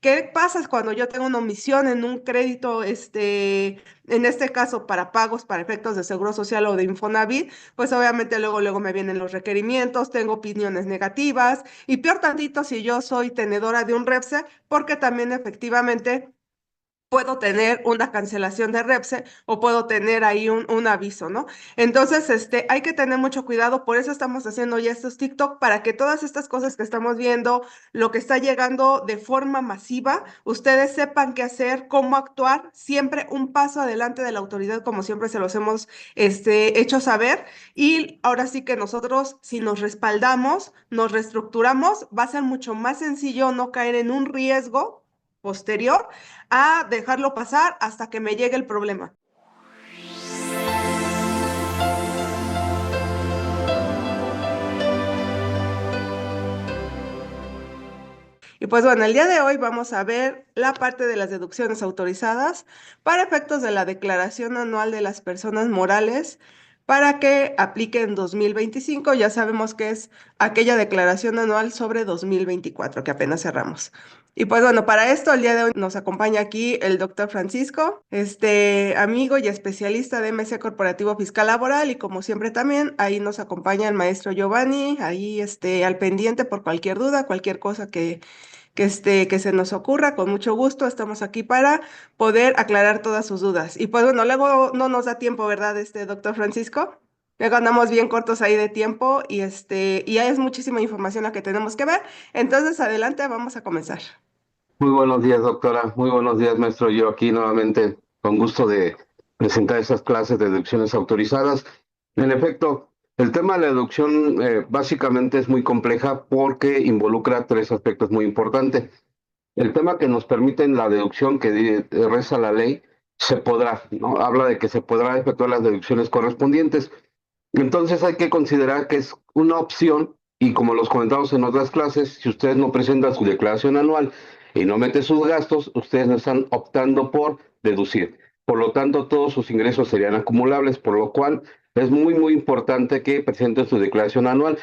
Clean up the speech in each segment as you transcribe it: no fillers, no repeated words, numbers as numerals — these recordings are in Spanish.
¿Qué pasa cuando yo tengo una omisión en un crédito, en este caso para pagos, para efectos de Seguro Social o de Infonavit? Pues obviamente luego me vienen los requerimientos, tengo opiniones negativas y peor tantito si yo soy tenedora de un REPSE, porque también efectivamente puedo tener una cancelación de Repse o puedo tener ahí un aviso, ¿no? Entonces, hay que tener mucho cuidado, por eso estamos haciendo ya estos TikTok, para que todas estas cosas que estamos viendo, lo que está llegando de forma masiva, ustedes sepan qué hacer, cómo actuar, siempre un paso adelante de la autoridad, como siempre se los hemos, hecho saber, y ahora sí que nosotros, si nos respaldamos, nos reestructuramos, va a ser mucho más sencillo no caer en un riesgo posterior a dejarlo pasar hasta que me llegue el problema. Y pues bueno, el día de hoy vamos a ver la parte de las deducciones autorizadas para efectos de la declaración anual de las personas morales para que aplique en 2025. Ya sabemos que es aquella declaración anual sobre 2024 que apenas cerramos. Y pues bueno, para esto el día de hoy nos acompaña aquí el doctor Francisco, amigo y especialista de MC Corporativo Fiscal Laboral, y como siempre también ahí nos acompaña el maestro Giovanni, ahí al pendiente por cualquier duda, cualquier cosa que se nos ocurra, con mucho gusto, estamos aquí para poder aclarar todas sus dudas. Y pues bueno, luego no nos da tiempo, ¿verdad, doctor Francisco? Luego andamos bien cortos ahí de tiempo y ya es muchísima información la que tenemos que ver. Entonces, adelante, vamos a comenzar. Muy buenos días, doctora. Muy buenos días, maestro. Yo aquí nuevamente con gusto de presentar esas clases de deducciones autorizadas. En efecto, el tema de la deducción básicamente es muy compleja porque involucra tres aspectos muy importantes. El tema que nos permiten la deducción que reza la ley, se podrá, ¿no? Habla de que se podrá efectuar las deducciones correspondientes. Entonces hay que considerar que es una opción y como los comentamos en otras clases, si ustedes no presentan su declaración anual y no meten sus gastos, ustedes no están optando por deducir. Por lo tanto, todos sus ingresos serían acumulables, por lo cual es muy importante que presenten su declaración anual.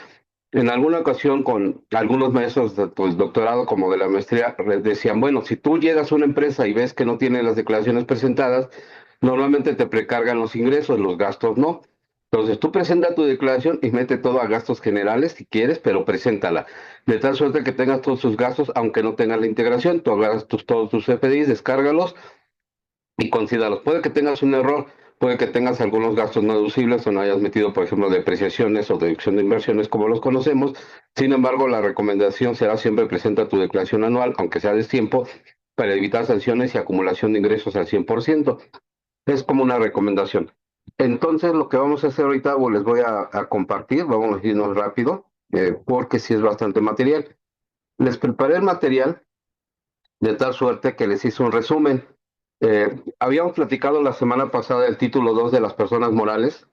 En alguna ocasión con algunos maestros de pues, doctorado como de la maestría decían, bueno, si tú llegas a una empresa y ves que no tiene las declaraciones presentadas, normalmente te precargan los ingresos, los gastos no. Entonces tú presenta tu declaración y mete todo a gastos generales si quieres, pero preséntala. De tal suerte que tengas todos tus gastos, aunque no tengas la integración, tú agarras todos tus FDIs, descárgalos y considéralos. Puede que tengas un error, puede que tengas algunos gastos no deducibles o no hayas metido, por ejemplo, depreciaciones o deducción de inversiones como los conocemos. Sin embargo, la recomendación será siempre presenta tu declaración anual, aunque sea de tiempo, para evitar sanciones y acumulación de ingresos al 100%. Es como una recomendación. Entonces, lo que vamos a hacer ahorita, pues, les voy a compartir, vamos a irnos rápido, porque sí es bastante material. Les preparé el material de tal suerte que les hice un resumen. Habíamos platicado la semana pasada el título 2 de las personas morales,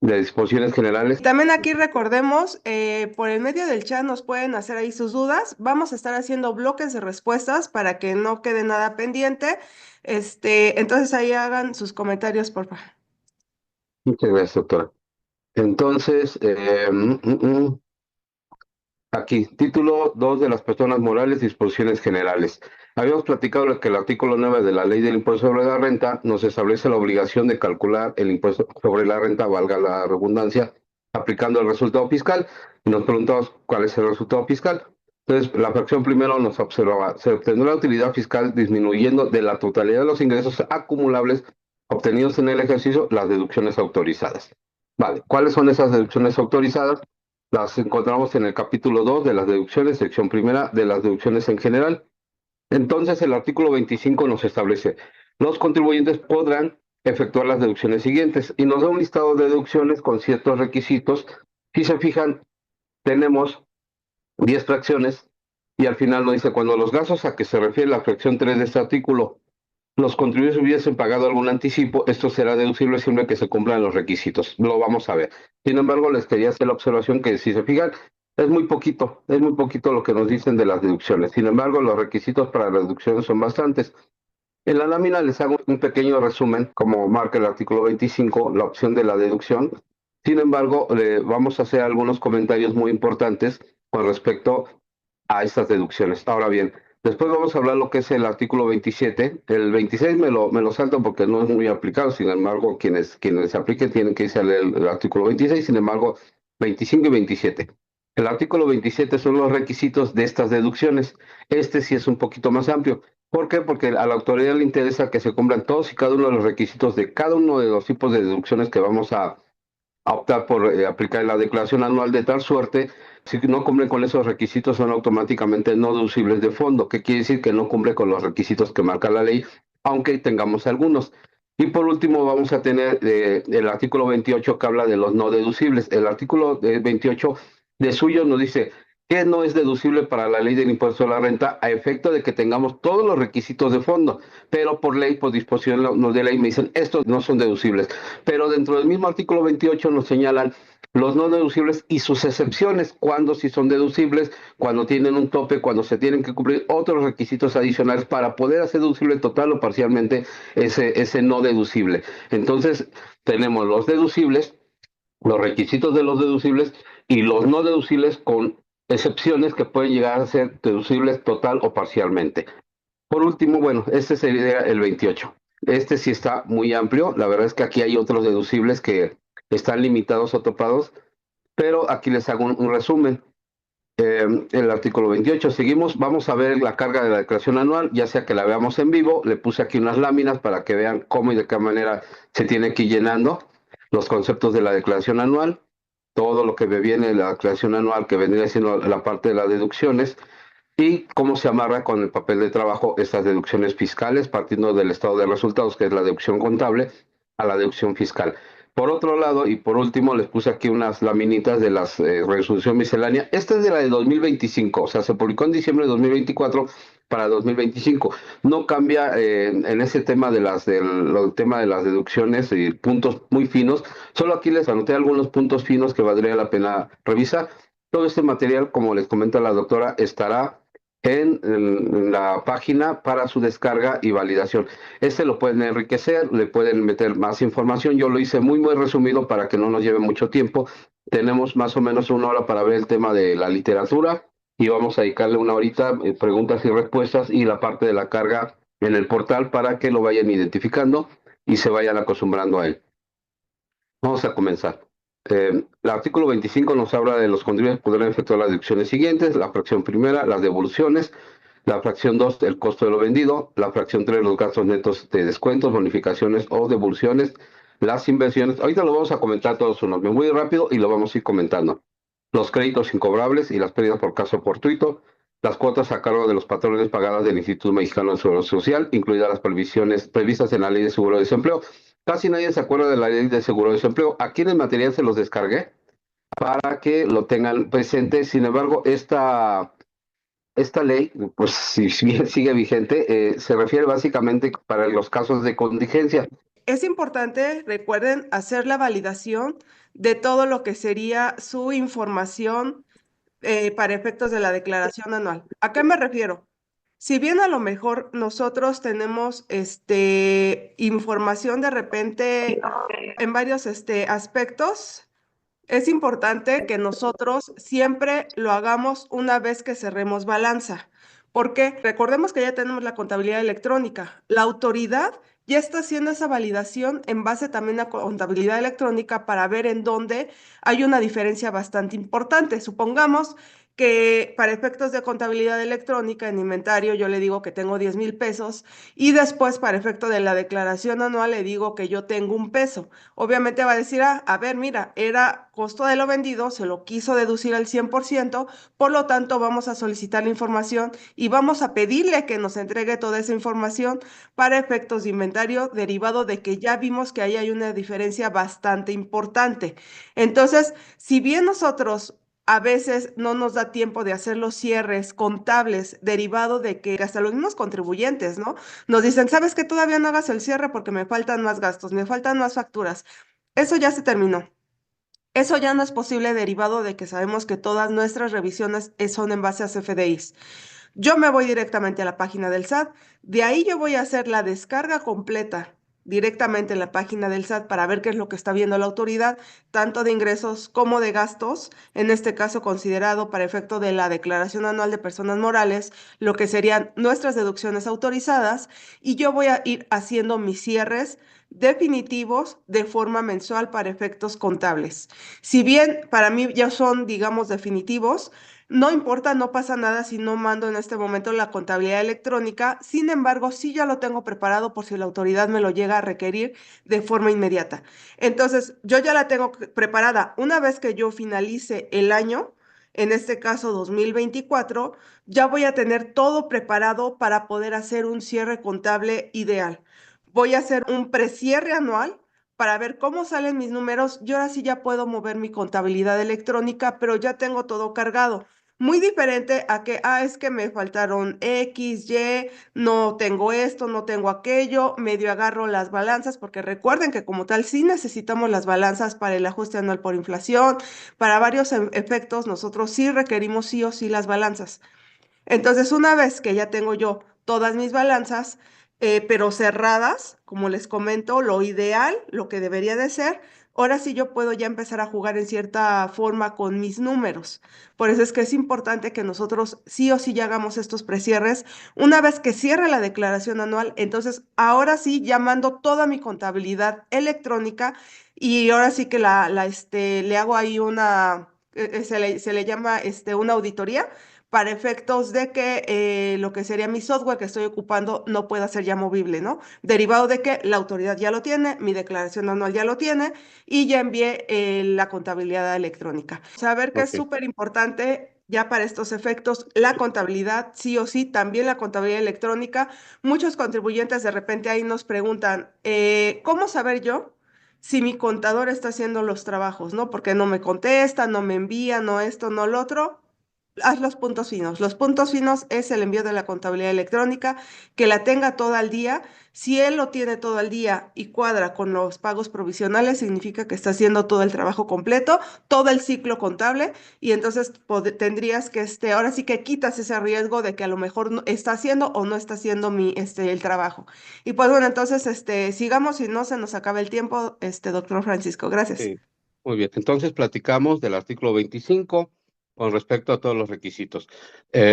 de disposiciones generales. También aquí recordemos, por el medio del chat nos pueden hacer ahí sus dudas. Vamos a estar haciendo bloques de respuestas para que no quede nada pendiente. Entonces ahí hagan sus comentarios, por favor. Muchas gracias, doctora. Entonces, aquí, título 2 de las personas morales, disposiciones generales. Habíamos platicado que el artículo 9 de la Ley del Impuesto sobre la Renta nos establece la obligación de calcular el impuesto sobre la renta, valga la redundancia, aplicando el resultado fiscal. Y nos preguntamos cuál es el resultado fiscal. Entonces, la fracción primero nos observaba, se obtendrá la utilidad fiscal disminuyendo de la totalidad de los ingresos acumulables obtenidos en el ejercicio las deducciones autorizadas. Vale, ¿cuáles son esas deducciones autorizadas? Las encontramos en el capítulo 2 de las deducciones, sección primera de las deducciones en general. Entonces, el artículo 25 nos establece, los contribuyentes podrán efectuar las deducciones siguientes y nos da un listado de deducciones con ciertos requisitos. Si se fijan, tenemos 10 fracciones y al final nos dice, cuando los gastos a que se refiere la fracción 3 de este artículo los contribuyentes hubiesen pagado algún anticipo, esto será deducible siempre que se cumplan los requisitos. Lo vamos a ver. Sin embargo, les quería hacer la observación que si se fijan, es muy poquito lo que nos dicen de las deducciones. Sin embargo, los requisitos para las deducciones son bastantes. En la lámina les hago un pequeño resumen, como marca el artículo 25, la opción de la deducción. Sin embargo, vamos a hacer algunos comentarios muy importantes con respecto a estas deducciones. Ahora bien, Después vamos a hablar lo que es el artículo 27. El 26 me lo salto porque no es muy aplicado. Sin embargo, quienes se apliquen tienen que irse a leer el artículo 26. Sin embargo, 25 y 27. El artículo 27 son los requisitos de estas deducciones. Este sí es un poquito más amplio. ¿Por qué? Porque a la autoridad le interesa que se cumplan todos y cada uno de los requisitos de cada uno de los tipos de deducciones que vamos a optar por aplicar la declaración anual, de tal suerte, si no cumplen con esos requisitos, son automáticamente no deducibles de fondo. ¿Qué quiere decir? Que no cumple con los requisitos que marca la ley, aunque tengamos algunos. Y por último vamos a tener el artículo 28 que habla de los no deducibles. El artículo 28 de suyo nos dice que no es deducible para la ley del impuesto a la renta a efecto de que tengamos todos los requisitos de fondo, pero por ley, por disposición de ley, me dicen estos no son deducibles. Pero dentro del mismo artículo 28 nos señalan los no deducibles y sus excepciones, cuando sí son deducibles, cuando tienen un tope, cuando se tienen que cumplir otros requisitos adicionales para poder hacer deducible total o parcialmente ese no deducible. Entonces, tenemos los deducibles, los requisitos de los deducibles y los no deducibles con excepciones que pueden llegar a ser deducibles total o parcialmente. Por último, bueno, este sería el 28. Este sí está muy amplio. La verdad es que aquí hay otros deducibles que están limitados o topados, pero aquí les hago un resumen. El artículo 28, seguimos, vamos a ver la carga de la declaración anual, ya sea que la veamos en vivo, le puse aquí unas láminas para que vean cómo y de qué manera se tiene que ir llenando los conceptos de la declaración anual, todo lo que me viene de la declaración anual, que vendría siendo la parte de las deducciones, y cómo se amarra con el papel de trabajo estas deducciones fiscales, partiendo del estado de resultados, que es la deducción contable, a la deducción fiscal. Por otro lado, y por último, les puse aquí unas laminitas de la resolución miscelánea. Esta es de la de 2025, o sea, se publicó en diciembre de 2024 para 2025. No cambia en ese tema del tema de las deducciones y puntos muy finos. Solo aquí les anoté algunos puntos finos que valdría la pena revisar. Todo este material, como les comenta la doctora, estará en la página para su descarga y validación. Este lo pueden enriquecer, le pueden meter más información. Yo lo hice muy, muy resumido para que no nos lleve mucho tiempo. Tenemos más o menos una hora para ver el tema de la literatura y vamos a dedicarle una horita, preguntas y respuestas y la parte de la carga en el portal para que lo vayan identificando y se vayan acostumbrando a él. Vamos a comenzar. El artículo 25 nos habla de los contribuyentes podrán efectuar las deducciones siguientes: la fracción primera, las devoluciones; la fracción 2, el costo de lo vendido; la fracción 3, los gastos netos de descuentos, bonificaciones o devoluciones; las inversiones. Ahorita lo vamos a comentar todos unos muy rápido y lo vamos a ir comentando. Los créditos incobrables y las pérdidas por caso fortuito; las cuotas a cargo de los patrones pagadas del Instituto Mexicano de Seguro Social, incluidas las previsiones previstas en la Ley de Seguro de Desempleo. Casi nadie se acuerda de la Ley de Seguro de Desempleo. Aquí en el material se los descargué para que lo tengan presente. Sin embargo, esta ley, pues si bien sigue vigente, se refiere básicamente para los casos de contingencia. Es importante, recuerden, hacer la validación de todo lo que sería su información para efectos de la declaración anual. ¿A qué me refiero? Si bien a lo mejor nosotros tenemos información de repente en varios aspectos, es importante que nosotros siempre lo hagamos una vez que cerremos balanza. Porque recordemos que ya tenemos la contabilidad electrónica. La autoridad ya está haciendo esa validación en base también a contabilidad electrónica para ver en dónde hay una diferencia bastante importante. Supongamos que para efectos de contabilidad electrónica en inventario yo le digo que tengo 10,000 pesos y después para efecto de la declaración anual le digo que yo tengo 1 peso. Obviamente va a decir, a ver, mira, era costo de lo vendido, se lo quiso deducir al 100%, por lo tanto vamos a solicitar la información y vamos a pedirle que nos entregue toda esa información para efectos de inventario, derivado de que ya vimos que ahí hay una diferencia bastante importante. Entonces, si bien nosotros a veces no nos da tiempo de hacer los cierres contables, derivado de que hasta los mismos contribuyentes, ¿no? Nos dicen, ¿sabes qué? Todavía no hagas el cierre porque me faltan más gastos, me faltan más facturas. Eso ya se terminó. Eso ya no es posible derivado de que sabemos que todas nuestras revisiones son en base a CFDIs. Yo me voy directamente a la página del SAT, de ahí yo voy a hacer la descarga completa directamente en la página del SAT para ver qué es lo que está viendo la autoridad, tanto de ingresos como de gastos, en este caso considerado para efecto de la declaración anual de personas morales, lo que serían nuestras deducciones autorizadas, y yo voy a ir haciendo mis cierres definitivos de forma mensual para efectos contables. Si bien para mí ya son, digamos, definitivos, no importa, no pasa nada si no mando en este momento la contabilidad electrónica. Sin embargo, sí ya lo tengo preparado por si la autoridad me lo llega a requerir de forma inmediata. Entonces, yo ya la tengo preparada. Una vez que yo finalice el año, en este caso 2024, ya voy a tener todo preparado para poder hacer un cierre contable ideal. Voy a hacer un precierre anual para ver cómo salen mis números. Yo ahora sí ya puedo mover mi contabilidad electrónica, pero ya tengo todo cargado. Muy diferente a que, es que me faltaron X, Y, no tengo esto, no tengo aquello, medio agarro las balanzas, porque recuerden que como tal sí necesitamos las balanzas para el ajuste anual por inflación, para varios efectos, nosotros sí requerimos sí o sí las balanzas. Entonces, una vez que ya tengo yo todas mis balanzas, pero cerradas, como les comento, lo ideal, lo que debería de ser, ahora sí yo puedo ya empezar a jugar en cierta forma con mis números. Por eso es que es importante que nosotros sí o sí ya hagamos estos precierres. Una vez que cierre la declaración anual, entonces ahora sí ya mando toda mi contabilidad electrónica y ahora sí que le hago ahí se le llama una auditoría para efectos de que lo que sería mi software que estoy ocupando no pueda ser ya movible, ¿no? Derivado de que la autoridad ya lo tiene, mi declaración anual ya lo tiene y ya envié la contabilidad electrónica. Saber que es Ok. súper importante. Ya para estos efectos, la contabilidad, sí o sí, también la contabilidad electrónica. Muchos contribuyentes de repente ahí nos preguntan, ¿cómo saber yo si mi contador está haciendo los trabajos, ¿no? Porque no me contesta, no me envía, no esto, no lo otro. Haz los puntos finos. Los puntos finos es el envío de la contabilidad electrónica, que la tenga todo al día. Si él lo tiene todo al día y cuadra con los pagos provisionales, significa que está haciendo todo el trabajo completo, todo el ciclo contable, y entonces tendrías que, ahora sí que quitas ese riesgo de que a lo mejor está haciendo o no está haciendo el trabajo. Y pues bueno, entonces, sigamos y no se nos acaba el tiempo, doctor Francisco. Gracias. Sí, muy bien. Entonces platicamos del artículo 25 con respecto a todos los requisitos.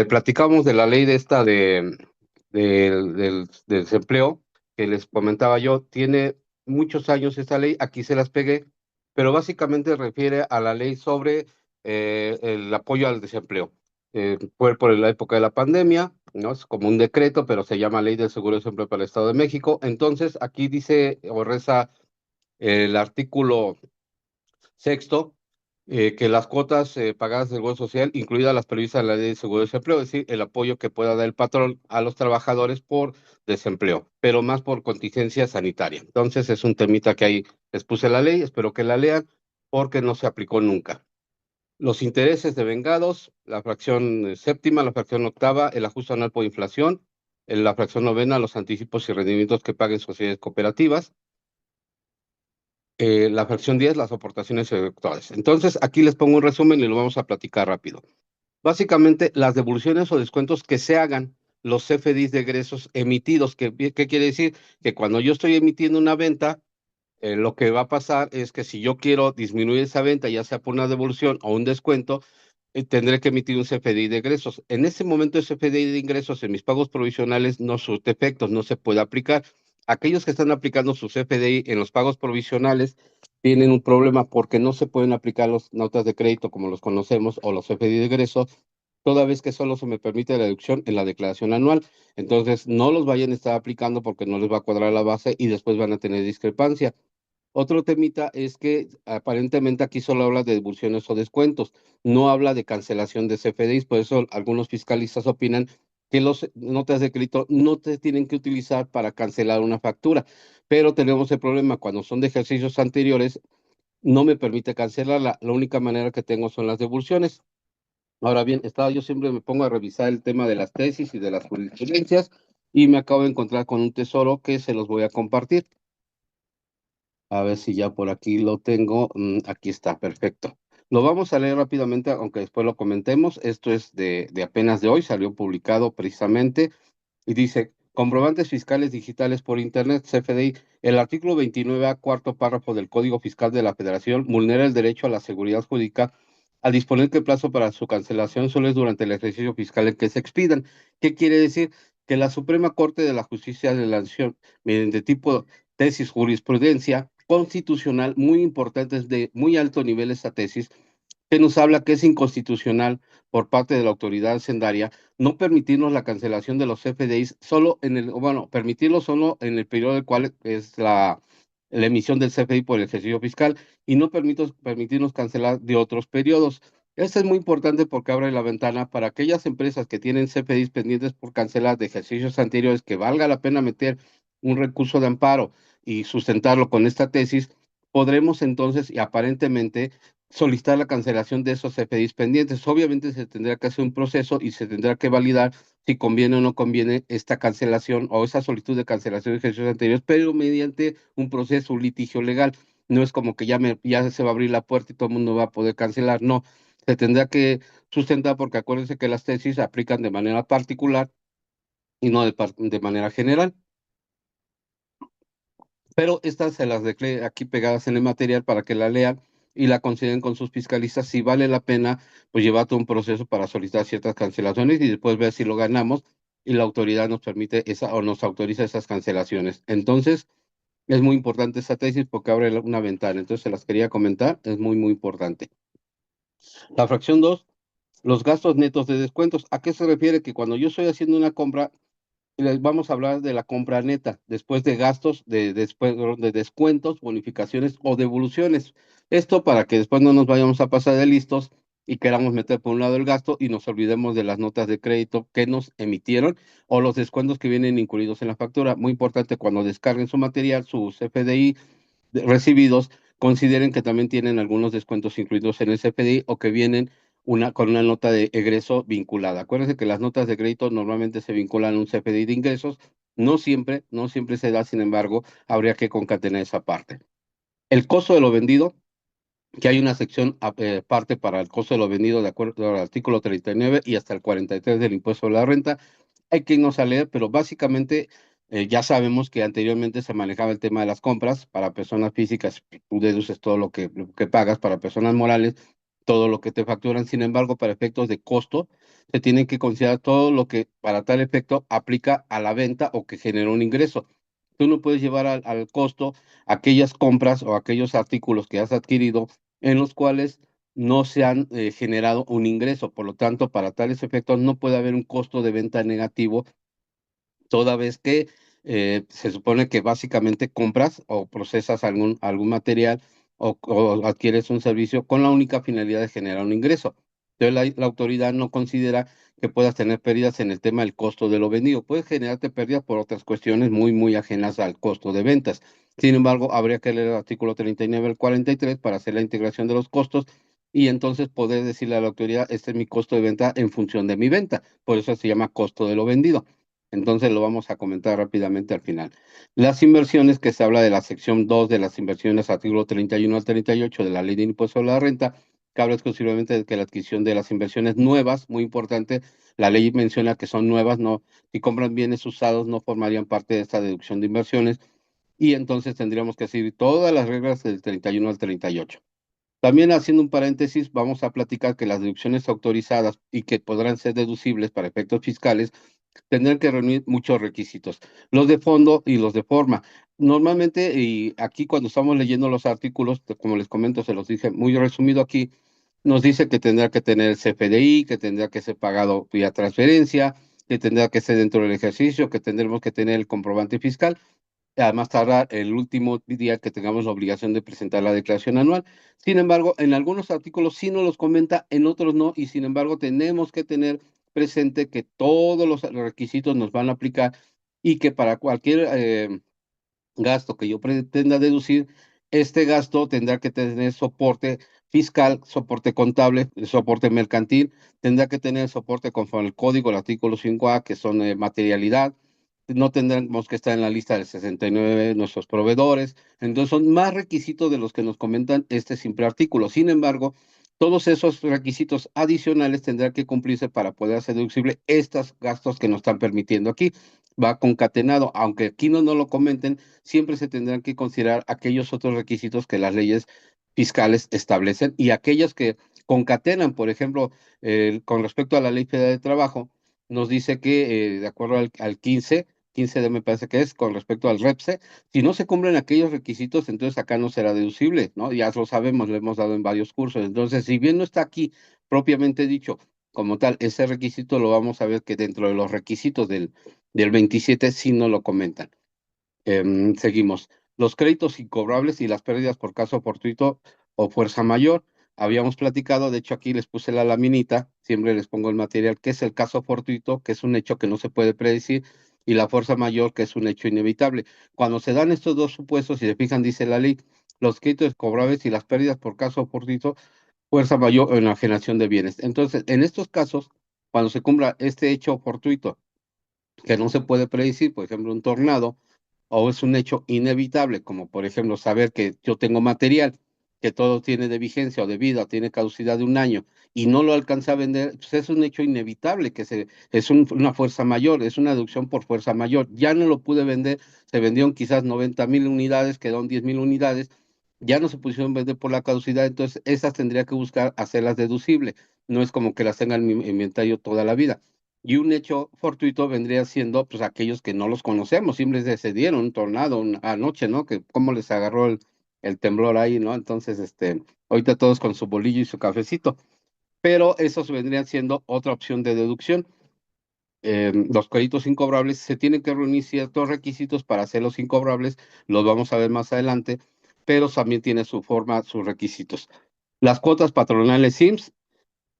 Platicamos de la ley de esta del desempleo que les comentaba yo. Tiene muchos años esta ley, aquí se las pegué, pero básicamente refiere a la ley sobre el apoyo al desempleo. Fue por la época de la pandemia, ¿no? Es como un decreto, pero se llama Ley del Seguro de Desempleo para el Estado de México. Entonces, aquí dice o reza el artículo sexto, que las cuotas pagadas del Seguro Social, incluidas las previstas en la Ley de Seguro de Desempleo, es decir, el apoyo que pueda dar el patrón a los trabajadores por desempleo, pero más por contingencia sanitaria. Entonces, es un temita que ahí les puse la ley, espero que la lean, porque no se aplicó nunca. Los intereses devengados, la fracción séptima, la fracción octava, el ajuste anual por inflación, la fracción novena, los anticipos y rendimientos que paguen sociedades cooperativas, la fracción 10, las aportaciones electorales. Entonces, aquí les pongo un resumen y lo vamos a platicar rápido. Básicamente, las devoluciones o descuentos que se hagan, los CFDIs de egresos emitidos, ¿qué quiere decir? Que cuando yo estoy emitiendo una venta, lo que va a pasar es que si yo quiero disminuir esa venta, ya sea por una devolución o un descuento, tendré que emitir un CFDI de ingresos. En ese momento, el CFDI de ingresos en mis pagos provisionales no surte efectos, no se puede aplicar. Aquellos que están aplicando su CFDI en los pagos provisionales tienen un problema porque no se pueden aplicar las notas de crédito como los conocemos o los CFDI de ingresos, toda vez que solo se me permite la deducción en la declaración anual. Entonces, no los vayan a estar aplicando porque no les va a cuadrar la base y después van a tener discrepancia. Otro temita es que aparentemente aquí solo habla de devoluciones o descuentos, no habla de cancelación de CFDIs, por eso algunos fiscalistas opinan que las notas de crédito no te tienen que utilizar para cancelar una factura, pero tenemos el problema cuando son de ejercicios anteriores, no me permite cancelarla, la única manera que tengo son las devoluciones. Ahora bien, yo siempre me pongo a revisar el tema de las tesis y de las jurisprudencias y me acabo de encontrar con un tesoro que se los voy a compartir. A ver si ya por aquí lo tengo. Aquí está, perfecto. Lo vamos a leer rápidamente, aunque después lo comentemos. Esto es de apenas de hoy, salió publicado precisamente y dice, Comprobantes fiscales digitales por Internet, CFDI. El artículo 29A, cuarto párrafo del Código Fiscal de la Federación, vulnera el derecho a la seguridad jurídica al disponer que el plazo para su cancelación solo es durante el ejercicio fiscal en que se expidan. ¿Qué quiere decir? Que la Suprema Corte de la Justicia de la Nación, mediante tipo tesis jurisprudencia constitucional muy importante, es de muy alto nivel esta tesis, que nos habla que es inconstitucional por parte de la autoridad hacendaria no permitirnos la cancelación de los CFDIs solo en el, bueno, permitirlo solo en el periodo del cual es la emisión del CFDI por el ejercicio fiscal y no permitirnos cancelar de otros periodos. Esto es muy importante porque abre la ventana para aquellas empresas que tienen CFDIs pendientes por cancelar de ejercicios anteriores que valga la pena meter un recurso de amparo y sustentarlo con esta tesis, podremos entonces y aparentemente solicitar la cancelación de esos CFDIs pendientes. Obviamente se tendrá que hacer un proceso y se tendrá que validar si conviene o no conviene esta cancelación o esa solicitud de cancelación de ejercicios anteriores, pero mediante un proceso, un litigio legal. No es como que ya se va a abrir la puerta y todo el mundo va a poder cancelar. No, se tendrá que sustentar porque acuérdense que las tesis se aplican de manera particular y no de manera general. Pero estas se las dejé aquí pegadas en el material para que la lean y la consideren con sus fiscalistas si vale la pena pues llevar todo un proceso para solicitar ciertas cancelaciones y después ver si lo ganamos y la autoridad nos permite esa o nos autoriza esas cancelaciones. Entonces, es muy importante esta tesis porque abre una ventana. Entonces, se las quería comentar, es muy, muy importante. La fracción 2, los gastos netos de descuentos. ¿A qué se refiere? Que cuando yo estoy haciendo una compra, les vamos a hablar de la compra neta, después de gastos, después de descuentos, bonificaciones o devoluciones. Esto para que después no nos vayamos a pasar de listos y queramos meter por un lado el gasto y nos olvidemos de las notas de crédito que nos emitieron o los descuentos que vienen incluidos en la factura. Muy importante cuando descarguen su material, sus FDI recibidos, consideren que también tienen algunos descuentos incluidos en el CFDI o que vienen con una nota de egreso vinculada. Acuérdense que las notas de crédito normalmente se vinculan a un CFDI de ingresos. No siempre se da, sin embargo, habría que concatenar esa parte. El costo de lo vendido, que hay una sección aparte para el costo de lo vendido de acuerdo al artículo 39 y hasta el 43 del impuesto de la renta. Hay que irnos a leer, pero básicamente ya sabemos que anteriormente se manejaba el tema de las compras para personas físicas, tú deduces todo lo que pagas, para personas morales, todo lo que te facturan. Sin embargo, para efectos de costo, se tienen que considerar todo lo que para tal efecto aplica a la venta o que genera un ingreso. Tú no puedes llevar al costo aquellas compras o aquellos artículos que has adquirido en los cuales no se han generado un ingreso. Por lo tanto, para tales efectos no puede haber un costo de venta negativo, toda vez que se supone que básicamente compras o procesas algún material o adquieres un servicio con la única finalidad de generar un ingreso. Entonces, la autoridad no considera que puedas tener pérdidas en el tema del costo de lo vendido. Puedes generarte pérdidas por otras cuestiones muy, muy ajenas al costo de ventas. Sin embargo, habría que leer el artículo 39 al 43 para hacer la integración de los costos y entonces poder decirle a la autoridad, este es mi costo de venta en función de mi venta. Por eso se llama costo de lo vendido. Entonces lo vamos a comentar rápidamente al final. Las inversiones, que se habla de la sección 2 de las inversiones, artículo 31 al 38 de la Ley de Impuesto sobre la Renta, que habla exclusivamente de que la adquisición de las inversiones nuevas, muy importante, la ley menciona que son nuevas, no, si compran bienes usados no formarían parte de esta deducción de inversiones y entonces tendríamos que seguir todas las reglas del 31 al 38. También haciendo un paréntesis, vamos a platicar que las deducciones autorizadas y que podrán ser deducibles para efectos fiscales tendrán que reunir muchos requisitos, los de fondo y los de forma. Normalmente, y aquí cuando estamos leyendo los artículos, como les comento, se los dije muy resumido aquí, nos dice que tendrá que tener CFDI, que tendrá que ser pagado vía transferencia, que tendrá que ser dentro del ejercicio, que tendremos que tener el comprobante fiscal además tardar el último día que tengamos la obligación de presentar la declaración anual. Sin embargo, en algunos artículos sí nos los comenta, en otros no, y sin embargo tenemos que tener presente que todos los requisitos nos van a aplicar y que para cualquier gasto que yo pretenda deducir, este gasto tendrá que tener soporte fiscal, soporte contable, soporte mercantil, tendrá que tener soporte conforme al código, el artículo 5A, que son materialidad. No tendremos que estar en la lista de 69 de nuestros proveedores. Entonces, son más requisitos de los que nos comentan este simple artículo. Sin embargo, todos esos requisitos adicionales tendrán que cumplirse para poder hacer deducible estos gastos que nos están permitiendo aquí. va concatenado, aunque aquí no lo comenten, siempre se tendrán que considerar aquellos otros requisitos que las leyes fiscales establecen y aquellos que concatenan, por ejemplo, con respecto a la Ley Federal de Trabajo, nos dice que de acuerdo al 15D me parece que es, con respecto al REPSE, si no se cumplen aquellos requisitos, entonces acá no será deducible, ¿no? Ya lo sabemos, lo hemos dado en varios cursos. Entonces, si bien no está aquí propiamente dicho como tal, ese requisito lo vamos a ver que dentro de los requisitos del 27 sí no lo comentan. Seguimos. Los créditos incobrables y las pérdidas por caso fortuito o fuerza mayor. Habíamos platicado, de hecho aquí les puse la laminita, siempre les pongo el material, que es el caso fortuito, que es un hecho que no se puede predecir, y la fuerza mayor, que es un hecho inevitable. Cuando se dan estos dos supuestos, si se fijan, dice la ley, los créditos cobrables y las pérdidas por caso fortuito, fuerza mayor o enajenación de bienes. Entonces, en estos casos, cuando se cumpla este hecho fortuito, que no se puede predecir, por ejemplo, un tornado, o es un hecho inevitable, como por ejemplo saber que yo tengo material que todo tiene de vigencia o de vida, o tiene caducidad de un año y no lo alcanza a vender, pues es un hecho inevitable, es una fuerza mayor, es una deducción por fuerza mayor. Ya no lo pude vender, se vendieron quizás 90,000 unidades, quedaron 10,000 unidades, ya no se pusieron a vender por la caducidad, entonces esas tendría que buscar hacerlas deducibles. No es como que las tenga en mi inventario toda la vida. Y un hecho fortuito vendría siendo, pues, aquellos que no los conocemos, simplemente se dieron un tornado anoche, ¿no? Que cómo les agarró el temblor ahí, ¿no? Entonces, ahorita todos con su bolillo y su cafecito. Pero esos vendrían siendo otra opción de deducción. Los créditos incobrables se tienen que reunir ciertos requisitos para hacerlos incobrables, los vamos a ver más adelante, pero también tiene su forma, sus requisitos. Las cuotas patronales IMSS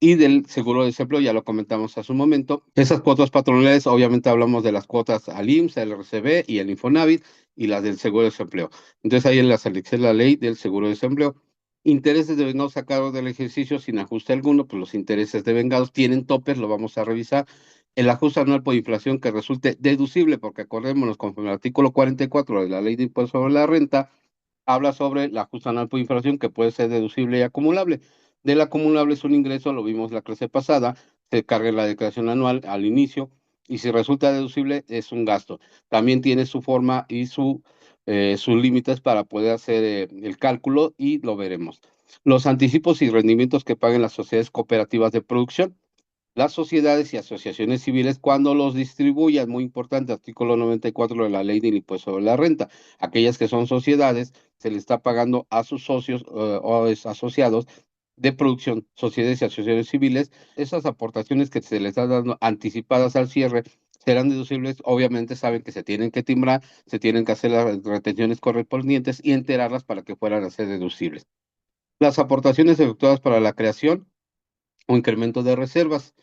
y del seguro de desempleo, ya lo comentamos hace un momento. Esas cuotas patronales, obviamente hablamos de las cuotas al IMSS, al RCB y al Infonavit y las del seguro de desempleo. Entonces ahí en la selección la ley del seguro de desempleo. Intereses devengados a cargo del ejercicio sin ajuste alguno, pues los intereses devengados tienen topes, lo vamos a revisar. El ajuste anual por inflación que resulte deducible, porque acordémonos, conforme al artículo 44 de la ley de impuesto sobre la renta, habla sobre el ajuste anual por inflación que puede ser deducible y acumulable. Del acumulable es un ingreso, lo vimos la clase pasada, se carga en la declaración anual al inicio y si resulta deducible es un gasto. También tiene su forma y sus límites para poder hacer el cálculo y lo veremos. Los anticipos y rendimientos que paguen las sociedades cooperativas de producción, las sociedades y asociaciones civiles cuando los distribuyan, muy importante, artículo 94 de la ley del impuesto sobre la renta. Aquellas que son sociedades, se le está pagando a sus socios asociados de producción, sociedades y asociaciones civiles, esas aportaciones que se les están dando anticipadas al cierre serán deducibles. Obviamente saben que se tienen que timbrar, se tienen que hacer las retenciones correspondientes y enterarlas para que puedan ser deducibles. Las aportaciones efectuadas para la creación o incremento de reservas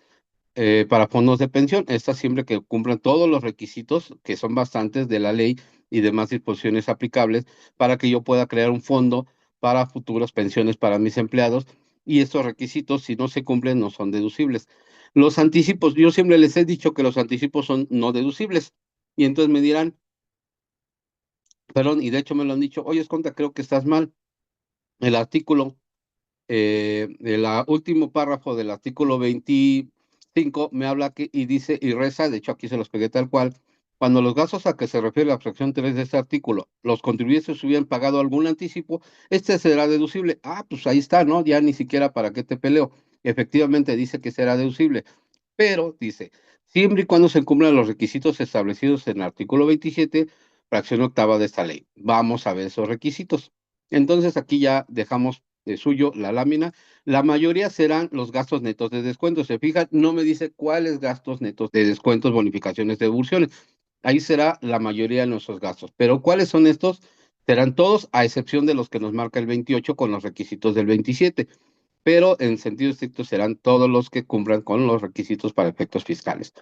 para fondos de pensión. Estas siempre que cumplan todos los requisitos, que son bastantes de la ley y demás disposiciones aplicables, para que yo pueda crear un fondo para futuras pensiones para mis empleados. Y estos requisitos, si no se cumplen, no son deducibles. Los anticipos, yo siempre les he dicho que los anticipos son no deducibles. Y entonces me dirán, perdón, y de hecho me lo han dicho, oye, Esconta, creo que estás mal. El artículo el último párrafo del artículo 25 me habla que, y dice y reza, de hecho aquí se los pegué tal cual, cuando los gastos a que se refiere la fracción 3 de este artículo, los contribuyentes hubieran pagado algún anticipo, este será deducible. Ah, pues ahí está, ¿no? Ya ni siquiera para qué te peleo. Efectivamente dice que será deducible, pero dice, siempre y cuando se cumplan los requisitos establecidos en el artículo 27, fracción octava de esta ley. Vamos a ver esos requisitos. Entonces aquí ya dejamos de suyo la lámina. La mayoría serán los gastos netos de descuento. Se fijan, no me dice cuáles gastos netos de descuentos, bonificaciones, devoluciones. Ahí será la mayoría de nuestros gastos. Pero ¿cuáles son estos? Serán todos, a excepción de los que nos marca el 28 con los requisitos del 27, pero en sentido estricto serán todos los que cumplan con los requisitos para efectos fiscales.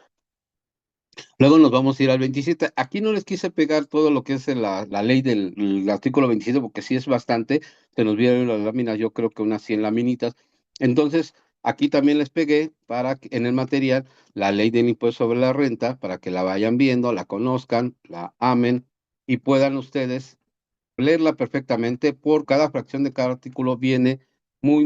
Luego nos vamos a ir al 27. Aquí no les quise pegar todo lo que es la ley del artículo 27 porque sí es bastante. Se nos vieron las láminas, yo creo que unas 100 laminitas. Entonces, aquí también les pegué en el material la ley del impuesto sobre la renta para que la vayan viendo, la conozcan, la amen y puedan ustedes leerla perfectamente. Por cada fracción de cada artículo viene muy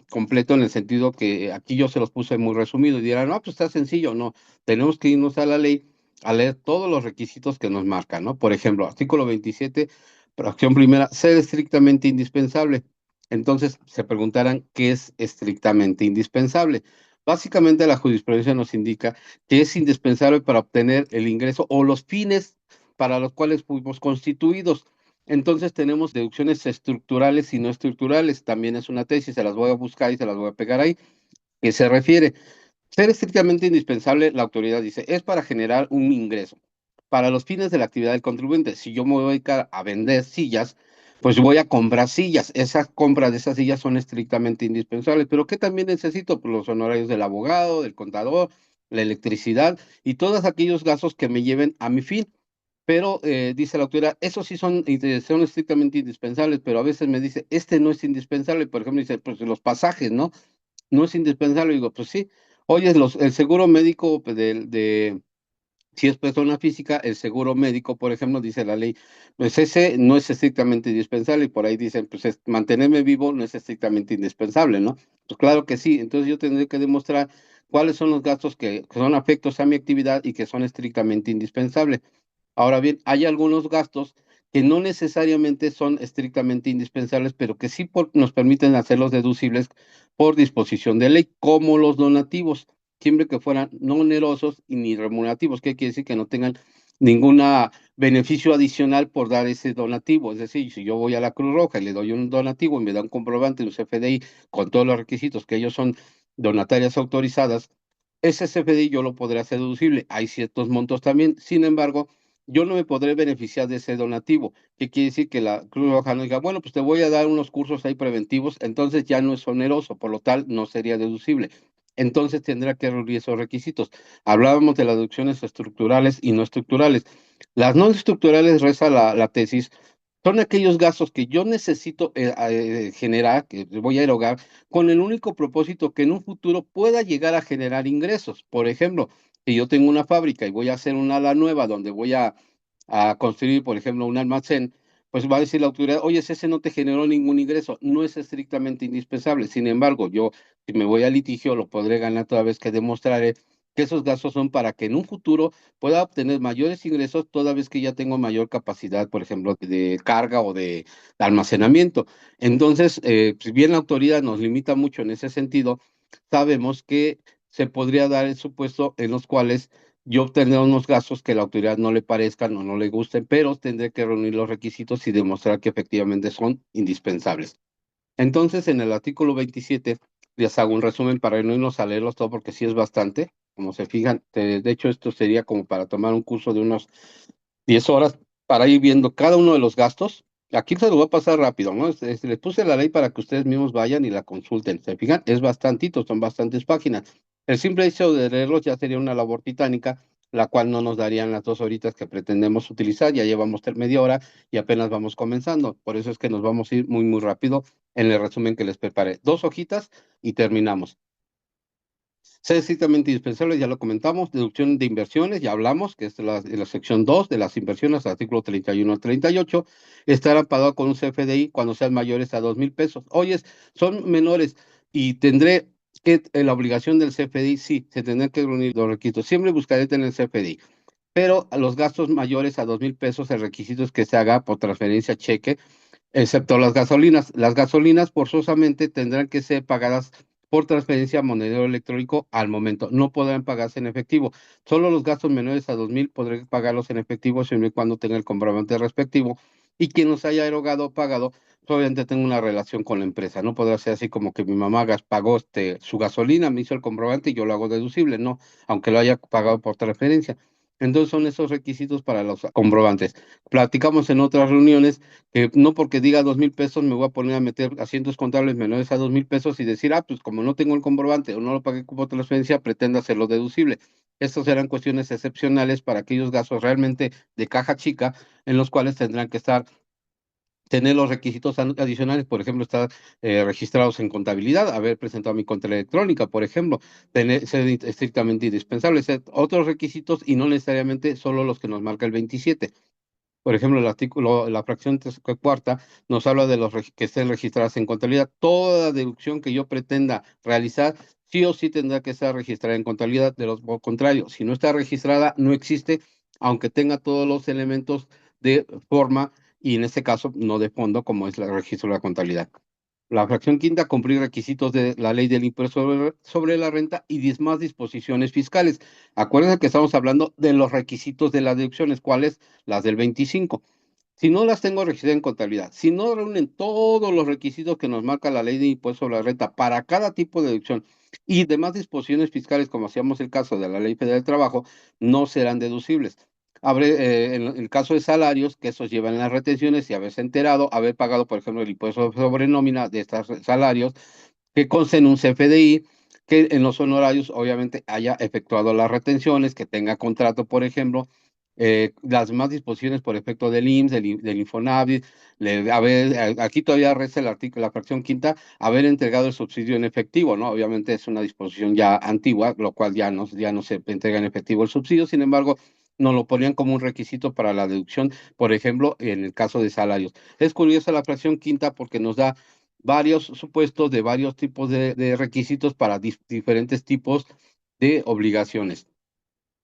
completo en el sentido que aquí yo se los puse muy resumido y dirán, no, pues está sencillo, no, tenemos que irnos a la ley a leer todos los requisitos que nos marcan, ¿no? Por ejemplo, artículo 27, fracción primera, ser estrictamente indispensable. Entonces, se preguntarán qué es estrictamente indispensable. Básicamente, la jurisprudencia nos indica que es indispensable para obtener el ingreso o los fines para los cuales fuimos constituidos. Entonces tenemos deducciones estructurales y no estructurales. También es una tesis, se las voy a buscar y se las voy a pegar ahí. ¿Qué se refiere? Ser estrictamente indispensable, la autoridad dice, es para generar un ingreso. Para los fines de la actividad del contribuyente, si yo me voy a dedicar a vender sillas, pues voy a comprar sillas. Esas compras de esas sillas son estrictamente indispensables. Pero ¿qué también necesito? Pues los honorarios del abogado, del contador, la electricidad y todos aquellos gastos que me lleven a mi fin. Pero dice la autoridad, esos sí son estrictamente indispensables, pero a veces me dice, este no es indispensable. Por ejemplo, dice, pues los pasajes, ¿no? No es indispensable. Digo, pues sí. Oye, el seguro médico pues, si es persona física, el seguro médico, por ejemplo, dice la ley, pues ese no es estrictamente indispensable y por ahí dicen, pues mantenerme vivo no es estrictamente indispensable, ¿no? Pues claro que sí. Entonces yo tendré que demostrar cuáles son los gastos que son afectos a mi actividad y que son estrictamente indispensables. Ahora bien, hay algunos gastos que no necesariamente son estrictamente indispensables, pero que sí nos permiten hacerlos deducibles por disposición de ley, como los donativos, siempre que fueran no onerosos y ni remunerativos, que quiere decir que no tengan ningún beneficio adicional por dar ese donativo. Es decir, si yo voy a la Cruz Roja y le doy un donativo y me da un comprobante, un CFDI, con todos los requisitos que ellos son donatarias autorizadas, ese CFDI yo lo podré hacer deducible. Hay ciertos montos también, sin embargo, yo no me podré beneficiar de ese donativo, que quiere decir que la Cruz Roja no diga, bueno, pues te voy a dar unos cursos ahí preventivos, entonces ya no es oneroso, por lo tal no sería deducible. Entonces tendrá que reunir esos requisitos. Hablábamos de las deducciones estructurales y no estructurales. Las no estructurales, reza la tesis, son aquellos gastos que yo necesito generar, que voy a erogar, con el único propósito que en un futuro pueda llegar a generar ingresos. Por ejemplo, si yo tengo una fábrica y voy a hacer una ala nueva donde voy a construir, por ejemplo, un almacén, pues va a decir la autoridad, oye, ese no te generó ningún ingreso, no es estrictamente indispensable. Sin embargo, yo, si me voy a litigio, lo podré ganar toda vez que demostraré que esos gastos son para que en un futuro pueda obtener mayores ingresos toda vez que ya tengo mayor capacidad, por ejemplo, de carga o de almacenamiento. Entonces, si bien la autoridad nos limita mucho en ese sentido, sabemos que se podría dar el supuesto en los cuales yo tendré unos gastos que la autoridad no le parezcan o no le gusten, pero tendré que reunir los requisitos y demostrar que efectivamente son indispensables. Entonces, en el artículo 27, les hago un resumen para no irnos a leerlos todo porque sí es bastante. Como se fijan, de hecho, esto sería como para tomar un curso de unos 10 horas para ir viendo cada uno de los gastos. Aquí se lo voy a pasar rápido, ¿no? Les puse la ley para que ustedes mismos vayan y la consulten. ¿Se fijan? Es bastantito, son bastantes páginas. El simple hecho de leerlos ya sería una labor titánica, la cual no nos darían las 2 horitas que pretendemos utilizar. Ya llevamos media hora y apenas vamos comenzando. Por eso es que nos vamos a ir muy, muy rápido en el resumen que les preparé. 2 hojitas y terminamos. Ser estrictamente indispensable, ya lo comentamos. Deducción de inversiones, ya hablamos, que es la sección 2 de las inversiones, artículo 31 al 38. Estarán pagados con un CFDI cuando sean mayores a 2,000 pesos. Oyes, son menores y tendré que, la obligación del CFDI, sí, se tendrán que reunir los requisitos. Siempre buscaré tener el CFDI. Pero a los gastos mayores a 2,000 pesos, el requisito es que se haga por transferencia cheque, excepto las gasolinas. Las gasolinas forzosamente tendrán que ser pagadas por transferencia a monedero electrónico al momento. No podrán pagarse en efectivo. Solo los gastos menores a 2,000 podré pagarlos en efectivo siempre y cuando tenga el comprobante respectivo. Y quien nos haya erogado o pagado, pues, obviamente tengo una relación con la empresa. No podrá ser así como que mi mamá pagó su gasolina, me hizo el comprobante y yo lo hago deducible. No, aunque lo haya pagado por transferencia. Entonces son esos requisitos para los comprobantes. Platicamos en otras reuniones que no porque diga 2,000 pesos me voy a poner a meter asientos contables menores a 2,000 pesos y decir, pues como no tengo el comprobante o no lo pagué como transferencia, pretendo hacerlo deducible. Estas serán cuestiones excepcionales para aquellos gastos realmente de caja chica en los cuales tendrán que tener los requisitos adicionales, por ejemplo, estar registrados en contabilidad, haber presentado mi cuenta electrónica, por ejemplo, ser estrictamente indispensable, ser otros requisitos y no necesariamente solo los que nos marca el 27. Por ejemplo, el artículo, la fracción cuarta nos habla de los que estén registradas en contabilidad. Toda deducción que yo pretenda realizar sí o sí tendrá que estar registrada en contabilidad. De lo contrario, si no está registrada, no existe, aunque tenga todos los elementos de forma y en este caso no de fondo, como es el registro de la contabilidad. La fracción quinta, cumplir requisitos de la ley del impuesto sobre la renta y demás disposiciones fiscales. Acuérdense que estamos hablando de los requisitos de las deducciones, ¿cuáles? Las del 25. Si no las tengo registradas en contabilidad, si no reúnen todos los requisitos que nos marca la ley de impuesto sobre la renta para cada tipo de deducción y demás disposiciones fiscales, como hacíamos el caso de la Ley Federal del Trabajo, no serán deducibles. En el caso de salarios, que esos llevan las retenciones y haberse enterado, haber pagado, por ejemplo, el impuesto sobre nómina de estos salarios, que conste en un CFDI, que en los honorarios obviamente haya efectuado las retenciones, que tenga contrato, por ejemplo, las demás disposiciones por efecto del IMSS, del Infonavit, aquí todavía resta el artículo, la fracción quinta, haber entregado el subsidio en efectivo, ¿no? Obviamente es una disposición ya antigua, lo cual ya no se entrega en efectivo el subsidio, sin embargo, nos lo ponían como un requisito para la deducción, por ejemplo, en el caso de salarios. Es curiosa la fracción quinta porque nos da varios supuestos de varios tipos de requisitos para diferentes tipos de obligaciones.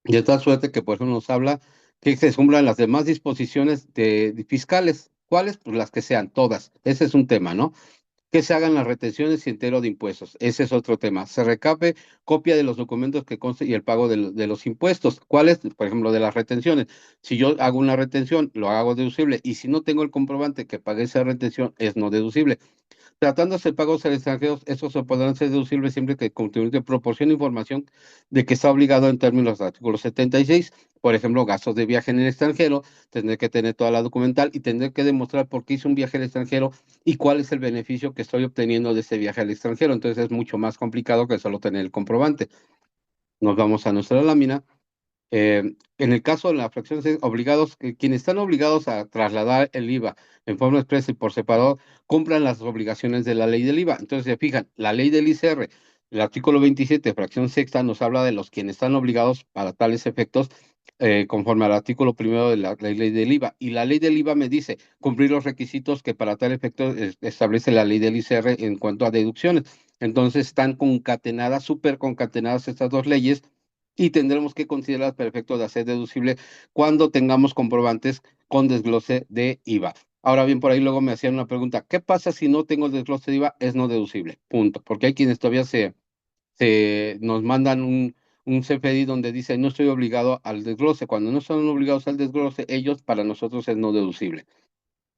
De tal suerte que, por ejemplo, nos habla que se cumplan las demás disposiciones fiscales. ¿Cuáles? Pues las que sean, todas. Ese es un tema, ¿no? Que se hagan las retenciones y entero de impuestos. Ese es otro tema. Se recabe copia de los documentos que conste y el pago de los impuestos. ¿Cuáles? Por ejemplo, de las retenciones. Si yo hago una retención, lo hago deducible. Y si no tengo el comprobante que pagué esa retención, es no deducible. Tratándose de pagos al extranjero, estos se podrán ser deducibles siempre que el contribuyente proporcione información de que está obligado en términos del artículo 76. Por ejemplo, gastos de viaje en el extranjero, tendré que tener toda la documental y tendré que demostrar por qué hice un viaje al extranjero y cuál es el beneficio que estoy obteniendo de ese viaje al extranjero. Entonces es mucho más complicado que solo tener el comprobante. Nos vamos a nuestra lámina. En el caso de la fracción C, quienes están obligados a trasladar el IVA en forma expresa y por separado, cumplan las obligaciones de la ley del IVA. Entonces, se fijan, la ley del ICR, el artículo 27, fracción sexta, nos habla de los quienes están obligados para tales efectos, conforme al artículo primero de la ley del IVA. Y la ley del IVA me dice cumplir los requisitos que para tal efecto establece la ley del ICR en cuanto a deducciones. Entonces, están concatenadas, súper concatenadas estas dos leyes y tendremos que considerar perfecto de hacer deducible cuando tengamos comprobantes con desglose de IVA. Ahora bien, por ahí luego me hacían una pregunta, ¿qué pasa si no tengo el desglose de IVA? Es no deducible, punto. Porque hay quienes todavía nos mandan un CFDI donde dice no estoy obligado al desglose. Cuando no son obligados al desglose, ellos para nosotros es no deducible.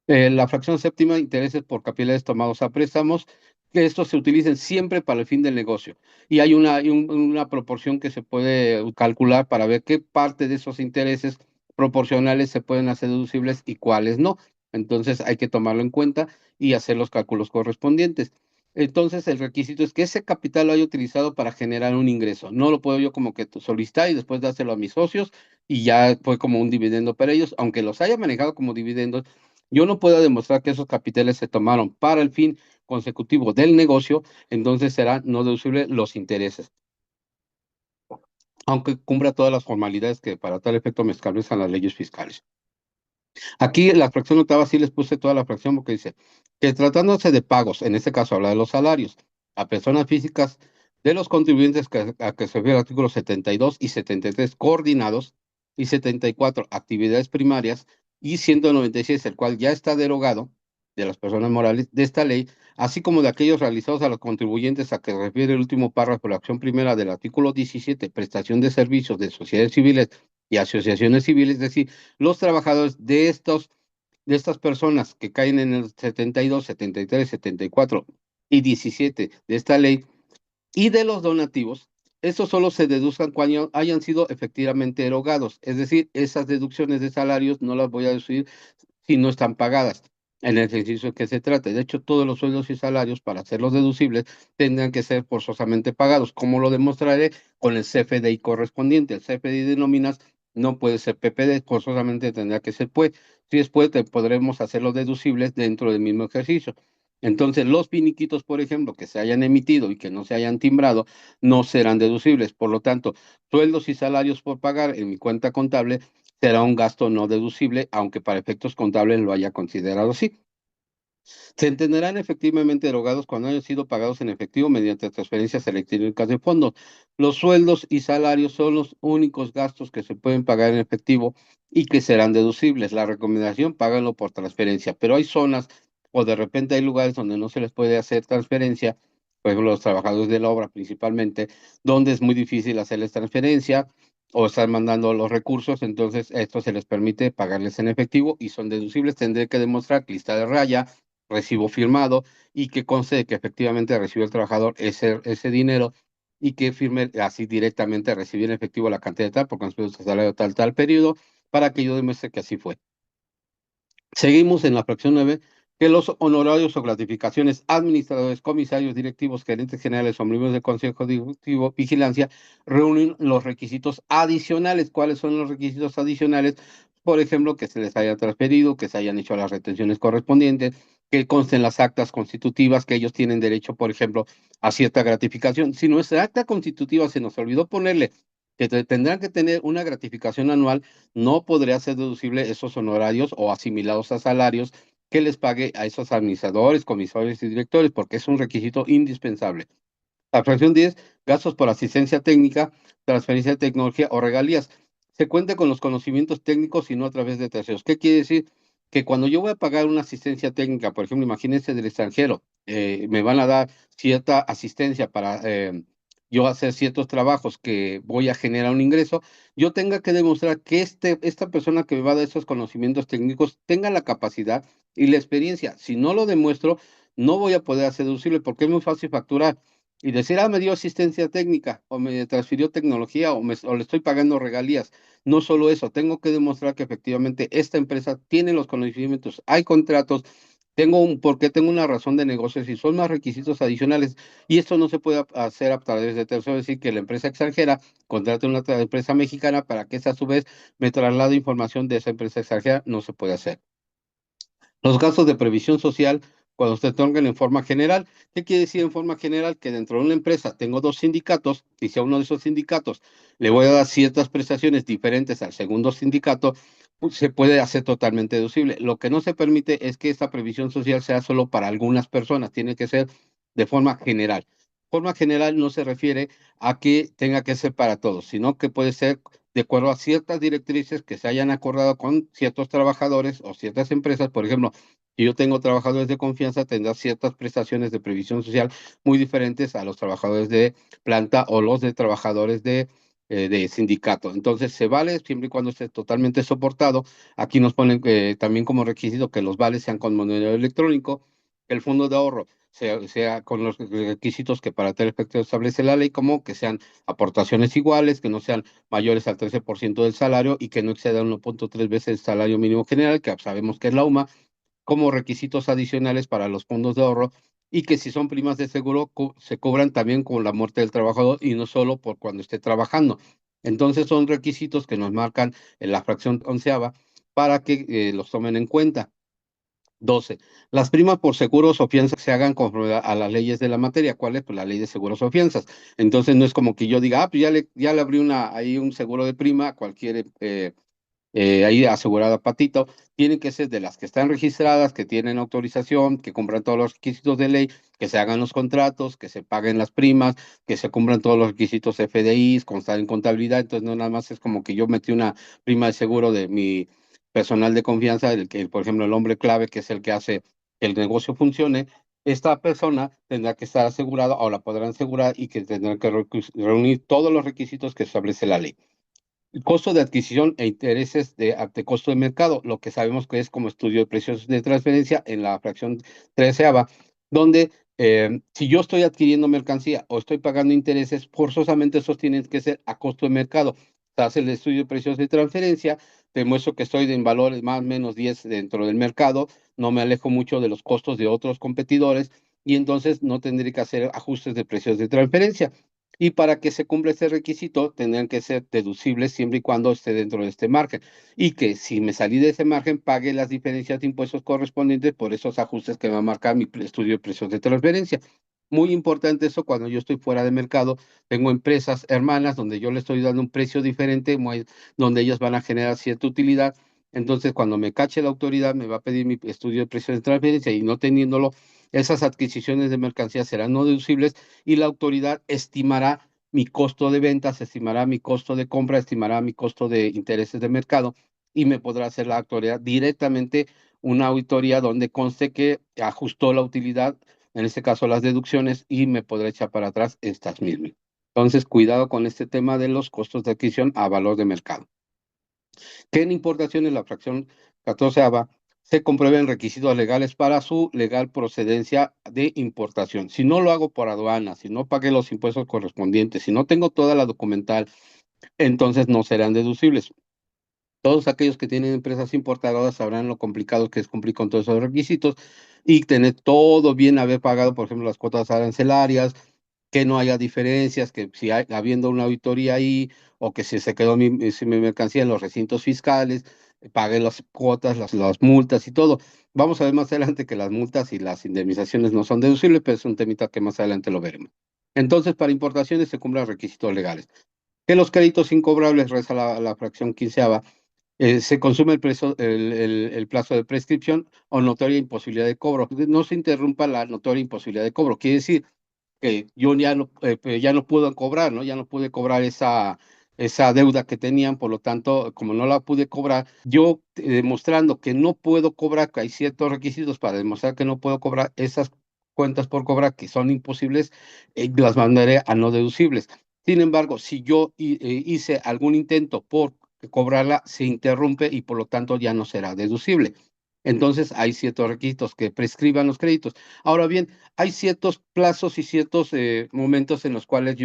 La fracción séptima, intereses por capitales tomados a préstamos, que estos se utilicen siempre para el fin del negocio. Y hay una proporción que se puede calcular para ver qué parte de esos intereses proporcionales se pueden hacer deducibles y cuáles no. Entonces hay que tomarlo en cuenta y hacer los cálculos correspondientes. Entonces el requisito es que ese capital lo haya utilizado para generar un ingreso. No lo puedo yo como que solicitar y después dárselo a mis socios y ya fue como un dividendo para ellos, aunque los haya manejado como dividendos yo no puedo demostrar que esos capitales se tomaron para el fin consecutivo del negocio, entonces serán no deducibles los intereses, aunque cumpla todas las formalidades que para tal efecto me establezcan las leyes fiscales. Aquí la fracción octava sí les puse toda la fracción porque dice que tratándose de pagos, en este caso habla de los salarios, a personas físicas de los contribuyentes a que se refiere el artículo 72 y 73 coordinados y 74 actividades primarias y 196 el cual ya está derogado de las personas morales de esta ley, así como de aquellos realizados a los contribuyentes a que se refiere el último párrafo de la acción primera del artículo 17, prestación de servicios de sociedades civiles y asociaciones civiles, es decir, los trabajadores de estas personas que caen en el 72, 73, 74 y 17 de esta ley y de los donativos, estos solo se deduzcan cuando hayan sido efectivamente erogados. Es decir, esas deducciones de salarios no las voy a deducir si no están pagadas en el ejercicio que se trate. De hecho, todos los sueldos y salarios para hacerlos deducibles tendrán que ser forzosamente pagados. ¿Cómo lo demostraré? Con el CFDI correspondiente. El CFDI de nóminas no puede ser PPD, forzosamente tendrá que ser PUE. Si es PUE, podremos hacerlos deducibles dentro del mismo ejercicio. Entonces, los finiquitos, por ejemplo, que se hayan emitido y que no se hayan timbrado, no serán deducibles. Por lo tanto, sueldos y salarios por pagar en mi cuenta contable será un gasto no deducible, aunque para efectos contables lo haya considerado así. Se entenderán efectivamente erogados cuando hayan sido pagados en efectivo mediante transferencias electrónicas de fondos. Los sueldos y salarios son los únicos gastos que se pueden pagar en efectivo y que serán deducibles. La recomendación, páganlo por transferencia, pero hay zonas o de repente hay lugares donde no se les puede hacer transferencia, por ejemplo, los trabajadores de la obra principalmente, donde es muy difícil hacerles transferencia o estar mandando los recursos, entonces esto se les permite pagarles en efectivo y son deducibles. Tendré que demostrar lista de raya, recibo firmado y que conste de que efectivamente recibió el trabajador ese dinero y que firme así directamente recibir en efectivo la cantidad tal por concepto de salario tal periodo para que yo demuestre que así fue. Seguimos en la fracción 9, que los honorarios o gratificaciones, administradores, comisarios, directivos, gerentes generales o miembros del Consejo Directivo, Vigilancia, reúnen los requisitos adicionales. ¿Cuáles son los requisitos adicionales? Por ejemplo, que se les haya transferido, que se hayan hecho las retenciones correspondientes, que consten las actas constitutivas, que ellos tienen derecho, por ejemplo, a cierta gratificación. Si nuestra acta constitutiva se nos olvidó ponerle que tendrán que tener una gratificación anual, no podría ser deducible esos honorarios o asimilados a salarios que les pague a esos administradores, comisarios y directores, porque es un requisito indispensable. La fracción 10, gastos por asistencia técnica, transferencia de tecnología o regalías. Se cuenta con los conocimientos técnicos y no a través de terceros. ¿Qué quiere decir? Que cuando yo voy a pagar una asistencia técnica, por ejemplo, imagínense del extranjero, me van a dar cierta asistencia para yo hacer ciertos trabajos que voy a generar un ingreso, yo tenga que demostrar que esta persona que me va a dar esos conocimientos técnicos tenga la capacidad y la experiencia. Si no lo demuestro, no voy a poder hacer deducible porque es muy fácil facturar y decir, me dio asistencia técnica o me transfirió tecnología o le estoy pagando regalías. No solo eso, tengo que demostrar que efectivamente esta empresa tiene los conocimientos, hay contratos, porque tengo una razón de negocios y son más requisitos adicionales. Y esto no se puede hacer a través de terceros, es decir, que la empresa extranjera contrate una empresa mexicana para que esa a su vez me traslade información de esa empresa extranjera, no se puede hacer. Los gastos de previsión social, cuando se otorgan en forma general, ¿qué quiere decir en forma general? Que dentro de una empresa tengo dos sindicatos y si a uno de esos sindicatos le voy a dar ciertas prestaciones diferentes al segundo sindicato, pues se puede hacer totalmente deducible. Lo que no se permite es que esta previsión social sea solo para algunas personas, tiene que ser de forma general. Forma general no se refiere a que tenga que ser para todos, sino que puede ser de acuerdo a ciertas directrices que se hayan acordado con ciertos trabajadores o ciertas empresas. Por ejemplo, si yo tengo trabajadores de confianza, tendrá ciertas prestaciones de previsión social muy diferentes a los trabajadores de planta o los de trabajadores de sindicato. Entonces, se vale siempre y cuando esté totalmente soportado. Aquí nos ponen también como requisito que los vales sean con monedero electrónico, que el fondo de ahorro sea con los requisitos que para tal efecto establece la ley, como que sean aportaciones iguales, que no sean mayores al 13% del salario y que no exceda 1.3 veces el salario mínimo general, que sabemos que es la UMA, como requisitos adicionales para los fondos de ahorro y que si son primas de seguro se cobran también con la muerte del trabajador y no solo por cuando esté trabajando. Entonces son requisitos que nos marcan en la fracción onceava para que los tomen en cuenta. 12. Las primas por seguros o fianzas se hagan conforme a las leyes de la materia. ¿Cuál es? Pues la ley de seguros o fianzas. Entonces no es como que yo diga, pues ya le abrí ahí un seguro de prima a cualquier ahí asegurada Patito, tienen que ser de las que están registradas, que tienen autorización, que cumplan todos los requisitos de ley, que se hagan los contratos, que se paguen las primas, que se cumplan todos los requisitos FDIs, constar en contabilidad. Entonces, no nada más es como que yo metí una prima de seguro de mi personal de confianza, por ejemplo, el hombre clave, que es el que hace que el negocio funcione. Esta persona tendrá que estar asegurada o la podrán asegurar y que tendrán que reunir todos los requisitos que establece la ley. El costo de adquisición e intereses de costo de mercado, lo que sabemos que es como estudio de precios de transferencia en la fracción 13ava, donde si yo estoy adquiriendo mercancía o estoy pagando intereses, forzosamente esos tienen que ser a costo de mercado. Se hace el estudio de precios de transferencia, demuestro que estoy en valores más o menos 10 dentro del mercado, no me alejo mucho de los costos de otros competidores y entonces no tendré que hacer ajustes de precios de transferencia. Y para que se cumpla este requisito, tendrán que ser deducibles siempre y cuando esté dentro de este margen. Y que si me salí de ese margen, pague las diferencias de impuestos correspondientes por esos ajustes que va a marcar mi estudio de precios de transferencia. Muy importante eso cuando yo estoy fuera de mercado. Tengo empresas hermanas donde yo le estoy dando un precio diferente, donde ellas van a generar cierta utilidad Entonces, cuando me cache la autoridad, me va a pedir mi estudio de precios de transferencia y no teniéndolo, esas adquisiciones de mercancías serán no deducibles y la autoridad estimará mi costo de ventas, estimará mi costo de compra, estimará mi costo de intereses de mercado y me podrá hacer la autoridad directamente una auditoría donde conste que ajustó la utilidad, en este caso las deducciones, y me podrá echar para atrás estas mismas. Entonces, cuidado con este tema de los costos de adquisición a valor de mercado. Que en importaciones la fracción 14ª se comprueben requisitos legales para su legal procedencia de importación. Si no lo hago por aduana, si no pagué los impuestos correspondientes, si no tengo toda la documental, entonces no serán deducibles. Todos aquellos que tienen empresas importadoras sabrán lo complicado que es cumplir con todos esos requisitos y tener todo bien, haber pagado, por ejemplo, las cuotas arancelarias, que no haya diferencias, que si hay, habiendo una auditoría ahí, o que si se quedó si mi mercancía en los recintos fiscales, pague las cuotas, las multas y todo. Vamos a ver más adelante que las multas y las indemnizaciones no son deducibles, pero es un temita que más adelante lo veremos. Entonces, para importaciones se cumplen requisitos legales. Que los créditos incobrables, reza la fracción 15ª, se consume el plazo de prescripción o notoria imposibilidad de cobro. No se interrumpa la notoria imposibilidad de cobro. Quiere decir que yo ya no puedo cobrar, ¿no? Ya no pude cobrar esa deuda que tenían, por lo tanto, como no la pude cobrar, yo demostrando que no puedo cobrar, que hay ciertos requisitos para demostrar que no puedo cobrar esas cuentas por cobrar que son imposibles, las mandaré a no deducibles. Sin embargo, si yo hice algún intento por cobrarla, se interrumpe y por lo tanto ya no será deducible. Entonces hay ciertos requisitos que prescriban los créditos. Ahora bien, hay ciertos plazos y ciertos momentos en los cuales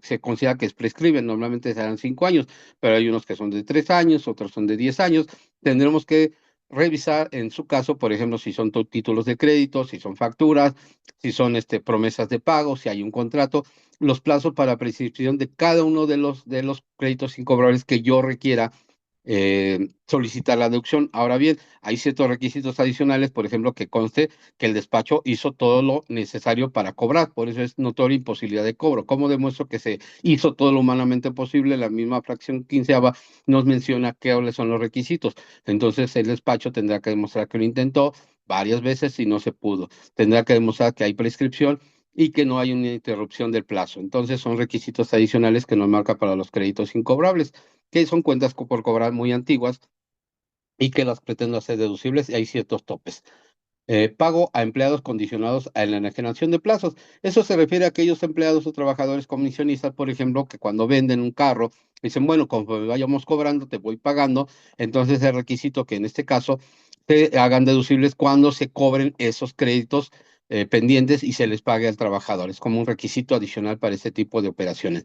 se considera que prescriben. Normalmente serán 5 años, pero hay unos que son de 3 años, otros son de 10 años. Tendremos que revisar en su caso, por ejemplo, si son títulos de crédito, si son facturas, si son promesas de pago, si hay un contrato, los plazos para prescripción de cada uno de los créditos incobrables que yo requiera solicitar la deducción. Ahora bien, hay ciertos requisitos adicionales, por ejemplo, que conste que el despacho hizo todo lo necesario para cobrar, por eso es notoria imposibilidad de cobro. ¿Cómo demuestro que se hizo todo lo humanamente posible? La misma fracción 15ª nos menciona cuáles son los requisitos. Entonces, el despacho tendrá que demostrar que lo intentó varias veces y no se pudo. Tendrá que demostrar que hay prescripción y que no hay una interrupción del plazo. Entonces, son requisitos adicionales que nos marca para los créditos incobrables, que son cuentas por cobrar muy antiguas y que las pretendo hacer deducibles y hay ciertos topes. Pago a empleados condicionados a la enajenación de plazos. Eso se refiere a aquellos empleados o trabajadores comisionistas, por ejemplo, que cuando venden un carro, dicen, bueno, conforme vayamos cobrando, te voy pagando. Entonces, el requisito que en este caso se hagan deducibles cuando se cobren esos créditos pendientes y se les pague al trabajador. Es como un requisito adicional para este tipo de operaciones.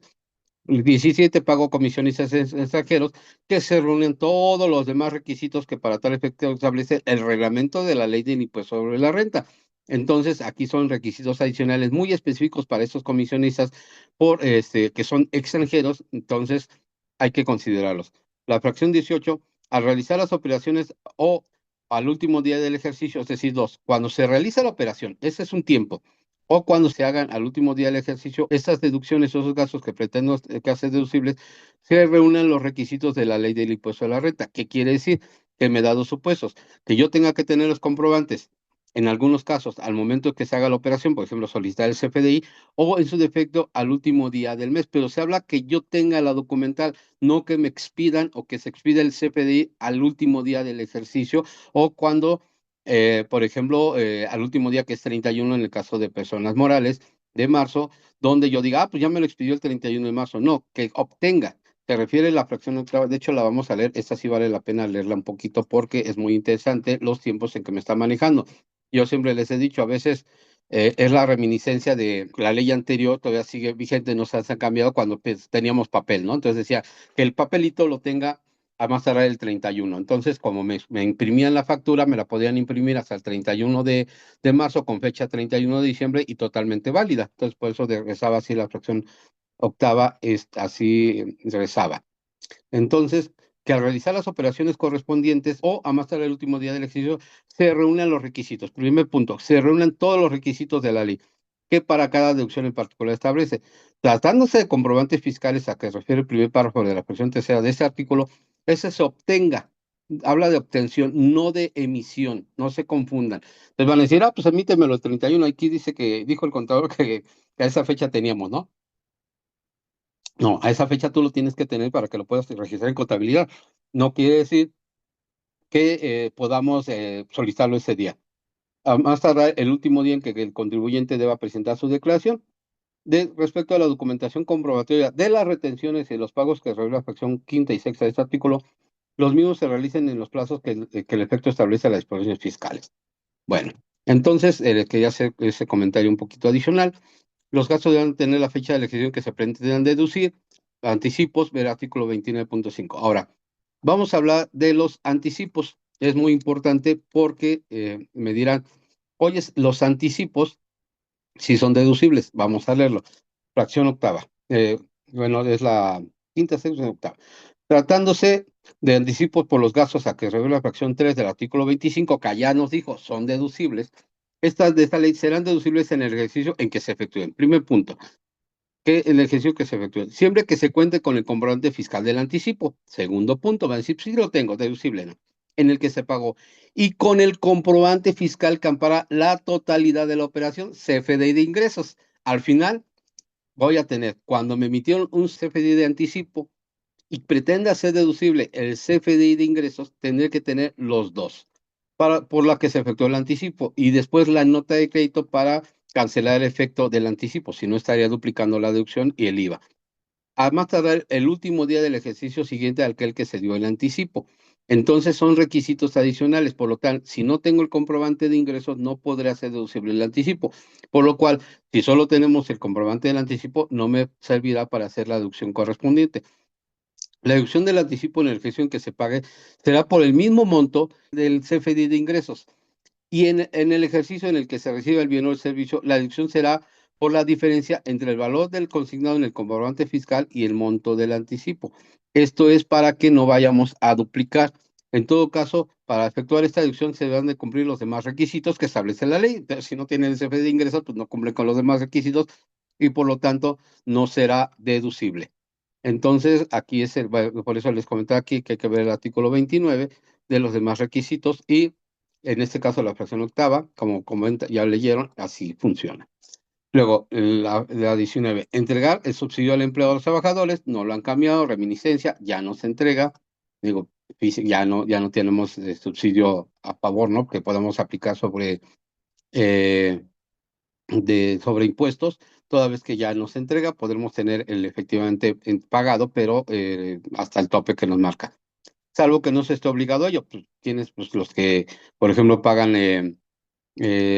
17, pago comisionistas extranjeros, que se reúnen todos los demás requisitos que para tal efecto establece el reglamento de la ley del impuesto sobre la renta. Entonces, aquí son requisitos adicionales muy específicos para estos comisionistas que son extranjeros, entonces hay que considerarlos. La fracción 18, al realizar las operaciones o al último día del ejercicio, es decir, cuando se realiza la operación, ese es un tiempo, o cuando se hagan al último día del ejercicio, estas deducciones o esos gastos que pretendo que hacer deducibles, se reúnen los requisitos de la ley del impuesto a la renta. ¿Qué quiere decir? Que me da dos supuestos, que yo tenga que tener los comprobantes, en algunos casos, al momento que se haga la operación, por ejemplo, solicitar el CFDI, o en su defecto, al último día del mes. Pero se habla que yo tenga la documental, no que me expidan o que se expida el CFDI al último día del ejercicio o cuando por ejemplo, al último día que es 31 en el caso de personas morales de marzo, donde yo diga, pues ya me lo expidió el 31 de marzo. No, que obtenga. Se refiere a la fracción octava. De hecho, la vamos a leer. Esta sí vale la pena leerla un poquito porque es muy interesante los tiempos en que me está manejando. Yo siempre les he dicho, a veces es la reminiscencia de la ley anterior, todavía sigue vigente, no se ha cambiado cuando pues, teníamos papel, ¿no? Entonces decía que el papelito lo tenga a más tardar el 31. Entonces, como me imprimían la factura, me la podían imprimir hasta el 31 de marzo con fecha 31 de diciembre y totalmente válida. Entonces, por eso rezaba así la fracción octava, así rezaba. Entonces, que al realizar las operaciones correspondientes o a más tardar el último día del ejercicio, se reúnen los requisitos. Primer punto, se reúnen todos los requisitos de la ley, que para cada deducción en particular establece. Tratándose de comprobantes fiscales a que se refiere el primer párrafo de la fracción tercera de este artículo, ese se obtenga habla de obtención, no de emisión, no se confundan. Les van a decir, pues emítemelo el 31, aquí dice que, dijo el contador que a esa fecha teníamos, ¿no? No, a esa fecha tú lo tienes que tener para que lo puedas registrar en contabilidad. No quiere decir que podamos solicitarlo ese día. A más tardar el último día en que el contribuyente deba presentar su declaración. Respecto a la documentación comprobatoria de las retenciones y los pagos que regula la fracción quinta y sexta de este artículo, los mismos se realicen en los plazos que el efecto establece las disposiciones fiscales. Bueno, entonces quería hacer ese comentario un poquito adicional. Los gastos deben tener la fecha de la ejecución que se pretenden deducir. Anticipos, ver artículo 29.5. Ahora, vamos a hablar de los anticipos. Es muy importante porque me dirán, oye, los anticipos sí son deducibles. Vamos a leerlo. Fracción octava. Bueno, es la quinta, sexta y octava. Tratándose de anticipos por los gastos a que regula la fracción 3 del artículo 25, que ya nos dijo son deducibles, estas de esta ley serán deducibles en el ejercicio en que se efectúen. Primer punto, que el ejercicio que se efectúe, siempre que se cuente con el comprobante fiscal del anticipo. Segundo punto, va a decir, sí lo tengo, deducible, ¿no? En el que se pagó. Y con el comprobante fiscal que ampara la totalidad de la operación, CFDI de ingresos. Al final, voy a tener, cuando me emitieron un CFDI de anticipo y pretenda ser deducible el CFDI de ingresos, tendré que tener los dos, por la que se efectuó el anticipo, y después la nota de crédito para cancelar el efecto del anticipo, si no estaría duplicando la deducción y el IVA. A más tardar el último día del ejercicio siguiente al que se dio el anticipo. Entonces son requisitos adicionales, por lo tanto, si no tengo el comprobante de ingresos, no podrá ser deducible el anticipo. Por lo cual, si solo tenemos el comprobante del anticipo, no me servirá para hacer la deducción correspondiente. La deducción del anticipo en el ejercicio en que se pague será por el mismo monto del CFDI de ingresos. Y en el ejercicio en el que se recibe el bien o el servicio, la deducción será por la diferencia entre el valor del consignado en el comprobante fiscal y el monto del anticipo. Esto es para que no vayamos a duplicar. En todo caso, para efectuar esta deducción se deben de cumplir los demás requisitos que establece la ley. Pero si no tienen el CFDI de ingresos, pues no cumplen con los demás requisitos y por lo tanto no será deducible. Entonces, aquí es por eso les comentaba aquí que hay que ver el artículo 29 de los demás requisitos y en este caso la fracción octava, como ya leyeron, así funciona. Luego, la 19, entregar el subsidio al empleado a los trabajadores, no lo han cambiado, reminiscencia, ya no se entrega, digo, ya no tenemos subsidio a favor, ¿no? Que podamos aplicar sobre sobre impuestos, toda vez que ya nos entrega, podremos tener el efectivamente pagado, pero hasta el tope que nos marca. Salvo que no se esté obligado a ello, pues quienes, pues los que, por ejemplo, pagan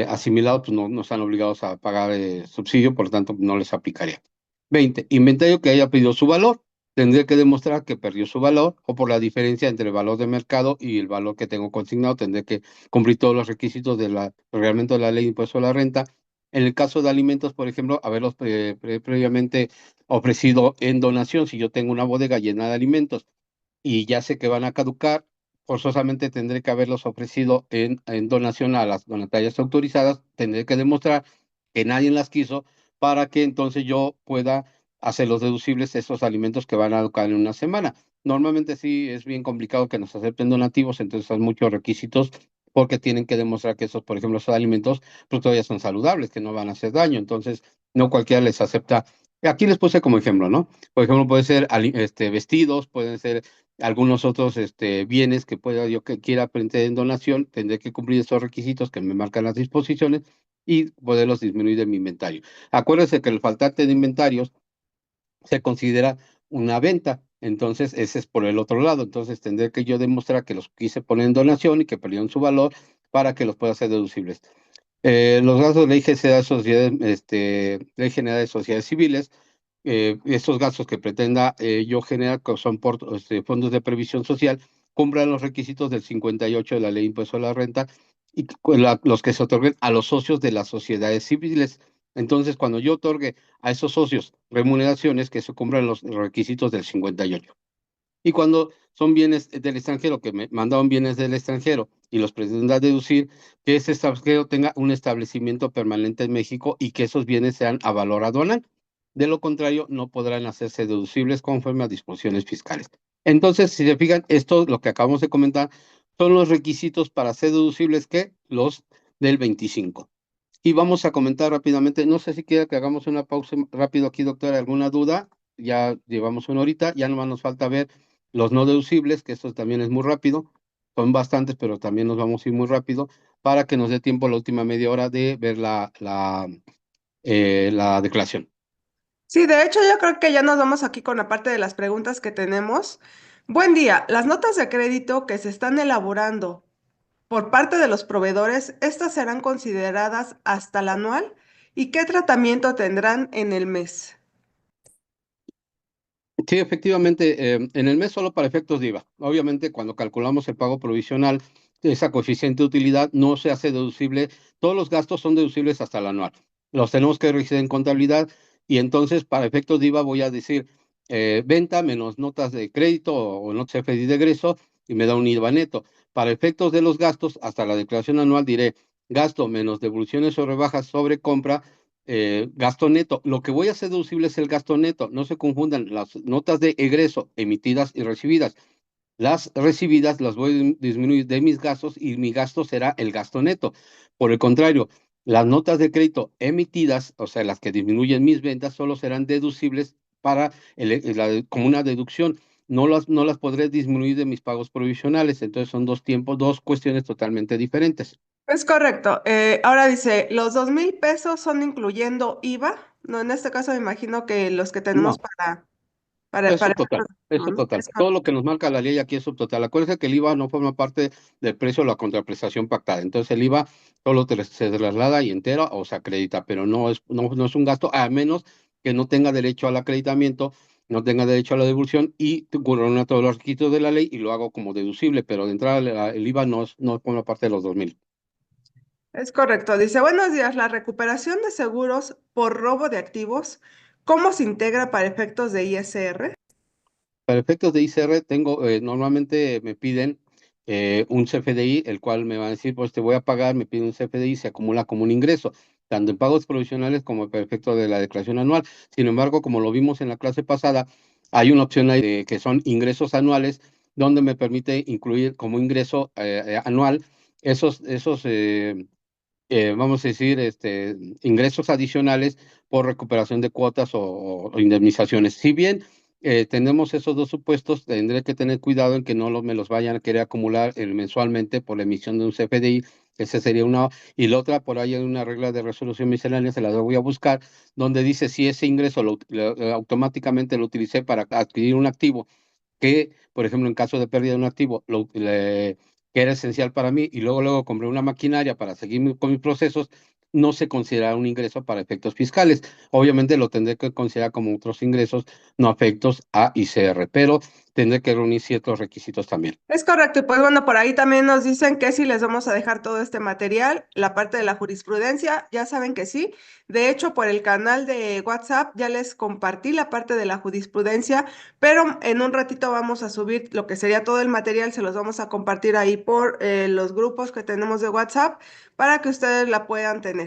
asimilado, pues no están obligados a pagar subsidio, por lo tanto, no les aplicaría. 20. Inventario que haya perdido su valor. Tendría que demostrar que perdió su valor o por la diferencia entre el valor de mercado y el valor que tengo consignado, tendré que cumplir todos los requisitos del reglamento de la ley de impuesto a la renta. En el caso de alimentos, por ejemplo, haberlos previamente ofrecido en donación. Si yo tengo una bodega llena de alimentos y ya sé que van a caducar, forzosamente tendré que haberlos ofrecido en donación a las donatarias autorizadas, tendré que demostrar que nadie las quiso para que entonces yo pueda hacer los deducibles esos alimentos que van a caducar en una semana. Normalmente sí es bien complicado que nos acepten donativos, entonces hay muchos requisitos porque tienen que demostrar que esos, por ejemplo, esos alimentos pues todavía son saludables, que no van a hacer daño, entonces no cualquiera les acepta. Aquí les puse como ejemplo, ¿no? Por ejemplo, puede ser vestidos, pueden ser algunos otros bienes que pueda yo que quiera prender en donación, tendré que cumplir esos requisitos que me marcan las disposiciones y poderlos disminuir de mi inventario. Acuérdense que el faltante de inventarios se considera una venta, entonces ese es por el otro lado, entonces tendré que yo demostrar que los quise poner en donación y que perdieron su valor para que los pueda hacer deducibles. Los gastos de ley general de sociedades, ley general de sociedades civiles, estos gastos que pretenda yo generar, que son por fondos de previsión social, cumplan los requisitos del 58 de la ley de impuesto a la renta y los que se otorguen a los socios de las sociedades civiles. Entonces, cuando yo otorgue a esos socios remuneraciones, que se cumplan los requisitos del 58. Y cuando son bienes del extranjero, que me mandaron bienes del extranjero y los pretenda deducir, que ese extranjero tenga un establecimiento permanente en México y que esos bienes sean a valor aduanal. De lo contrario, no podrán hacerse deducibles conforme a disposiciones fiscales. Entonces, si se fijan, esto, lo que acabamos de comentar, son los requisitos para ser deducibles que los del 25. Y vamos a comentar rápidamente, no sé si quiera que hagamos una pausa rápido aquí, doctora, ¿alguna duda? Ya llevamos una horita, ya nomás nos falta ver los no deducibles, que esto también es muy rápido, son bastantes, pero también nos vamos a ir muy rápido para que nos dé tiempo la última media hora de ver la declaración. Sí, de hecho yo creo que ya nos vamos aquí con la parte de las preguntas que tenemos. Buen día, las notas de crédito que se están elaborando por parte de los proveedores, estas serán consideradas hasta el anual y qué tratamiento tendrán en el mes. Sí, efectivamente, en el mes solo para efectos de IVA. Obviamente, cuando calculamos el pago provisional, esa coeficiente de utilidad no se hace deducible. Todos los gastos son deducibles hasta el anual. Los tenemos que registrar en contabilidad y entonces, para efectos de IVA, voy a decir venta menos notas de crédito o notas FDI de egreso y me da un IVA neto. Para efectos de los gastos, hasta la declaración anual diré gasto menos devoluciones o rebajas sobre compra gasto neto. Lo que voy a hacer deducible es el gasto neto. No se confundan las notas de egreso emitidas y recibidas. Las recibidas las voy a disminuir de mis gastos y mi gasto será el gasto neto. Por el contrario, las notas de crédito emitidas, o sea, las que disminuyen mis ventas, solo serán deducibles para como una deducción. No las podré disminuir de mis pagos provisionales. Entonces son dos tiempos, dos cuestiones totalmente diferentes. Es correcto. Ahora dice, ¿los 2,000 pesos son incluyendo IVA? No, en este caso me imagino que los que tenemos No. Es para subtotal, es ¿no? subtotal. Todo lo que nos marca la ley aquí es subtotal. Acuérdense que el IVA no forma parte del precio o la contraprestación pactada. Entonces el IVA solo se traslada y entera o se acredita, pero no es un gasto, a menos que no tenga derecho al acreditamiento, no tenga derecho a la devolución y corona todos los requisitos de la ley y lo hago como deducible, pero de entrada el IVA no forma parte de los 2,000. Es correcto. Dice, buenos días, la recuperación de seguros por robo de activos, ¿cómo se integra para efectos de ISR? Para efectos de ICR, normalmente me piden un CFDI, el cual me va a decir, pues te voy a pagar, me piden un CFDI, se acumula como un ingreso, tanto en pagos provisionales como para efecto de la declaración anual. Sin embargo, como lo vimos en la clase pasada, hay una opción ahí que son ingresos anuales, donde me permite incluir como ingreso anual esos vamos a decir, ingresos adicionales por recuperación de cuotas o indemnizaciones. Si bien tenemos esos dos supuestos, tendré que tener cuidado en que no me los vayan a querer acumular mensualmente por la emisión de un CFDI. Esa sería una. Y la otra, por ahí hay una regla de resolución miscelánea, se la voy a buscar, donde dice si ese ingreso automáticamente lo utilicé para adquirir un activo que, por ejemplo, en caso de pérdida de un activo, que era esencial para mí, y luego compré una maquinaria para seguir con mis procesos, no se considera un ingreso para efectos fiscales. Obviamente lo tendré que considerar como otros ingresos no afectos a ICR, pero tendré que reunir ciertos requisitos también. Es correcto, y pues bueno, por ahí también nos dicen que si les vamos a dejar todo este material, la parte de la jurisprudencia, ya saben que sí. De hecho, por el canal de WhatsApp ya les compartí la parte de la jurisprudencia, pero en un ratito vamos a subir lo que sería todo el material, se los vamos a compartir ahí por los grupos que tenemos de WhatsApp para que ustedes la puedan tener.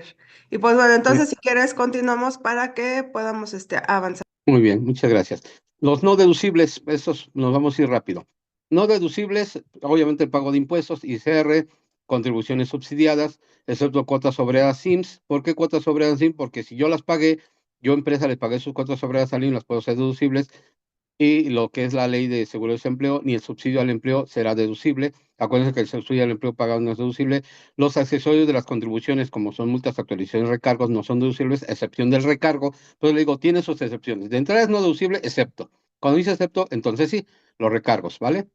Y pues bueno, Muy entonces si quieres continuamos para que podamos avanzar. muy bien, muchas gracias. Los no deducibles, esos nos vamos a ir rápido. No deducibles, obviamente el pago de impuestos, ICR, contribuciones subsidiadas, excepto cuotas obreras SIMS. ¿Por qué cuotas obreras SIMS? Porque si yo las pagué, yo empresa le pagué sus cuotas obreras al IMSS, las puedo ser deducibles, y lo que es la ley de seguro de desempleo, ni el subsidio al empleo será deducible. Acuérdense que el subsidio al empleo pagado no es deducible. Los accesorios de las contribuciones, como son multas, actualizaciones, recargos, no son deducibles, excepción del recargo. Entonces le digo, tiene sus excepciones. De entrada es no deducible, excepto. Cuando dice excepto, entonces sí, los recargos, ¿vale?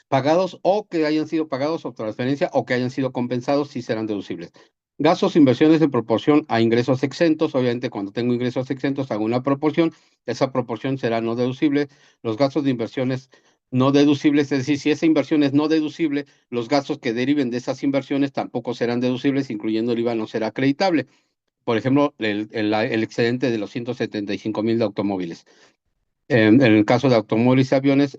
Pagados o que hayan sido pagados o transferencia o que hayan sido compensados, sí serán deducibles. Gastos, inversiones en proporción a ingresos exentos. Obviamente, cuando tengo ingresos exentos, hago una proporción. Esa proporción será no deducible. Los gastos de inversiones no deducibles, es decir, si esa inversión es no deducible, los gastos que deriven de esas inversiones tampoco serán deducibles, incluyendo el IVA, no será acreditable. Por ejemplo, el excedente de los 175,000 de automóviles. En el caso de automóviles y aviones,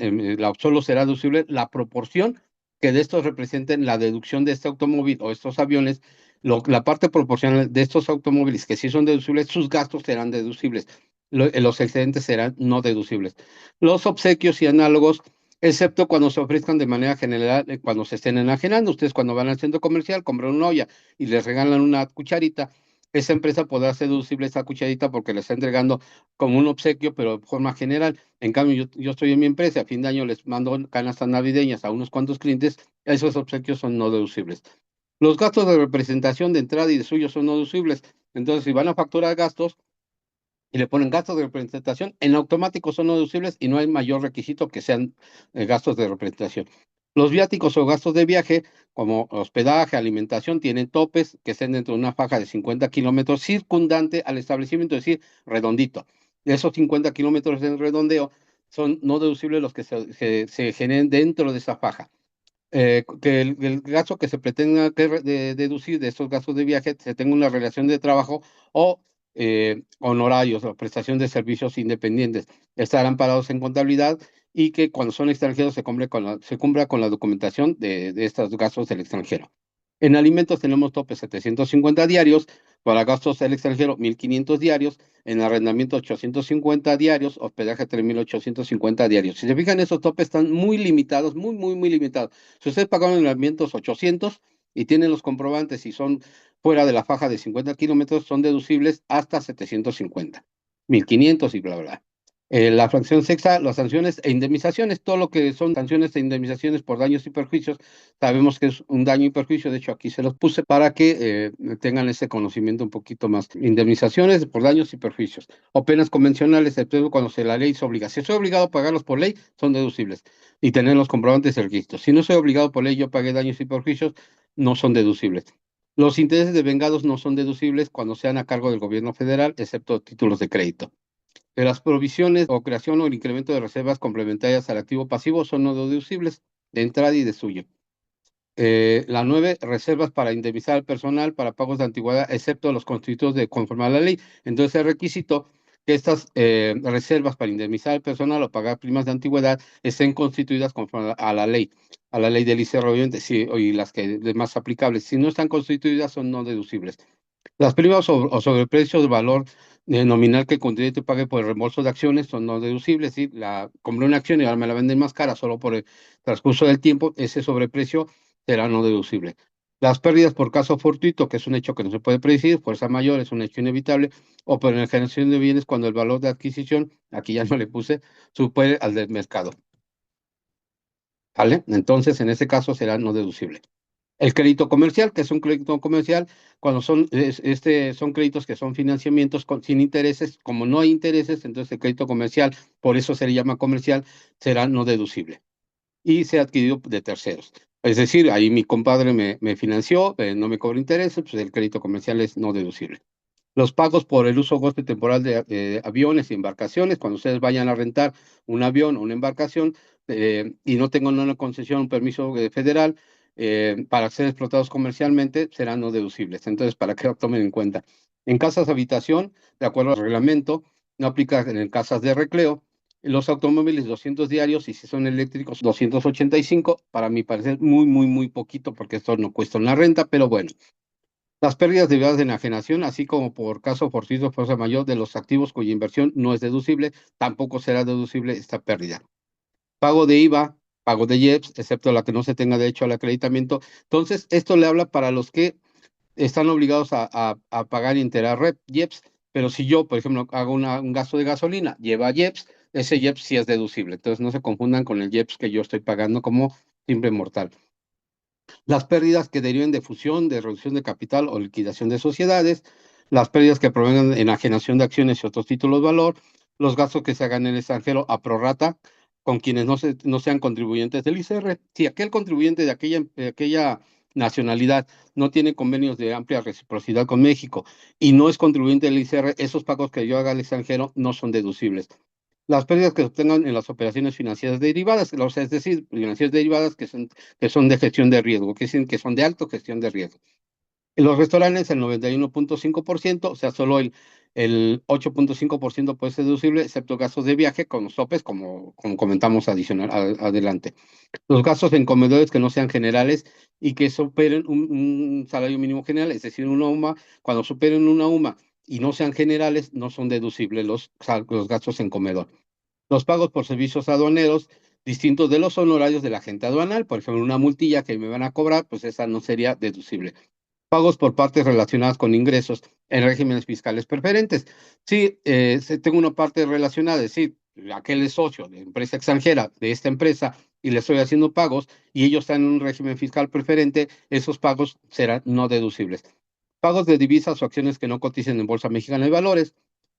solo será deducible la proporción que de estos representen la deducción de este automóvil o estos aviones. La parte proporcional de estos automóviles que sí son deducibles, sus gastos serán deducibles. los excedentes serán no deducibles. Los obsequios y análogos, excepto cuando se ofrezcan de manera general, cuando se estén enajenando. Ustedes cuando van al centro comercial, compran una olla y les regalan una cucharita, esa empresa podrá hacer deducible esa cucharita porque le está entregando como un obsequio, pero de forma general. En cambio, yo estoy en mi empresa, a fin de año les mando canastas navideñas a unos cuantos clientes, esos obsequios son no deducibles. Los gastos de representación de entrada y de suyo son no deducibles. Entonces, si van a facturar gastos y le ponen gastos de representación, en automático son no deducibles y no hay mayor requisito que sean gastos de representación. Los viáticos o gastos de viaje, como hospedaje, alimentación, tienen topes que estén dentro de una faja de 50 kilómetros circundante al establecimiento, es decir, redondito. De esos 50 kilómetros en redondeo son no deducibles los que se generen dentro de esa faja. Que el gasto que se pretenda deducir de estos gastos de viaje se tenga una relación de trabajo o honorarios o prestación de servicios independientes. Estarán parados en contabilidad y que cuando son extranjeros se cumpla con la documentación de estos gastos del extranjero. En alimentos tenemos tope 750 diarios, para gastos del extranjero 1.500 diarios, en arrendamiento 850 diarios, hospedaje 3.850 diarios. Si se fijan, esos topes están muy limitados, muy, muy, muy limitados. Si ustedes pagaron en alimentos 800 y tienen los comprobantes y son fuera de la faja de 50 kilómetros, son deducibles hasta 750, 1.500 y bla, bla. La fracción sexta, las sanciones e indemnizaciones, todo lo que son sanciones e indemnizaciones por daños y perjuicios, sabemos que es un daño y perjuicio, de hecho aquí se los puse para que tengan ese conocimiento un poquito más. Indemnizaciones por daños y perjuicios, o penas convencionales, excepto cuando la ley se obliga. Si soy obligado a pagarlos por ley, son deducibles, y tener los comprobantes del registro. Si no soy obligado por ley, yo pagué daños y perjuicios, no son deducibles. Los intereses de vengados no son deducibles cuando sean a cargo del gobierno federal, excepto títulos de crédito. De las provisiones o creación o el incremento de reservas complementarias al activo pasivo son no deducibles de entrada y de suyo. La 9, reservas para indemnizar al personal para pagos de antigüedad, excepto los constituidos de conforme a la ley. Entonces, el requisito que estas reservas para indemnizar al personal o pagar primas de antigüedad estén constituidas conforme a la ley del ICR, obviamente, sí, y las que más aplicables. Si no están constituidas, son no deducibles. Las primas o sobreprecio de valor nominal que el contribuyente pague por el reembolso de acciones son no deducibles. ¿Sí? Compré una acción y ahora me la venden más cara solo por el transcurso del tiempo, ese sobreprecio será no deducible. Las pérdidas por caso fortuito, que es un hecho que no se puede predecir, fuerza mayor, es un hecho inevitable, o por la generación de bienes cuando el valor de adquisición, aquí ya no le puse, supere al del mercado. ¿Vale? Entonces, en ese caso será no deducible. El crédito comercial, que es un crédito comercial, cuando son créditos que son financiamientos sin intereses, como no hay intereses, entonces el crédito comercial, por eso se le llama comercial, será no deducible y se ha adquirido de terceros. Es decir, ahí mi compadre me financió, no me cobra intereses, pues el crédito comercial es no deducible. Los pagos por el uso o goce temporal de aviones y embarcaciones, cuando ustedes vayan a rentar un avión o una embarcación y no tengan una concesión, un permiso federal para ser explotados comercialmente, serán no deducibles. Entonces, para que lo tomen en cuenta. En casas de habitación, de acuerdo al reglamento, no aplica en casas de recreo. Los automóviles 200 diarios y si son eléctricos 285, para mi parecer muy, muy, muy poquito porque esto no cuesta una renta, pero bueno. Las pérdidas derivadas de enajenación, así como por caso fortuito o fuerza mayor de los activos cuya inversión no es deducible, tampoco será deducible esta pérdida. Pago de IVA, pago de IEPS, excepto la que no se tenga derecho al acreditamiento. Entonces, esto le habla para los que están obligados a pagar Interarrep, IEPS, pero si yo, por ejemplo, hago un gasto de gasolina, lleva IEPS, ese IEPS sí es deducible. Entonces, no se confundan con el IEPS que yo estoy pagando como simple mortal. Las pérdidas que deriven de fusión, de reducción de capital o liquidación de sociedades, las pérdidas que provengan de enajenación de acciones y otros títulos de valor, los gastos que se hagan en el extranjero a prorrata con quienes no sean contribuyentes del ICR. Si aquel contribuyente de aquella nacionalidad no tiene convenios de amplia reciprocidad con México y no es contribuyente del ICR, esos pagos que yo haga al extranjero no son deducibles. Las pérdidas que se obtengan en las operaciones financieras derivadas, es decir, financieras derivadas que son de gestión de riesgo, que son de alta gestión de riesgo. En los restaurantes, el 91.5%, o sea, solo el 8.5% puede ser deducible, excepto gastos de viaje con los topes, como comentamos adelante. Los gastos en comedores que no sean generales y que superen un salario mínimo general, es decir, una UMA, cuando superen una UMA y no sean generales, no son deducibles los gastos en comedor. Los pagos por servicios aduaneros distintos de los honorarios del agente aduanal, por ejemplo, una multilla que me van a cobrar, pues esa no sería deducible. Pagos por partes relacionadas con ingresos en regímenes fiscales preferentes. Sí, tengo una parte relacionada, es decir, aquel es socio de empresa extranjera de esta empresa y le estoy haciendo pagos y ellos están en un régimen fiscal preferente, esos pagos serán no deducibles. Pagos de divisas o acciones que no coticen en Bolsa Mexicana de Valores,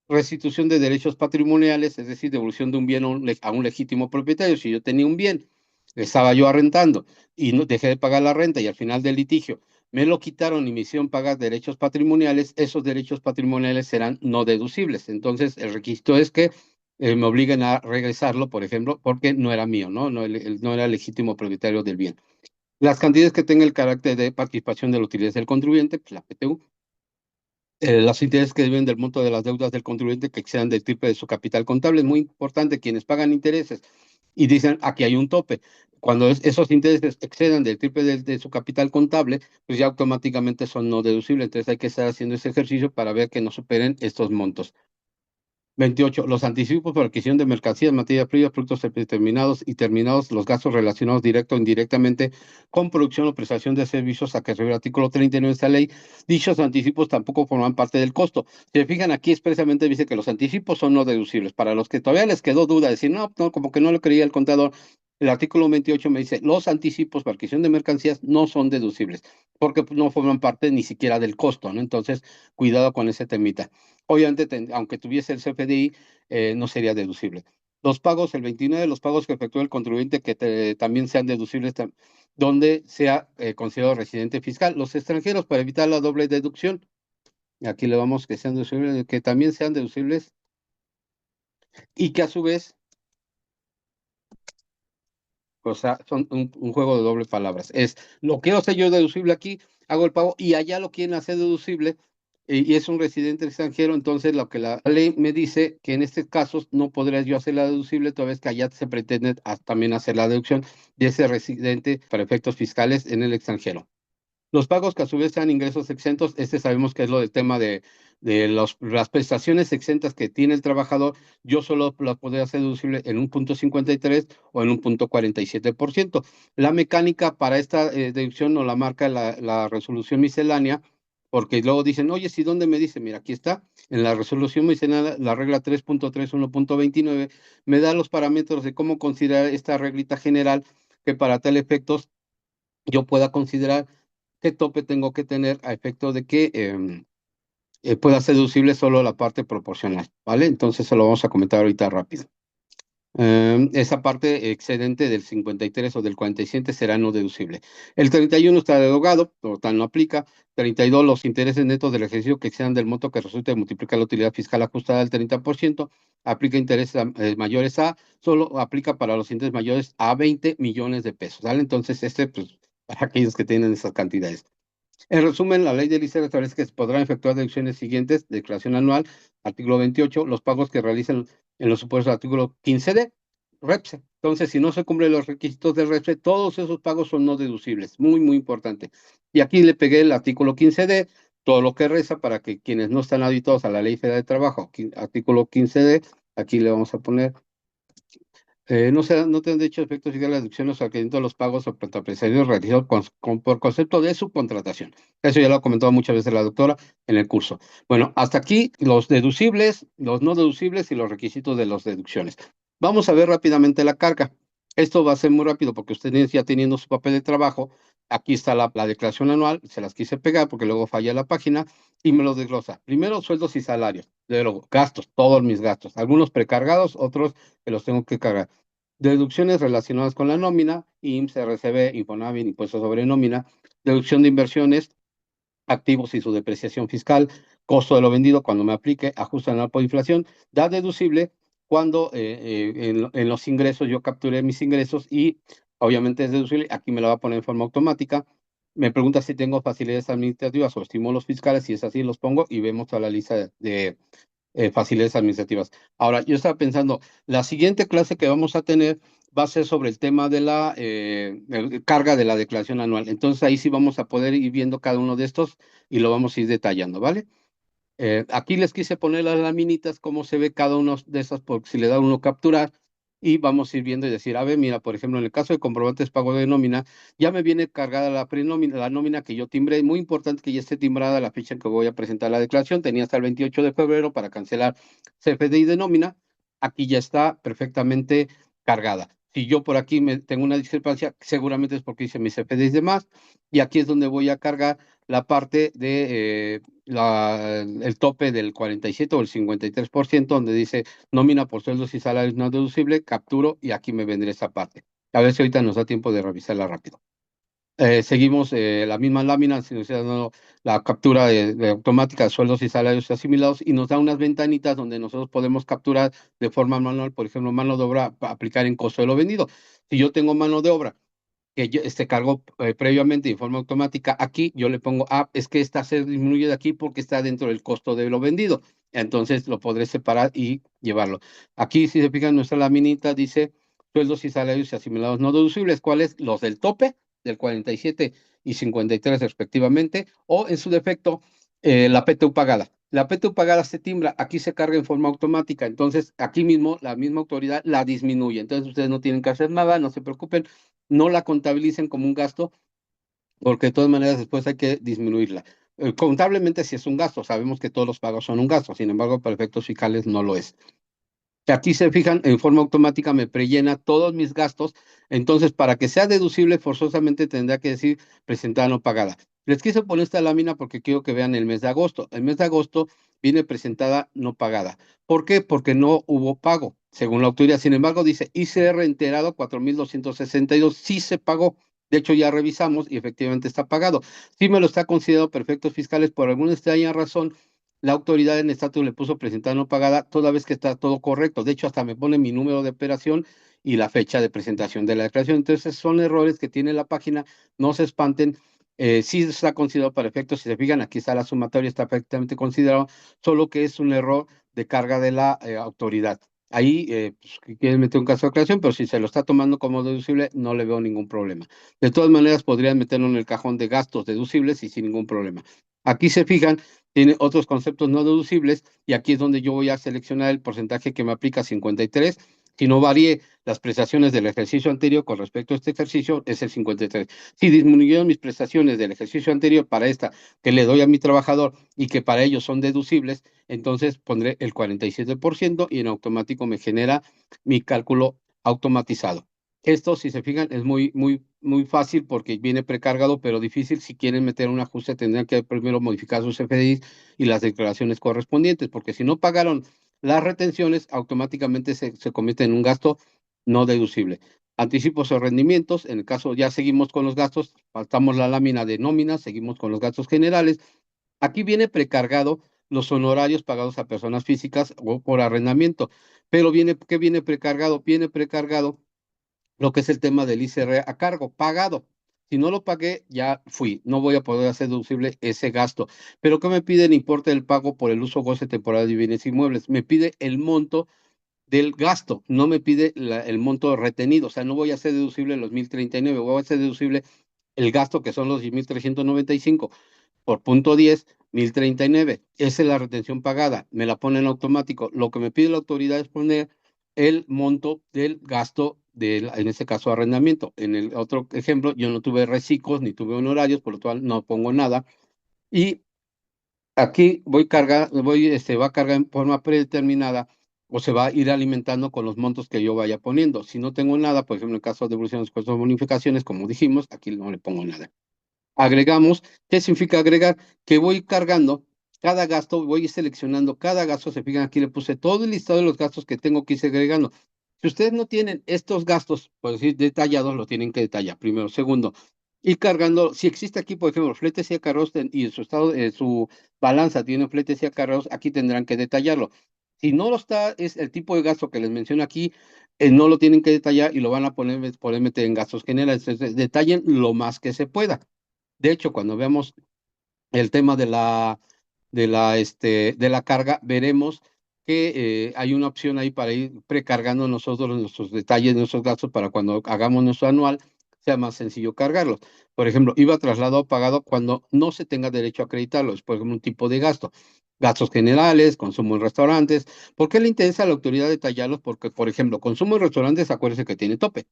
restitución de derechos patrimoniales, es decir, devolución de un bien a un legítimo propietario. Si yo tenía un bien, estaba yo arrendando y no, dejé de pagar la renta y al final del litigio me lo quitaron y me hicieron pagar derechos patrimoniales, esos derechos patrimoniales serán no deducibles. Entonces, el requisito es que me obliguen a regresarlo, por ejemplo, porque no era mío, ¿no? No era legítimo propietario del bien. Las cantidades que tengan el carácter de participación de la utilidad del contribuyente, pues la PTU, los intereses que deben del monto de las deudas del contribuyente que excedan del triple de su capital contable. Es muy importante quienes pagan intereses y dicen aquí hay un tope. Cuando esos intereses excedan del triple de su capital contable, pues ya automáticamente son no deducibles. Entonces hay que estar haciendo ese ejercicio para ver que no superen estos montos. 28. Los anticipos por adquisición de mercancías, materias primas, productos determinados y terminados, los gastos relacionados directo o indirectamente con producción o prestación de servicios a que se refiere el artículo 39 de esta ley. Dichos anticipos tampoco forman parte del costo. Si se fijan aquí expresamente dice que los anticipos son no deducibles. Para los que todavía les quedó duda, decir, no, como que no lo creía el contador, el artículo 28 me dice, los anticipos por adquisición de mercancías no son deducibles, porque pues, no forman parte ni siquiera del costo, ¿no? Entonces, cuidado con ese temita. Obviamente, aunque tuviese el CFDI, no sería deducible. Los pagos, el 29, los pagos que efectúa el contribuyente que también sean deducibles, donde sea considerado residente fiscal. Los extranjeros, para evitar la doble deducción, aquí le vamos que sean deducibles, que también sean deducibles y que a su vez, o sea, son un juego de doble palabras. Es lo que hace yo deducible aquí, hago el pago y allá lo quieren hacer deducible y es un residente extranjero, entonces lo que la ley me dice que en este caso no podría yo hacer la deducible, toda vez que allá se pretende también hacer la deducción de ese residente para efectos fiscales en el extranjero. Los pagos que a su vez sean ingresos exentos, sabemos que es lo del tema de las prestaciones exentas que tiene el trabajador, yo solo las podría hacer deducible en un punto 53 o en un punto 47%. La mecánica para esta deducción nos la marca la resolución miscelánea, porque luego dicen, oye, ¿sí dónde me dice? Mira, aquí está, en la resolución miscelánea, la regla 3.31.29, me da los parámetros de cómo considerar esta reglita general que para tal efectos yo pueda considerar qué tope tengo que tener a efecto de que pueda ser deducible solo la parte proporcional, ¿vale? Entonces se lo vamos a comentar ahorita rápido. Esa parte excedente del 53 o del 47 será no deducible. El 31 está derogado, por tal no aplica. 32, los intereses netos del ejercicio que excedan del monto que resulte de multiplicar la utilidad fiscal ajustada al 30%, aplica intereses mayores a, solo aplica para los intereses mayores a 20 millones de pesos, ¿vale? Entonces, pues, para aquellos que tienen esas cantidades. En resumen, la ley del ISR establece que se podrán efectuar deducciones siguientes: declaración anual, artículo 28, los pagos que realicen en los supuestos del artículo 15D, REPSE. Entonces, si no se cumplen los requisitos del REPSE, todos esos pagos son no deducibles. Muy, muy importante. Y aquí le pegué el artículo 15D, todo lo que reza para que quienes no están habituados a la Ley Federal de Trabajo, artículo 15D, aquí le vamos a poner no tendrán derecho a efectos fiscales las deducciones o acreditos los pagos o prestaciones realizados por concepto de subcontratación. Eso ya lo ha comentado muchas veces la doctora en el curso. Bueno, hasta aquí los deducibles, los no deducibles y los requisitos de las deducciones. Vamos a ver rápidamente la carga. Esto va a ser muy rápido porque ustedes ya teniendo su papel de trabajo, aquí está la declaración anual, se las quise pegar porque luego falla la página y me lo desglosa. Primero, sueldos y salarios, luego gastos, todos mis gastos, algunos precargados, otros que los tengo que cargar. Deducciones relacionadas con la nómina, IMSS, RCB, Infonavit, impuestos sobre nómina, deducción de inversiones, activos y su depreciación fiscal, costo de lo vendido cuando me aplique, ajuste anual por inflación, da deducible cuando en los ingresos yo capturé mis ingresos y obviamente es deducible, aquí me lo va a poner en forma automática. Me pregunta si tengo facilidades administrativas o estímulos fiscales, si es así los pongo y vemos toda la lista de facilidades administrativas. Ahora, yo estaba pensando, la siguiente clase que vamos a tener va a ser sobre el tema de la carga de la declaración anual. Entonces ahí sí vamos a poder ir viendo cada uno de estos y lo vamos a ir detallando, ¿vale? Aquí les quise poner las laminitas, cómo se ve cada una de esas, porque si le da uno capturar, y vamos a ir viendo y decir, a ver, mira, por ejemplo, en el caso de comprobantes pago de nómina, ya me viene cargada la prenómina, la nómina que yo timbré. Muy importante que ya esté timbrada la fecha en que voy a presentar la declaración. Tenía hasta el 28 de febrero para cancelar CFDI de nómina. Aquí ya está perfectamente cargada. Si yo por aquí tengo una discrepancia, seguramente es porque hice mis CFDIs de más, y aquí es donde voy a cargar la parte de el tope del 47 o el 53%, donde dice nómina por sueldos y salarios no deducible, capturo y aquí me vendré esa parte. A ver si ahorita nos da tiempo de revisarla rápido. Seguimos la misma lámina, si nos está dando la captura de automática de sueldos y salarios asimilados, y nos da unas ventanitas donde nosotros podemos capturar de forma manual, por ejemplo, mano de obra, aplicar en costo de lo vendido. Si yo tengo mano de obra que cargó previamente de forma automática, aquí yo le pongo, es que esta se disminuye de aquí porque está dentro del costo de lo vendido. Entonces lo podré separar y llevarlo. Aquí, si se fijan, nuestra laminita dice sueldos y salarios asimilados no deducibles. ¿Cuáles? Los del tope, del 47 y 53 respectivamente, o en su defecto, la PTU pagada. La PTU pagada se timbra, aquí se carga en forma automática, entonces aquí mismo la misma autoridad la disminuye. Entonces ustedes no tienen que hacer nada, no se preocupen, no la contabilicen como un gasto, porque de todas maneras después hay que disminuirla. Contablemente sí es un gasto, sabemos que todos los pagos son un gasto, sin embargo, para efectos fiscales no lo es. Aquí se fijan, en forma automática me prellena todos mis gastos, entonces para que sea deducible forzosamente tendrá que decir presentada no pagada. Les quise poner esta lámina porque quiero que vean el mes de agosto. El mes de agosto viene presentada no pagada. ¿Por qué? Porque no hubo pago, según la autoridad. Sin embargo, dice ICR enterado 4,262, sí se pagó. De hecho, ya revisamos y efectivamente está pagado. Sí me lo está considerando para efectos fiscales por alguna extraña razón. La autoridad en estatus le puso presentada no pagada, toda vez que está todo correcto. De hecho, hasta me pone mi número de operación y la fecha de presentación de la declaración. Entonces, son errores que tiene la página, no se espanten. Sí está considerado para efectos, si se fijan, aquí está la sumatoria, está perfectamente considerado, solo que es un error de carga de la autoridad. Ahí pues, quieren meter un caso de aclaración, pero si se lo está tomando como deducible, no le veo ningún problema. De todas maneras, podrían meterlo en el cajón de gastos deducibles y sin ningún problema. Aquí se fijan, tiene otros conceptos no deducibles, y aquí es donde yo voy a seleccionar el porcentaje que me aplica 53. Si no varíe las prestaciones del ejercicio anterior con respecto a este ejercicio, es el 53. Si disminuyeron mis prestaciones del ejercicio anterior para esta que le doy a mi trabajador y que para ellos son deducibles, entonces pondré el 47% y en automático me genera mi cálculo automatizado. Esto, si se fijan, es muy fácil porque viene precargado, pero difícil. Si quieren meter un ajuste, tendrán que primero modificar sus CFDIs y las declaraciones correspondientes, porque si no pagaron las retenciones, automáticamente se convierte en un gasto no deducible. Anticipos o rendimientos, en el caso ya seguimos con los gastos, faltamos la lámina de nómina, seguimos con los gastos generales. Aquí viene precargado los honorarios pagados a personas físicas o por arrendamiento, pero ¿qué viene precargado? Viene precargado lo que es el tema del ICR a cargo, pagado. Si no lo pagué, ya fui, no voy a poder hacer deducible ese gasto. Pero ¿qué me pide el importe del pago por el uso o goce temporal de bienes inmuebles? Me pide el monto del gasto, no me pide el monto retenido, o sea, no voy a hacer deducible los 1,039, voy a hacer deducible el gasto que son los 10,395 por punto 10, 1,039. Esa es la retención pagada, me la pone en automático. Lo que me pide la autoridad es poner el monto del gasto, en este caso, arrendamiento. En el otro ejemplo, yo no tuve reciclos ni tuve honorarios, por lo cual no pongo nada. Y aquí va a cargar en forma predeterminada o se va a ir alimentando con los montos que yo vaya poniendo. Si no tengo nada, por ejemplo, en el caso de devoluciones, costos, bonificaciones, como dijimos, aquí no le pongo nada. Agregamos. ¿Qué significa agregar? Que voy cargando cada gasto, voy seleccionando cada gasto. Se fijan, aquí le puse todo el listado de los gastos que tengo que ir agregando. Si ustedes no tienen estos gastos, por decir detallados, lo tienen que detallar primero. Segundo, ir cargando, si existe aquí, por ejemplo, fletes y acarreos y su estado, su balanza tiene fletes y acarreos, aquí tendrán que detallarlo. Si no lo está, es el tipo de gasto que les menciono aquí, no lo tienen que detallar y lo van a poder meter en gastos generales. Entonces, detallen lo más que se pueda. De hecho, cuando veamos el tema de la carga, veremos que hay una opción ahí para ir precargando nosotros nuestros detalles, nuestros gastos, para cuando hagamos nuestro anual sea más sencillo cargarlos. Por ejemplo, IVA trasladado pagado cuando no se tenga derecho a acreditarlo, es por ejemplo un tipo de gasto. Gastos generales, consumo en restaurantes. ¿Por qué le interesa a la autoridad detallarlos? Porque, por ejemplo, consumo en restaurantes, acuérdense que tiene tope.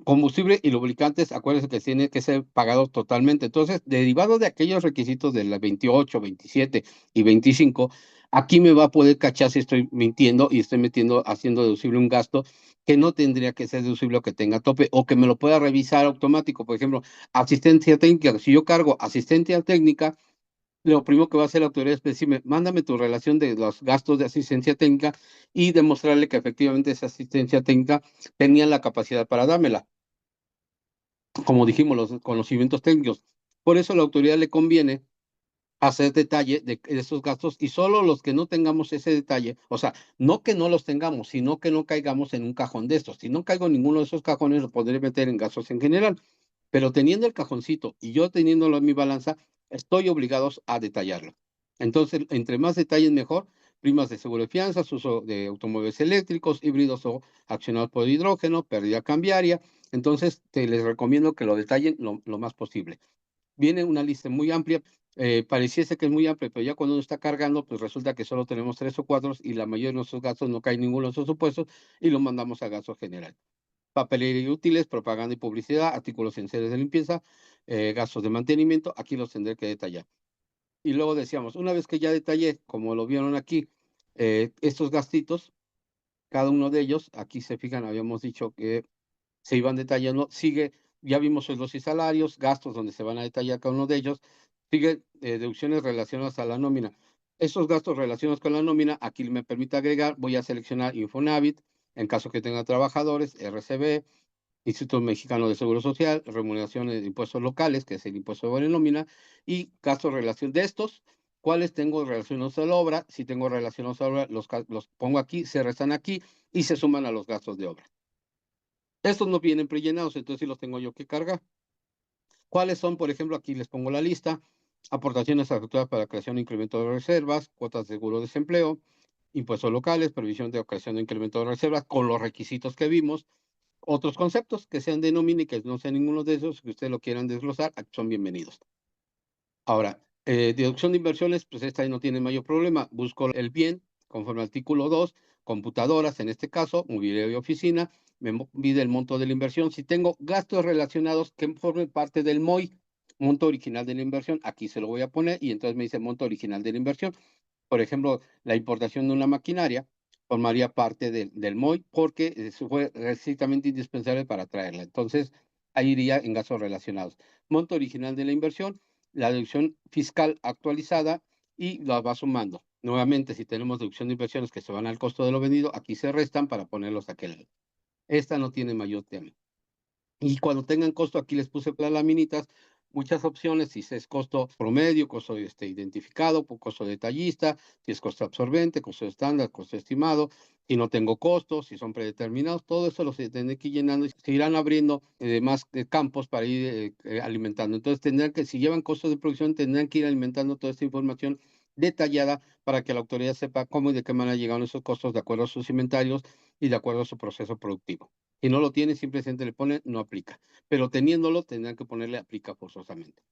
Combustible y lubricantes, acuérdense que tiene que ser pagado totalmente. Entonces, derivado de aquellos requisitos de las 28, 27 y 25, aquí me va a poder cachar si estoy mintiendo y estoy haciendo deducible un gasto que no tendría que ser deducible o que tenga tope o que me lo pueda revisar automático. Por ejemplo, asistencia técnica. Si yo cargo asistencia técnica, lo primero que va a hacer la autoridad es decirme, mándame tu relación de los gastos de asistencia técnica y demostrarle que efectivamente esa asistencia técnica tenía la capacidad para dármela, como dijimos, los conocimientos técnicos. Por eso a la autoridad le conviene hacer detalle de esos gastos y solo los que no tengamos ese detalle, o sea, no que no los tengamos, sino que no caigamos en un cajón de estos. Si no caigo en ninguno de esos cajones, lo podré meter en gastos en general. Pero teniendo el cajoncito y yo teniéndolo en mi balanza, estoy obligado a detallarlo. Entonces, entre más detalles mejor, primas de seguro de fianzas, uso de automóviles eléctricos, híbridos o accionados por hidrógeno, pérdida cambiaria. Entonces, les recomiendo que lo detallen lo más posible. Viene una lista muy amplia, pareciese que es muy amplia, pero ya cuando uno está cargando, pues resulta que solo tenemos 3 o 4 y la mayoría de nuestros gastos no cae en ninguno de esos supuestos y lo mandamos a gasto general. Papelería y útiles, propaganda y publicidad, artículos en series de limpieza, gastos de mantenimiento, aquí los tendré que detallar. Y luego decíamos, una vez que ya detallé, como lo vieron aquí, estos gastitos, cada uno de ellos, aquí se fijan, habíamos dicho que se iban detallando, ya vimos sueldos y salarios, gastos donde se van a detallar cada uno de ellos, sigue deducciones relacionadas a la nómina. Esos gastos relacionados con la nómina, aquí me permite agregar, voy a seleccionar Infonavit, en caso que tenga trabajadores, RCB, Instituto Mexicano de Seguro Social, remuneraciones de impuestos locales, que es el impuesto sobre nómina, y gastos relación de estos, cuáles tengo relacionados a la obra, si tengo relacionados a la obra, los pongo aquí, se restan aquí y se suman a los gastos de obra. Estos no vienen prellenados, entonces sí los tengo yo que cargar. ¿Cuáles son? Por ejemplo, aquí les pongo la lista. Aportaciones efectuadas para creación e incremento de reservas, cuotas de seguro de desempleo, impuestos locales, previsión de creación e incremento de reservas, con los requisitos que vimos. Otros conceptos que sean de nómina y que no sean ninguno de esos, que ustedes lo quieran desglosar, son bienvenidos. Ahora, deducción de inversiones, pues esta ahí no tiene mayor problema. Busco el bien, conforme al artículo 2, computadoras, en este caso, mobiliario y oficina, me mide el monto de la inversión. Si tengo gastos relacionados que formen parte del MOI, monto original de la inversión, aquí se lo voy a poner y entonces me dice monto original de la inversión. Por ejemplo, la importación de una maquinaria formaría parte del MOI porque eso fue estrictamente indispensable para traerla. Entonces, ahí iría en gastos relacionados. Monto original de la inversión, la deducción fiscal actualizada y la va sumando. Nuevamente, si tenemos deducción de inversiones que se van al costo de lo vendido, aquí se restan para ponerlos a aquel lado. Esta no tiene mayor tema. Y cuando tengan costo, aquí les puse las laminitas, muchas opciones, si es costo promedio, costo identificado, costo detallista, si es costo absorbente, costo estándar, costo estimado, si no tengo costos, si son predeterminados, todo eso lo se tendré que ir llenando y se irán abriendo más campos para ir alimentando. Entonces tendrán que, si llevan costos de producción, tendrán que ir alimentando toda esta información detallada para que la autoridad sepa cómo y de qué manera llegaron esos costos de acuerdo a sus inventarios y de acuerdo a su proceso productivo. Si no lo tiene, simplemente le pone no aplica. Pero teniéndolo, tendrán que ponerle aplica forzosamente.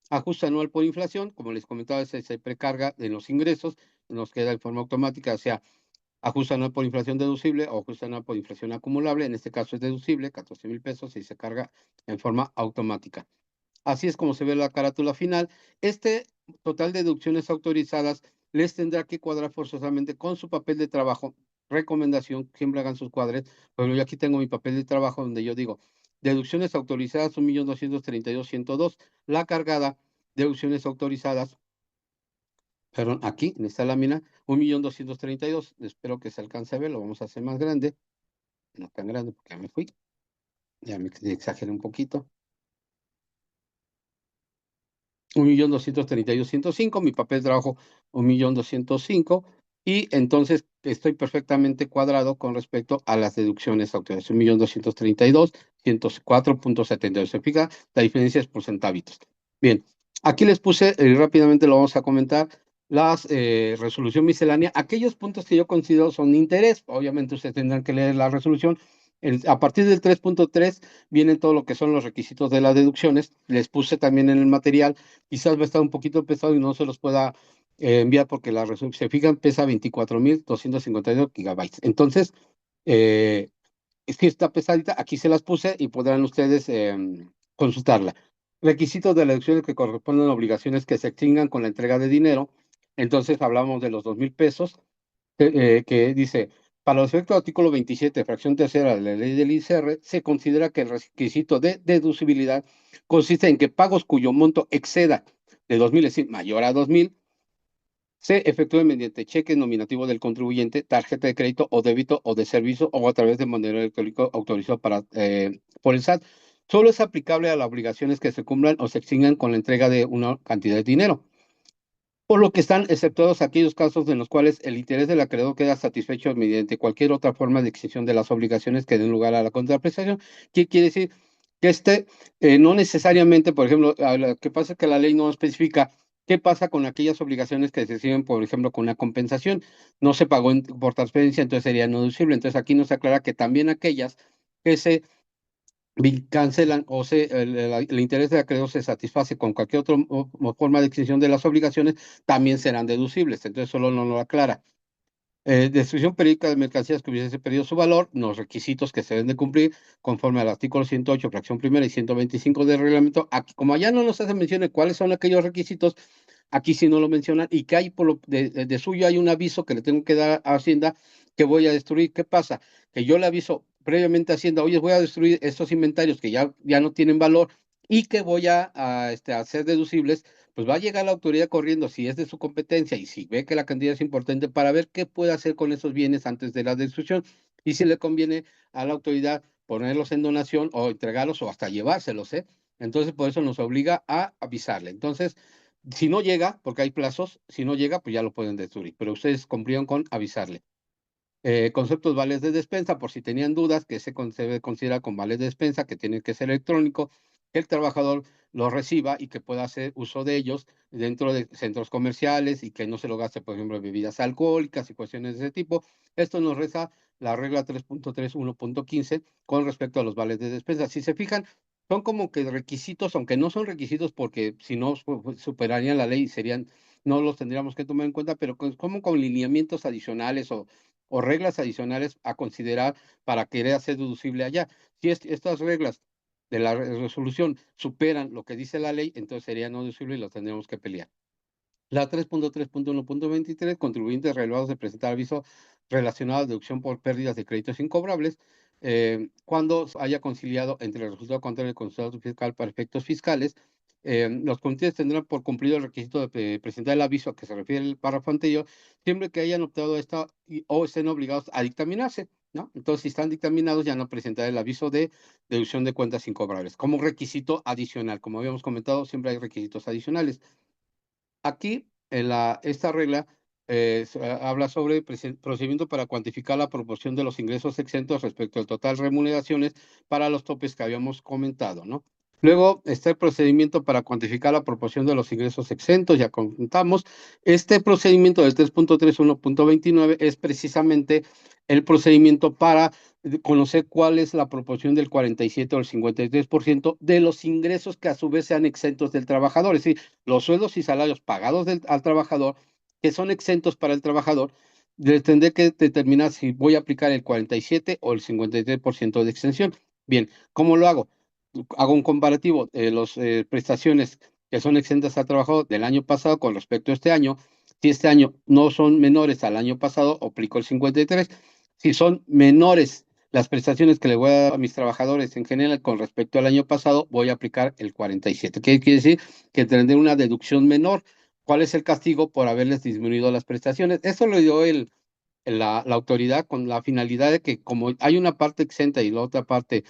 Ajuste anual por inflación, como les comentaba, se precarga en los ingresos, nos queda en forma automática, o sea, ajuste anual por inflación deducible o ajuste anual por inflación acumulable, en este caso es deducible, 14,000 pesos y se carga en forma automática. Así es como se ve la carátula final. Este total de deducciones autorizadas les tendrá que cuadrar forzosamente con su papel de trabajo. Recomendación, siempre hagan sus cuadres. Bueno, yo aquí tengo mi papel de trabajo donde yo digo, deducciones autorizadas 1.232.102. La cargada, deducciones autorizadas, perdón, aquí en esta lámina, 1.232.000. Espero que se alcance a ver, lo vamos a hacer más grande. No tan grande porque ya me fui. Ya me exageré un poquito. 1.232.105, mi papel de trabajo 1.205.000 y entonces estoy perfectamente cuadrado con respecto a las deducciones autorizadas. 1.232.104.72. Se fija, la diferencia es por centavitos. Bien, aquí les puse, rápidamente lo vamos a comentar, las resolución miscelánea, aquellos puntos que yo considero son de interés, obviamente ustedes tendrán que leer la resolución. A partir del 3.3 vienen todo lo que son los requisitos de las deducciones, les puse también en el material. Quizás va a estar un poquito pesado y no se los pueda enviar porque la resolución, se fijan, pesa 24.252 gigabytes. Entonces, sí está pesadita, aquí se las puse y podrán ustedes consultarla. Requisitos de la deducción que corresponden a obligaciones que se extingan con la entrega de dinero. Entonces hablamos de los 2,000 pesos, que dice, para los efectos del artículo 27, fracción tercera de la ley del ICR, se considera que el requisito de deducibilidad consiste en que pagos cuyo monto exceda de 2,000, es decir, mayor a 2,000, se efectúe mediante cheque nominativo del contribuyente, tarjeta de crédito o débito o de servicio o a través de monedero electrónico autorizado por el SAT. Solo es aplicable a las obligaciones que se cumplan o se extingan con la entrega de una cantidad de dinero, por lo que están exceptuados aquellos casos en los cuales el interés del acreedor queda satisfecho mediante cualquier otra forma de extinción de las obligaciones que den lugar a la contraprestación. ¿Qué quiere decir? Que no necesariamente, por ejemplo, lo que pasa es que la ley no especifica qué pasa con aquellas obligaciones que se reciben, por ejemplo, con una compensación. No se pagó por transferencia, entonces sería no deducible. Entonces aquí nos aclara que también aquellas que se cancelan o el interés del acreedor se satisface con cualquier otra forma de extinción de las obligaciones, también serán deducibles. Entonces solo no lo aclara. Destrucción periódica de mercancías que hubiese perdido su valor, los requisitos que se deben de cumplir conforme al artículo 108, fracción primera y 125 del reglamento. Aquí, como allá no nos hacen mención de cuáles son aquellos requisitos, aquí sí no lo mencionan y que hay de suyo hay un aviso que le tengo que dar a Hacienda que voy a destruir. ¿Qué pasa? Que yo le aviso previamente a Hacienda, oye, voy a destruir estos inventarios que ya no tienen valor y que voy a hacer deducibles. Pues va a llegar la autoridad corriendo si es de su competencia y si ve que la cantidad es importante para ver qué puede hacer con esos bienes antes de la destrucción y si le conviene a la autoridad ponerlos en donación o entregarlos o hasta llevárselos, ¿eh? Entonces, por eso nos obliga a avisarle. Entonces, si no llega, porque hay plazos, si no llega, pues ya lo pueden destruir, pero ustedes cumplieron con avisarle. Conceptos vales de despensa, por si tenían dudas, que se debe considerar con vales de despensa, que tiene que ser electrónico, que el trabajador los reciba y que pueda hacer uso de ellos dentro de centros comerciales y que no se lo gaste, por ejemplo, en bebidas alcohólicas y cuestiones de ese tipo. Esto nos reza la regla 3.3.1.15 con respecto a los vales de despensa. Si se fijan, son como que requisitos, aunque no son requisitos porque si no superarían la ley serían, no los tendríamos que tomar en cuenta, pero como con lineamientos adicionales o reglas adicionales a considerar para querer hacer deducible allá. Si estas reglas de la resolución superan lo que dice la ley, entonces sería no deducible y lo tendremos que pelear. La 3.3.1.23, contribuyentes relevados de presentar aviso relacionado a deducción por pérdidas de créditos incobrables, cuando haya conciliado entre el resultado contable y el consultado fiscal para efectos fiscales. Los contribuyentes tendrán por cumplido el requisito de presentar el aviso a que se refiere el párrafo anterior, siempre que hayan optado esta o estén obligados a dictaminarse, ¿no? Entonces, si están dictaminados, ya no presentar el aviso de deducción de cuentas incobrables como requisito adicional. Como habíamos comentado, siempre hay requisitos adicionales. Aquí, esta regla habla sobre procedimiento para cuantificar la proporción de los ingresos exentos respecto al total remuneraciones para los topes que habíamos comentado, ¿no? Luego está el procedimiento para cuantificar la proporción de los ingresos exentos, ya contamos. Este procedimiento del 3.31.29 es precisamente el procedimiento para conocer cuál es la proporción del 47 o el 53% de los ingresos que a su vez sean exentos del trabajador. Es decir, los sueldos y salarios pagados al trabajador, que son exentos para el trabajador, tendré que determinar si voy a aplicar el 47 o el 53% de exención. Bien, ¿cómo lo hago? Hago un comparativo de las prestaciones que son exentas al trabajador del año pasado con respecto a este año. Si este año no son menores al año pasado, aplico el 53. Si son menores las prestaciones que le voy a dar a mis trabajadores en general con respecto al año pasado, voy a aplicar el 47. ¿Qué quiere decir? Que tendré una deducción menor. ¿Cuál es el castigo por haberles disminuido las prestaciones? Eso lo dio la autoridad con la finalidad de que como hay una parte exenta y la otra parte,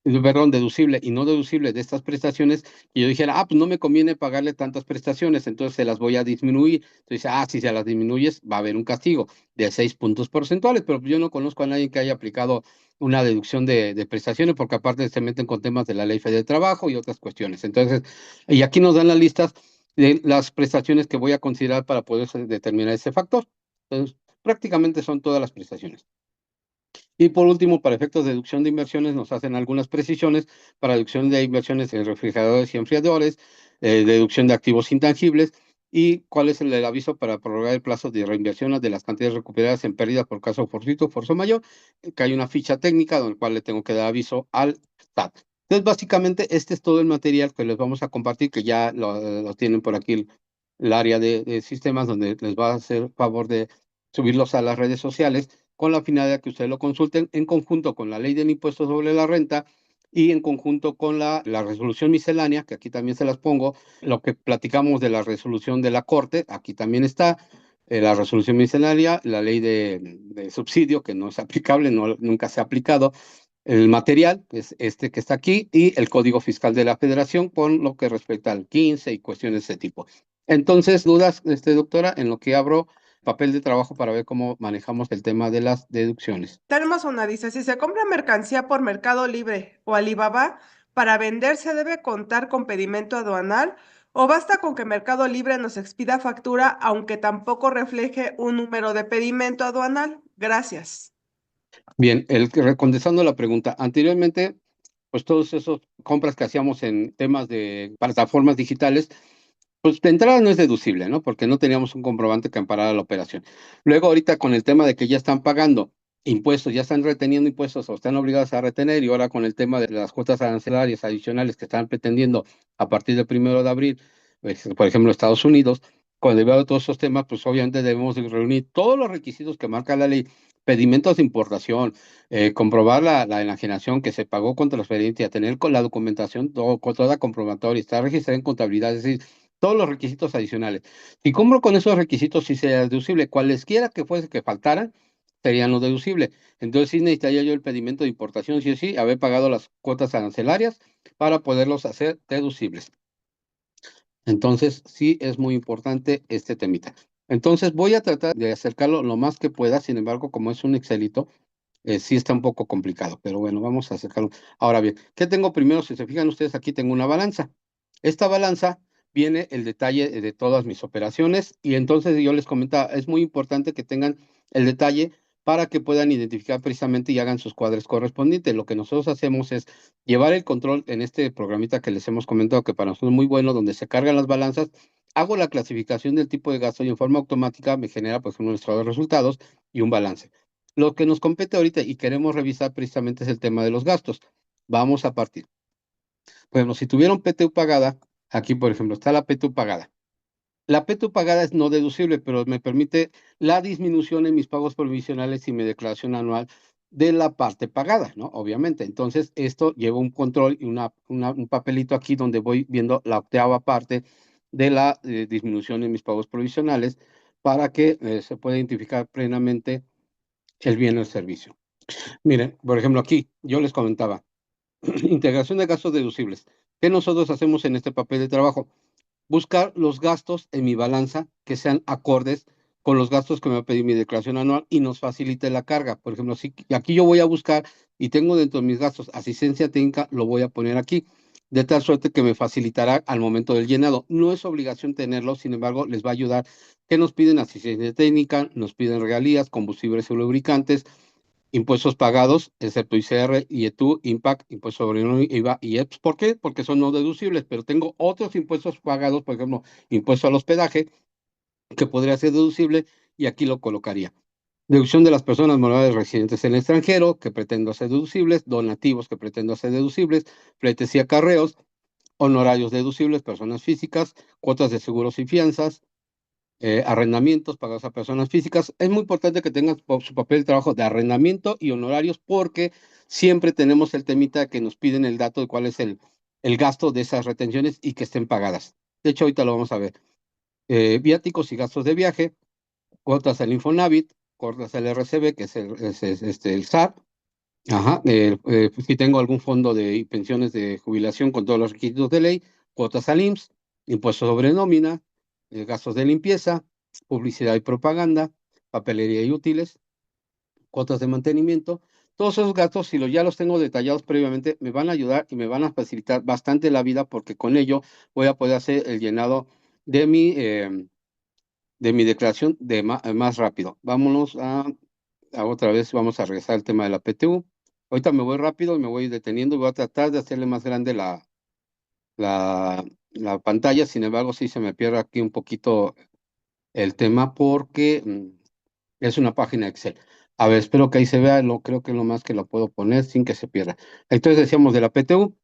perdón, deducible y no deducible de estas prestaciones, y yo dijera, pues no me conviene pagarle tantas prestaciones, entonces se las voy a disminuir. Entonces, si se las disminuyes, va a haber un castigo de 6 puntos porcentuales, pero yo no conozco a nadie que haya aplicado una deducción de prestaciones, porque aparte se meten con temas de la Ley Federal del Trabajo y otras cuestiones. Entonces, y aquí nos dan las listas de las prestaciones que voy a considerar para poder determinar ese factor. Entonces, prácticamente son todas las prestaciones. Y por último, para efectos de deducción de inversiones, nos hacen algunas precisiones para deducción de inversiones en refrigeradores y enfriadores, deducción de activos intangibles, y cuál es el aviso para prorrogar el plazo de reinversión de las cantidades recuperadas en pérdidas por caso fortuito, forzo mayor, que hay una ficha técnica donde cual le tengo que dar aviso al SAT. Entonces, básicamente, este es todo el material que les vamos a compartir, que ya lo tienen por aquí el área de sistemas, donde les va a hacer favor de subirlos a las redes sociales, con la finalidad de que ustedes lo consulten en conjunto con la ley del impuesto sobre la renta y en conjunto con la resolución miscelánea, que aquí también se las pongo, lo que platicamos de la resolución de la Corte, aquí también está, la resolución miscelánea, la ley de subsidio, que no es aplicable, nunca se ha aplicado, el material, es este que está aquí, y el Código Fiscal de la Federación, con lo que respecta al 15 y cuestiones de ese tipo. Entonces, dudas, doctora, en lo que abro papel de trabajo para ver cómo manejamos el tema de las deducciones. Tenemos una, dice, si se compra mercancía por Mercado Libre o Alibaba, para vender se debe contar con pedimento aduanal o basta con que Mercado Libre nos expida factura, aunque tampoco refleje un número de pedimento aduanal. Gracias. Bien, contestando la pregunta, anteriormente, pues todos esos compras que hacíamos en temas de plataformas digitales, pues de entrada no es deducible, ¿no? Porque no teníamos un comprobante que amparara la operación. Luego, ahorita con el tema de que ya están pagando impuestos, ya están reteniendo impuestos o están obligados a retener, y ahora con el tema de las cuotas arancelarias adicionales que están pretendiendo a partir del 1 de abril, pues, por ejemplo, Estados Unidos, con derivado de todos esos temas, pues obviamente debemos de reunir todos los requisitos que marca la ley, pedimentos de importación, comprobar la enajenación que se pagó con transferencia, tener con la documentación con toda comprobatoria, estar registrada en contabilidad, es decir, todos los requisitos adicionales. Si cumplo con esos requisitos, sí sería deducible. Cualesquiera que fuese que faltaran, serían no deducible. Entonces sí necesitaría yo el pedimento de importación, sí o sí, haber pagado las cuotas arancelarias para poderlos hacer deducibles. Entonces sí es muy importante este temita. Entonces voy a tratar de acercarlo lo más que pueda, sin embargo, como es un Excelito, sí está un poco complicado, pero bueno, vamos a acercarlo. Ahora bien, ¿qué tengo primero? Si se fijan ustedes, aquí tengo una balanza. Esta balanza viene el detalle de todas mis operaciones y entonces yo les comentaba, es muy importante que tengan el detalle para que puedan identificar precisamente y hagan sus cuadros correspondientes. Lo que nosotros hacemos es llevar el control en este programita que les hemos comentado, que para nosotros es muy bueno, donde se cargan las balanzas. Hago la clasificación del tipo de gasto y en forma automática me genera, por ejemplo, un estado de resultados y un balance. Lo que nos compete ahorita y queremos revisar precisamente es el tema de los gastos. Vamos a partir. Bueno, si tuvieron PTU pagada, aquí por ejemplo está la PTU pagada. La PTU pagada es no deducible, pero me permite la disminución en mis pagos provisionales y mi declaración anual de la parte pagada, ¿no? Obviamente. Entonces, esto lleva un control y un papelito aquí donde voy viendo la octava parte de la disminución en mis pagos provisionales para que se pueda identificar plenamente el bien o el servicio. Miren, por ejemplo, aquí yo les comentaba, integración de gastos deducibles. ¿Qué nosotros hacemos en este papel de trabajo? Buscar los gastos en mi balanza que sean acordes con los gastos que me va a pedir mi declaración anual y nos facilite la carga. Por ejemplo, si aquí yo voy a buscar y tengo dentro de mis gastos asistencia técnica, lo voy a poner aquí, de tal suerte que me facilitará al momento del llenado. No es obligación tenerlo, sin embargo, les va a ayudar que nos piden asistencia técnica, nos piden regalías, combustibles y lubricantes, impuestos pagados, excepto ICR, IETU, IMPAC, impuesto sobre IVA y EPS. ¿Por qué? Porque son no deducibles, pero tengo otros impuestos pagados, por ejemplo, impuesto al hospedaje, que podría ser deducible y aquí lo colocaría. Deducción de las personas morales residentes en el extranjero, que pretendo hacer deducibles, donativos que pretendo hacer deducibles, fletes y acarreos, honorarios deducibles, personas físicas, cuotas de seguros y fianzas, arrendamientos pagados a personas físicas. Es muy importante que tengan su papel de trabajo de arrendamiento y honorarios porque siempre tenemos el temita que nos piden el dato de cuál es el gasto de esas retenciones y que estén pagadas. De hecho, ahorita lo vamos a ver. Viáticos y gastos de viaje, cuotas al Infonavit, cuotas al RCB, que es el SAT. Ajá, si tengo algún fondo de pensiones de jubilación con todos los requisitos de ley, cuotas al IMSS, impuestos sobre nómina, gastos de limpieza, publicidad y propaganda, papelería y útiles, cuotas de mantenimiento. Todos esos gastos, si ya los tengo detallados previamente, me van a ayudar y me van a facilitar bastante la vida porque con ello voy a poder hacer el llenado de mi declaración más rápido. Vámonos a otra vez, vamos a regresar al tema de la PTU. Ahorita me voy rápido y me voy deteniendo y voy a tratar de hacerle más grande la la pantalla, sin embargo, sí se me pierde aquí un poquito el tema porque es una página Excel. A ver, espero que ahí se vea, creo que es lo más que lo puedo poner sin que se pierda. Entonces decíamos de la PTU,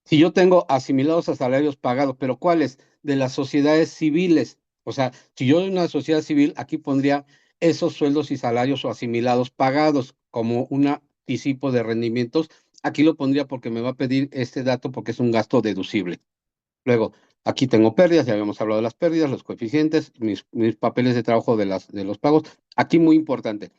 si yo tengo asimilados a salarios pagados, pero ¿cuáles? De las sociedades civiles. O sea, si yo en una sociedad civil, aquí pondría esos sueldos y salarios o asimilados pagados como un anticipo de rendimientos. Aquí lo pondría porque me va a pedir este dato porque es un gasto deducible. Luego, aquí tengo pérdidas, ya habíamos hablado de las pérdidas, los coeficientes, mis papeles de trabajo de los pagos. Aquí muy importante,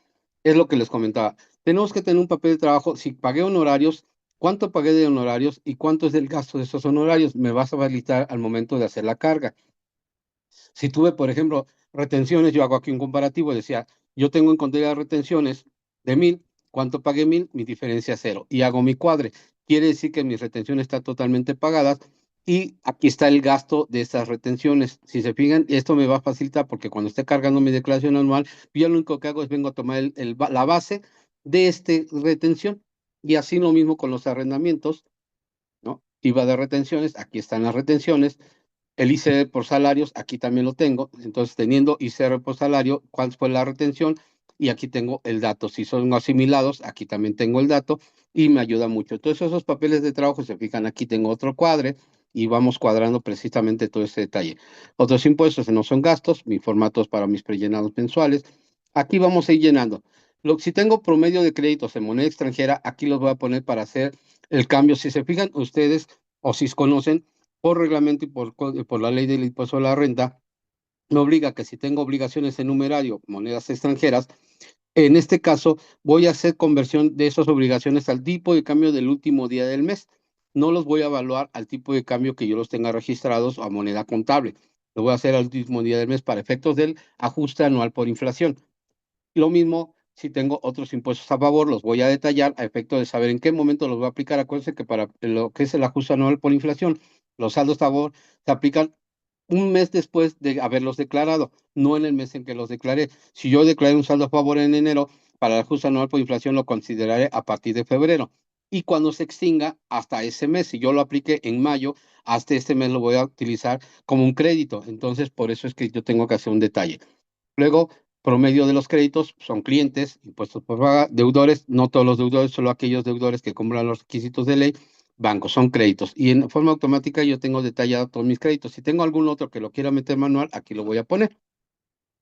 es lo que les comentaba. Tenemos que tener un papel de trabajo, si pagué honorarios, cuánto pagué de honorarios y cuánto es el gasto de esos honorarios. Me vas a validar al momento de hacer la carga. Si tuve, por ejemplo, retenciones, yo hago aquí un comparativo, decía, yo tengo en contabilidad retenciones de 1,000, ¿cuánto pagué 1,000? Mi diferencia es 0. Y hago mi cuadre. Quiere decir que mis retenciones están totalmente pagadas y aquí está el gasto de estas retenciones. Si se fijan, esto me va a facilitar porque cuando esté cargando mi declaración anual, yo lo único que hago es vengo a tomar la base de esta retención. Y así lo mismo con los arrendamientos, ¿no? IVA de retenciones, aquí están las retenciones. El ICR por salarios, aquí también lo tengo. Entonces, teniendo ICR por salario, cuál fue la retención, y aquí tengo el dato. Si son asimilados, aquí también tengo el dato y me ayuda mucho. Entonces, esos papeles de trabajo, se fijan, aquí tengo otro cuadre y vamos cuadrando precisamente todo este detalle. Otros impuestos no son gastos, mis formatos para mis prellenados mensuales. Aquí vamos a ir llenando. Si tengo promedio de créditos en moneda extranjera, aquí los voy a poner para hacer el cambio. Si se fijan ustedes o si conocen, por reglamento y por la ley del impuesto a la renta, me obliga que si tengo obligaciones en numerario, monedas extranjeras, en este caso voy a hacer conversión de esas obligaciones al tipo de cambio del último día del mes. No los voy a evaluar al tipo de cambio que yo los tenga registrados a moneda contable. Lo voy a hacer al último día del mes para efectos del ajuste anual por inflación. Lo mismo, si tengo otros impuestos a favor, los voy a detallar a efecto de saber en qué momento los voy a aplicar. Acuérdense que para lo que es el ajuste anual por inflación, los saldos a favor se aplican un mes después de haberlos declarado, no en el mes en que los declaré. Si yo declaré un saldo a favor en enero, para el ajuste anual por inflación lo consideraré a partir de febrero. Y cuando se extinga, hasta ese mes, si yo lo apliqué en mayo, hasta este mes lo voy a utilizar como un crédito. Entonces, por eso es que yo tengo que hacer un detalle. Luego, promedio de los créditos son clientes, impuestos por pagar, deudores, no todos los deudores, solo aquellos deudores que cumplan los requisitos de ley, bancos, son créditos. Y en forma automática yo tengo detallado todos mis créditos. Si tengo algún otro que lo quiera meter manual, aquí lo voy a poner.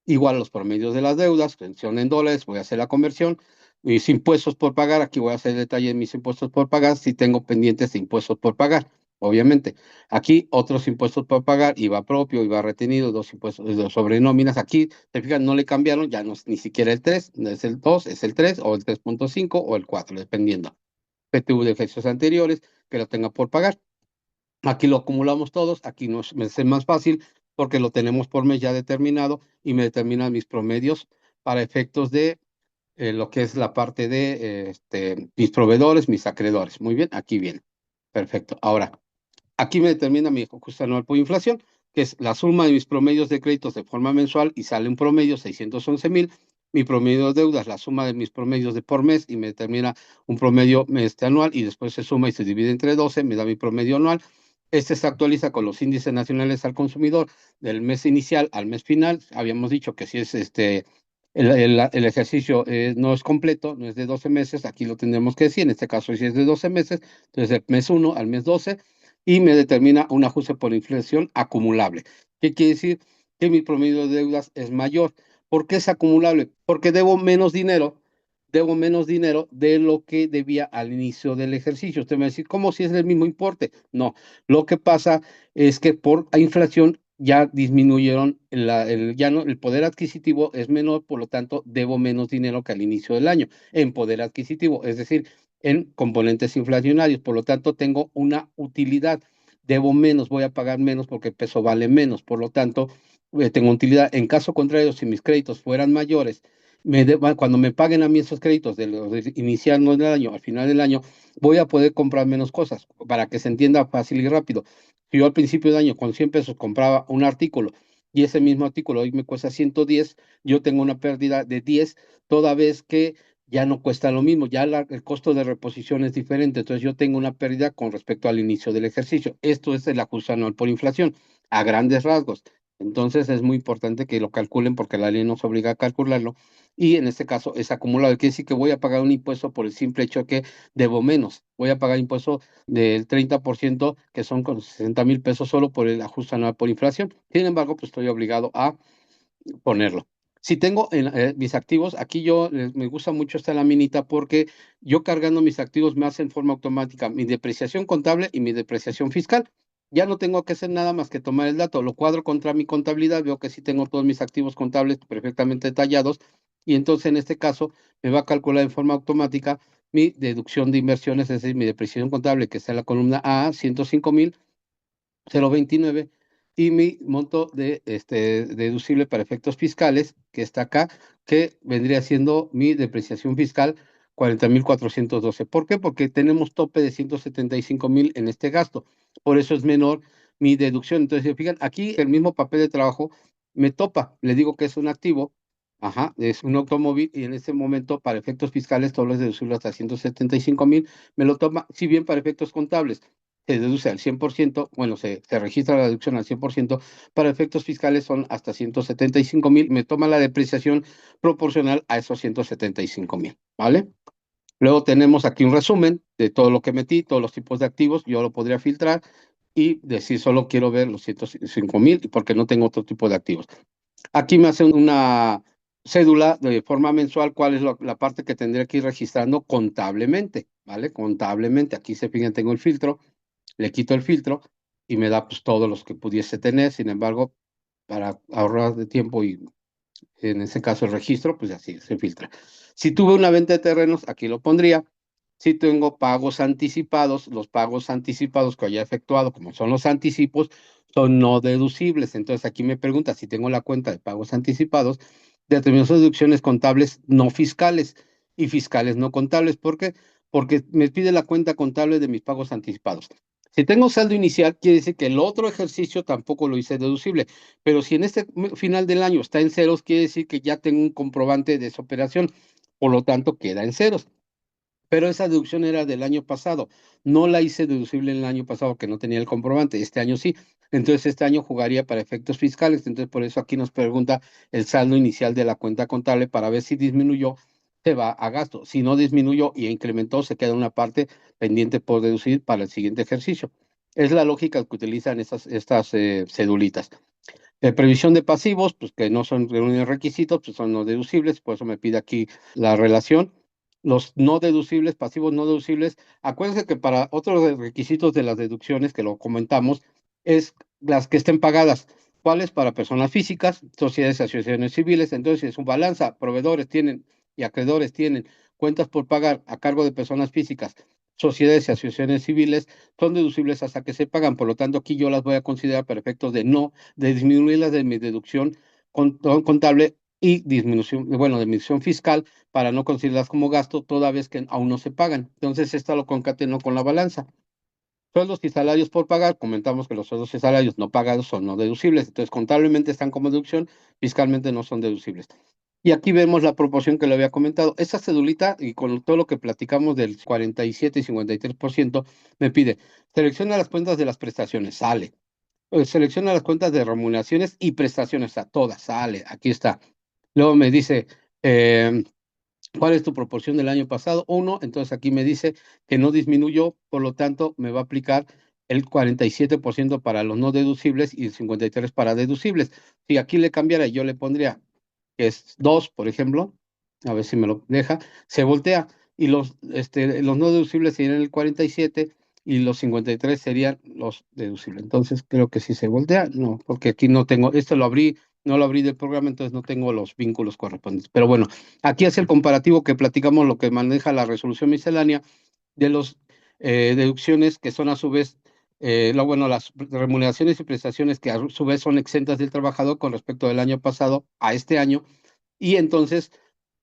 Igual los promedios de las deudas, pensión en dólares, voy a hacer la conversión. Mis impuestos por pagar, aquí voy a hacer detalle de mis impuestos por pagar, si tengo pendientes de impuestos por pagar, obviamente. Aquí otros impuestos por pagar, IVA propio, IVA retenido, dos impuestos sobre nóminas. Aquí, te fijas, no le cambiaron, ya no es ni siquiera el 3, no es el 2, es el 3 o el 3.5 o el 4, dependiendo. PTU de ejercicios anteriores, que lo tenga por pagar. Aquí lo acumulamos todos, aquí me es más fácil porque lo tenemos por mes ya determinado y me determinan mis promedios para efectos de lo que es la parte de mis proveedores, mis acreedores. Muy bien, aquí viene. Perfecto. Ahora, aquí me determina mi ajuste anual por inflación, que es la suma de mis promedios de créditos de forma mensual y sale un promedio 611,000. Mi promedio de deudas, la suma de mis promedios de por mes y me determina un promedio anual y después se suma y se divide entre 12, me da mi promedio anual. Este se actualiza con los índices nacionales al consumidor del mes inicial al mes final. Habíamos dicho que si es el ejercicio no es completo, no es de 12 meses, aquí lo tendremos que decir, en este caso si es de 12 meses, entonces del mes 1 al mes 12, y me determina un ajuste por inflación acumulable. ¿Qué quiere decir? Que mi promedio de deudas es mayor. ¿Por qué es acumulable? Porque debo menos dinero de lo que debía al inicio del ejercicio. Usted me va a decir, ¿cómo si es el mismo importe? No, lo que pasa es que por inflación ya disminuyeron, ya no, el poder adquisitivo es menor, por lo tanto, debo menos dinero que al inicio del año en poder adquisitivo, es decir, en componentes inflacionarios. Por lo tanto, tengo una utilidad, debo menos, voy a pagar menos porque el peso vale menos. Por lo tanto, tengo utilidad. En caso contrario, si mis créditos fueran mayores, cuando me paguen a mí esos créditos de los inicial del año, al final del año, voy a poder comprar menos cosas para que se entienda fácil y rápido. Si yo al principio de año con 100 pesos compraba un artículo y ese mismo artículo hoy me cuesta 110, yo tengo una pérdida de 10 toda vez que ya no cuesta lo mismo, ya el costo de reposición es diferente, entonces yo tengo una pérdida con respecto al inicio del ejercicio. Esto es el ajuste anual por inflación, a grandes rasgos. Entonces es muy importante que lo calculen porque la ley nos obliga a calcularlo y en este caso es acumulado. Quiere decir que voy a pagar un impuesto por el simple hecho que debo menos. Voy a pagar impuesto del 30%, que son con 60,000 pesos solo por el ajuste anual por inflación. Sin embargo, pues estoy obligado a ponerlo. Si tengo mis activos, aquí me gusta mucho esta laminita porque yo cargando mis activos me hace en forma automática mi depreciación contable y mi depreciación fiscal. Ya no tengo que hacer nada más que tomar el dato, lo cuadro contra mi contabilidad, veo que sí tengo todos mis activos contables perfectamente detallados y entonces en este caso me va a calcular en forma automática mi deducción de inversiones, es decir, mi depreciación contable que está en la columna A, 105,029 y mi monto de deducible para efectos fiscales, que está acá, que vendría siendo mi depreciación fiscal, 40,412. ¿Por qué? Porque tenemos tope de 175,000 en este gasto. Por eso es menor mi deducción. Entonces, si fijan, aquí el mismo papel de trabajo me topa. Le digo que es un activo, ajá, es un automóvil y en este momento para efectos fiscales todo es deducible hasta 175,000. Me lo toma, si bien para efectos contables se deduce al 100%, bueno, se registra la deducción al 100%, para efectos fiscales son hasta 175,000, me toma la depreciación proporcional a esos 175,000, ¿vale? Luego tenemos aquí un resumen de todo lo que metí, todos los tipos de activos, yo lo podría filtrar y decir solo quiero ver los 105,000 porque no tengo otro tipo de activos. Aquí me hacen una cédula de forma mensual, cuál es la parte que tendría que ir registrando contablemente, ¿vale? Contablemente, aquí se fijan, tengo el filtro, le quito el filtro y me da pues todos los que pudiese tener. Sin embargo, para ahorrar de tiempo y en ese caso el registro, pues así se filtra. Si tuve una venta de terrenos, aquí lo pondría. Si tengo pagos anticipados, los pagos anticipados que haya efectuado, como son los anticipos, son no deducibles. Entonces aquí me pregunta si tengo la cuenta de pagos anticipados, determinadas deducciones contables no fiscales y fiscales no contables. ¿Por qué? Porque me pide la cuenta contable de mis pagos anticipados. Si tengo saldo inicial, quiere decir que el otro ejercicio tampoco lo hice deducible. Pero si en este final del año está en ceros, quiere decir que ya tengo un comprobante de esa operación. Por lo tanto, queda en ceros. Pero esa deducción era del año pasado. No la hice deducible en el año pasado que no tenía el comprobante. Este año sí. Entonces, este año jugaría para efectos fiscales. Entonces, por eso aquí nos pregunta el saldo inicial de la cuenta contable para ver si disminuyó, se va a gasto. Si no disminuyó y incrementó, se queda una parte pendiente por deducir para el siguiente ejercicio. Es la lógica que utilizan estas cedulitas. Previsión de pasivos, pues que no son reunidos requisitos, pues son no deducibles, por eso me pide aquí la relación. Los no deducibles, pasivos no deducibles, acuérdense que para otros requisitos de las deducciones que lo comentamos, es las que estén pagadas. ¿Cuáles? Para personas físicas, sociedades y asociaciones civiles. Entonces, si en su balanza, proveedores tienen y acreedores tienen cuentas por pagar a cargo de personas físicas, sociedades y asociaciones civiles, son deducibles hasta que se pagan. Por lo tanto, aquí yo las voy a considerar para efectos de disminuirlas de mi deducción contable y disminución, bueno, disminución fiscal para no considerarlas como gasto toda vez que aún no se pagan. Entonces, esta lo concateno con la balanza. Sueldos y salarios por pagar, comentamos que los sueldos y salarios no pagados son no deducibles, entonces contablemente están como deducción, fiscalmente no son deducibles. Y aquí vemos la proporción que le había comentado. Esta cedulita, y con todo lo que platicamos del 47 y 53%, me pide, selecciona las cuentas de las prestaciones, sale. Selecciona las cuentas de remuneraciones y prestaciones, a todas, sale, aquí está. Luego me dice, eh, ¿cuál es tu proporción del año pasado? 1, entonces aquí me dice que no disminuyó, por lo tanto me va a aplicar el 47% para los no deducibles y el 53% para deducibles. Si aquí le cambiara, yo le pondría que es 2, por ejemplo, a ver si me lo deja, se voltea y los no deducibles serían el 47 y los 53 serían los deducibles. Entonces creo que sí se voltea, no, porque aquí no tengo, esto lo abrí, no lo abrí del programa, entonces no tengo los vínculos correspondientes. Pero bueno, aquí es el comparativo que platicamos, lo que maneja la resolución miscelánea de los deducciones que son a su vez, bueno, las remuneraciones y prestaciones que a su vez son exentas del trabajador con respecto del año pasado a este año. Y entonces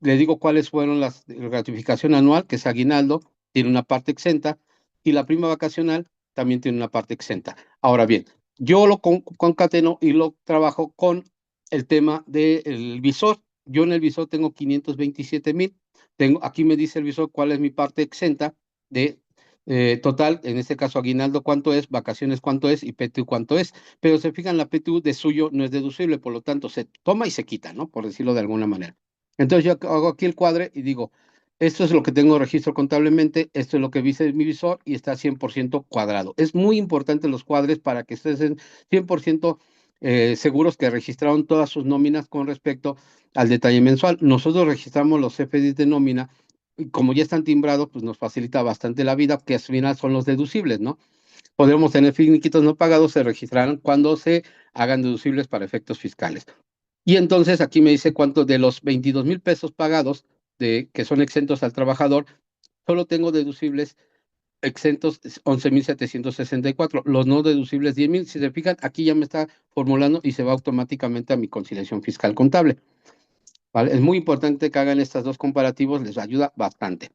le digo cuáles fueron las gratificación anual, que es aguinaldo, tiene una parte exenta, y la prima vacacional también tiene una parte exenta. Ahora bien, yo lo concateno y lo trabajo con el tema del visor. Yo en el visor tengo 527,000, Aquí me dice el visor cuál es mi parte exenta de total, en este caso aguinaldo cuánto es, vacaciones cuánto es y PTU cuánto es. Pero se fijan, la PTU de suyo no es deducible, por lo tanto se toma y se quita, ¿no? Por decirlo de alguna manera. Entonces yo hago aquí el cuadre y digo, esto es lo que tengo registro contablemente, esto es lo que dice mi visor y está 100% cuadrado. Es muy importante los cuadres para que estén 100% seguros que registraron todas sus nóminas con respecto al detalle mensual. Nosotros registramos los CFDIs de nómina y como ya están timbrados, pues nos facilita bastante la vida, que al final son los deducibles, ¿no? Podemos tener finiquitos no pagados, se registrarán cuando se hagan deducibles para efectos fiscales. Y entonces aquí me dice cuánto de los 22,000 pesos pagados, que son exentos al trabajador, solo tengo deducibles exentos 11,764, los no deducibles 10,000. Si se fijan, aquí ya me está formulando y se va automáticamente a mi conciliación fiscal contable. ¿Vale? Es muy importante que hagan estos dos comparativos, les ayuda bastante.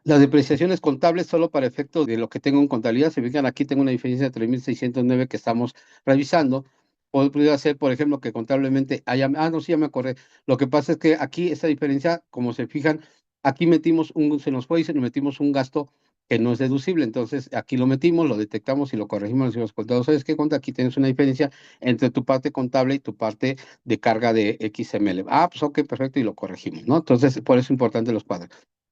Las depreciaciones contables solo para efectos de lo que tengo en contabilidad. Se fijan, aquí tengo una diferencia de 3,609 que estamos revisando. Podría ser, por ejemplo, que contablemente haya... no, sí, ya me acordé. Lo que pasa es que aquí esta diferencia, como se fijan, aquí se nos fue y se nos metimos un gasto que no es deducible. Entonces, aquí lo metimos, lo detectamos y lo corregimos. Decimos, contador, ¿sabes qué? Aquí tienes una diferencia entre tu parte contable y tu parte de carga de XML. Pues ok, perfecto, y lo corregimos, ¿no? Entonces, por eso es importante los cuadros.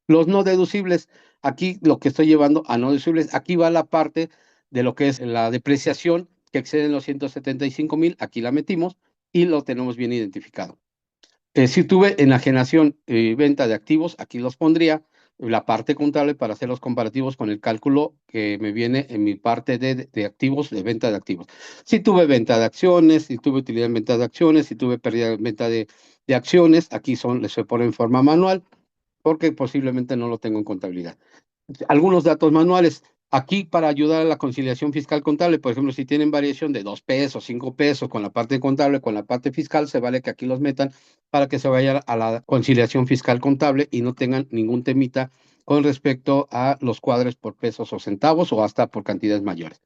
Los no deducibles, aquí lo que estoy llevando a no deducibles, aquí va la parte de lo que es la depreciación que excede los 175,000, aquí la metimos y lo tenemos bien identificado. Si tuve enajenación y venta de activos, aquí los pondría la parte contable para hacer los comparativos con el cálculo que me viene en mi parte de activos, de venta de activos. Si tuve venta de acciones, si tuve utilidad en venta de acciones, si tuve pérdida en venta de acciones, aquí se pone en forma manual porque posiblemente no lo tengo en contabilidad. Algunos datos manuales. Aquí para ayudar a la conciliación fiscal contable, por ejemplo, si tienen variación de 2 pesos, 5 pesos con la parte contable, con la parte fiscal, se vale que aquí los metan para que se vaya a la conciliación fiscal contable y no tengan ningún temita con respecto a los cuadres por pesos o centavos o hasta por cantidades mayores.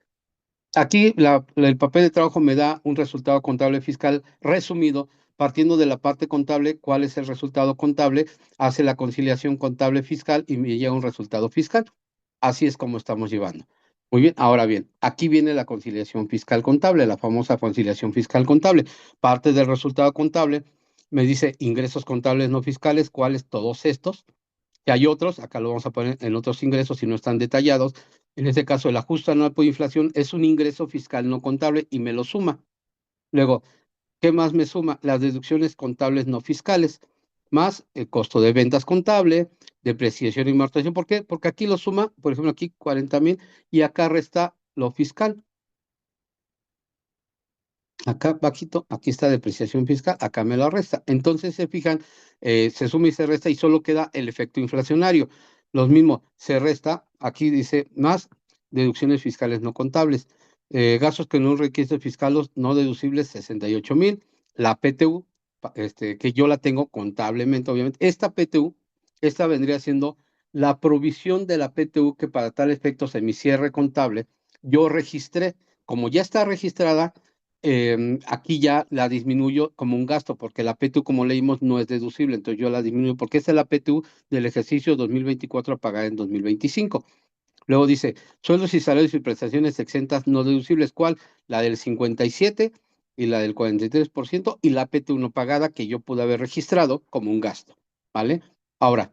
Aquí el papel de trabajo me da un resultado contable fiscal resumido, partiendo de la parte contable, cuál es el resultado contable, hace la conciliación contable fiscal y me llega un resultado fiscal. Así es como estamos llevando. Muy bien, ahora bien, aquí viene la conciliación fiscal contable, la famosa conciliación fiscal contable. Parte del resultado contable me dice ingresos contables no fiscales, cuáles todos estos, que hay otros, acá lo vamos a poner en otros ingresos si no están detallados. En este caso, el ajuste anual por inflación es un ingreso fiscal no contable y me lo suma. Luego, ¿qué más me suma? Las deducciones contables no fiscales, más el costo de ventas contable, depreciación y amortización. ¿Por qué? Porque aquí lo suma, por ejemplo, aquí 40,000 y acá resta lo fiscal. Acá bajito, aquí está depreciación fiscal, acá me lo resta. Entonces se fijan, se suma y se resta y solo queda el efecto inflacionario. Los mismos, se resta, aquí dice más deducciones fiscales no contables. Gastos que no requisitos fiscales no deducibles, 68,000. La PTU, que yo la tengo contablemente, obviamente. Esta PTU, esta vendría siendo la provisión de la PTU que para tal efecto en mi cierre contable yo registré. Como ya está registrada, aquí ya la disminuyo como un gasto, porque la PTU, como leímos, no es deducible, entonces yo la disminuyo, porque esta es la PTU del ejercicio 2024 a pagar en 2025. Luego dice, sueldos y salarios y prestaciones exentas no deducibles, ¿cuál? La del 57 y la del 43% y la PTU no pagada que yo pude haber registrado como un gasto, ¿vale? Ahora,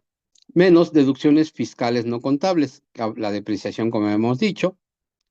menos deducciones fiscales no contables, la depreciación, como hemos dicho,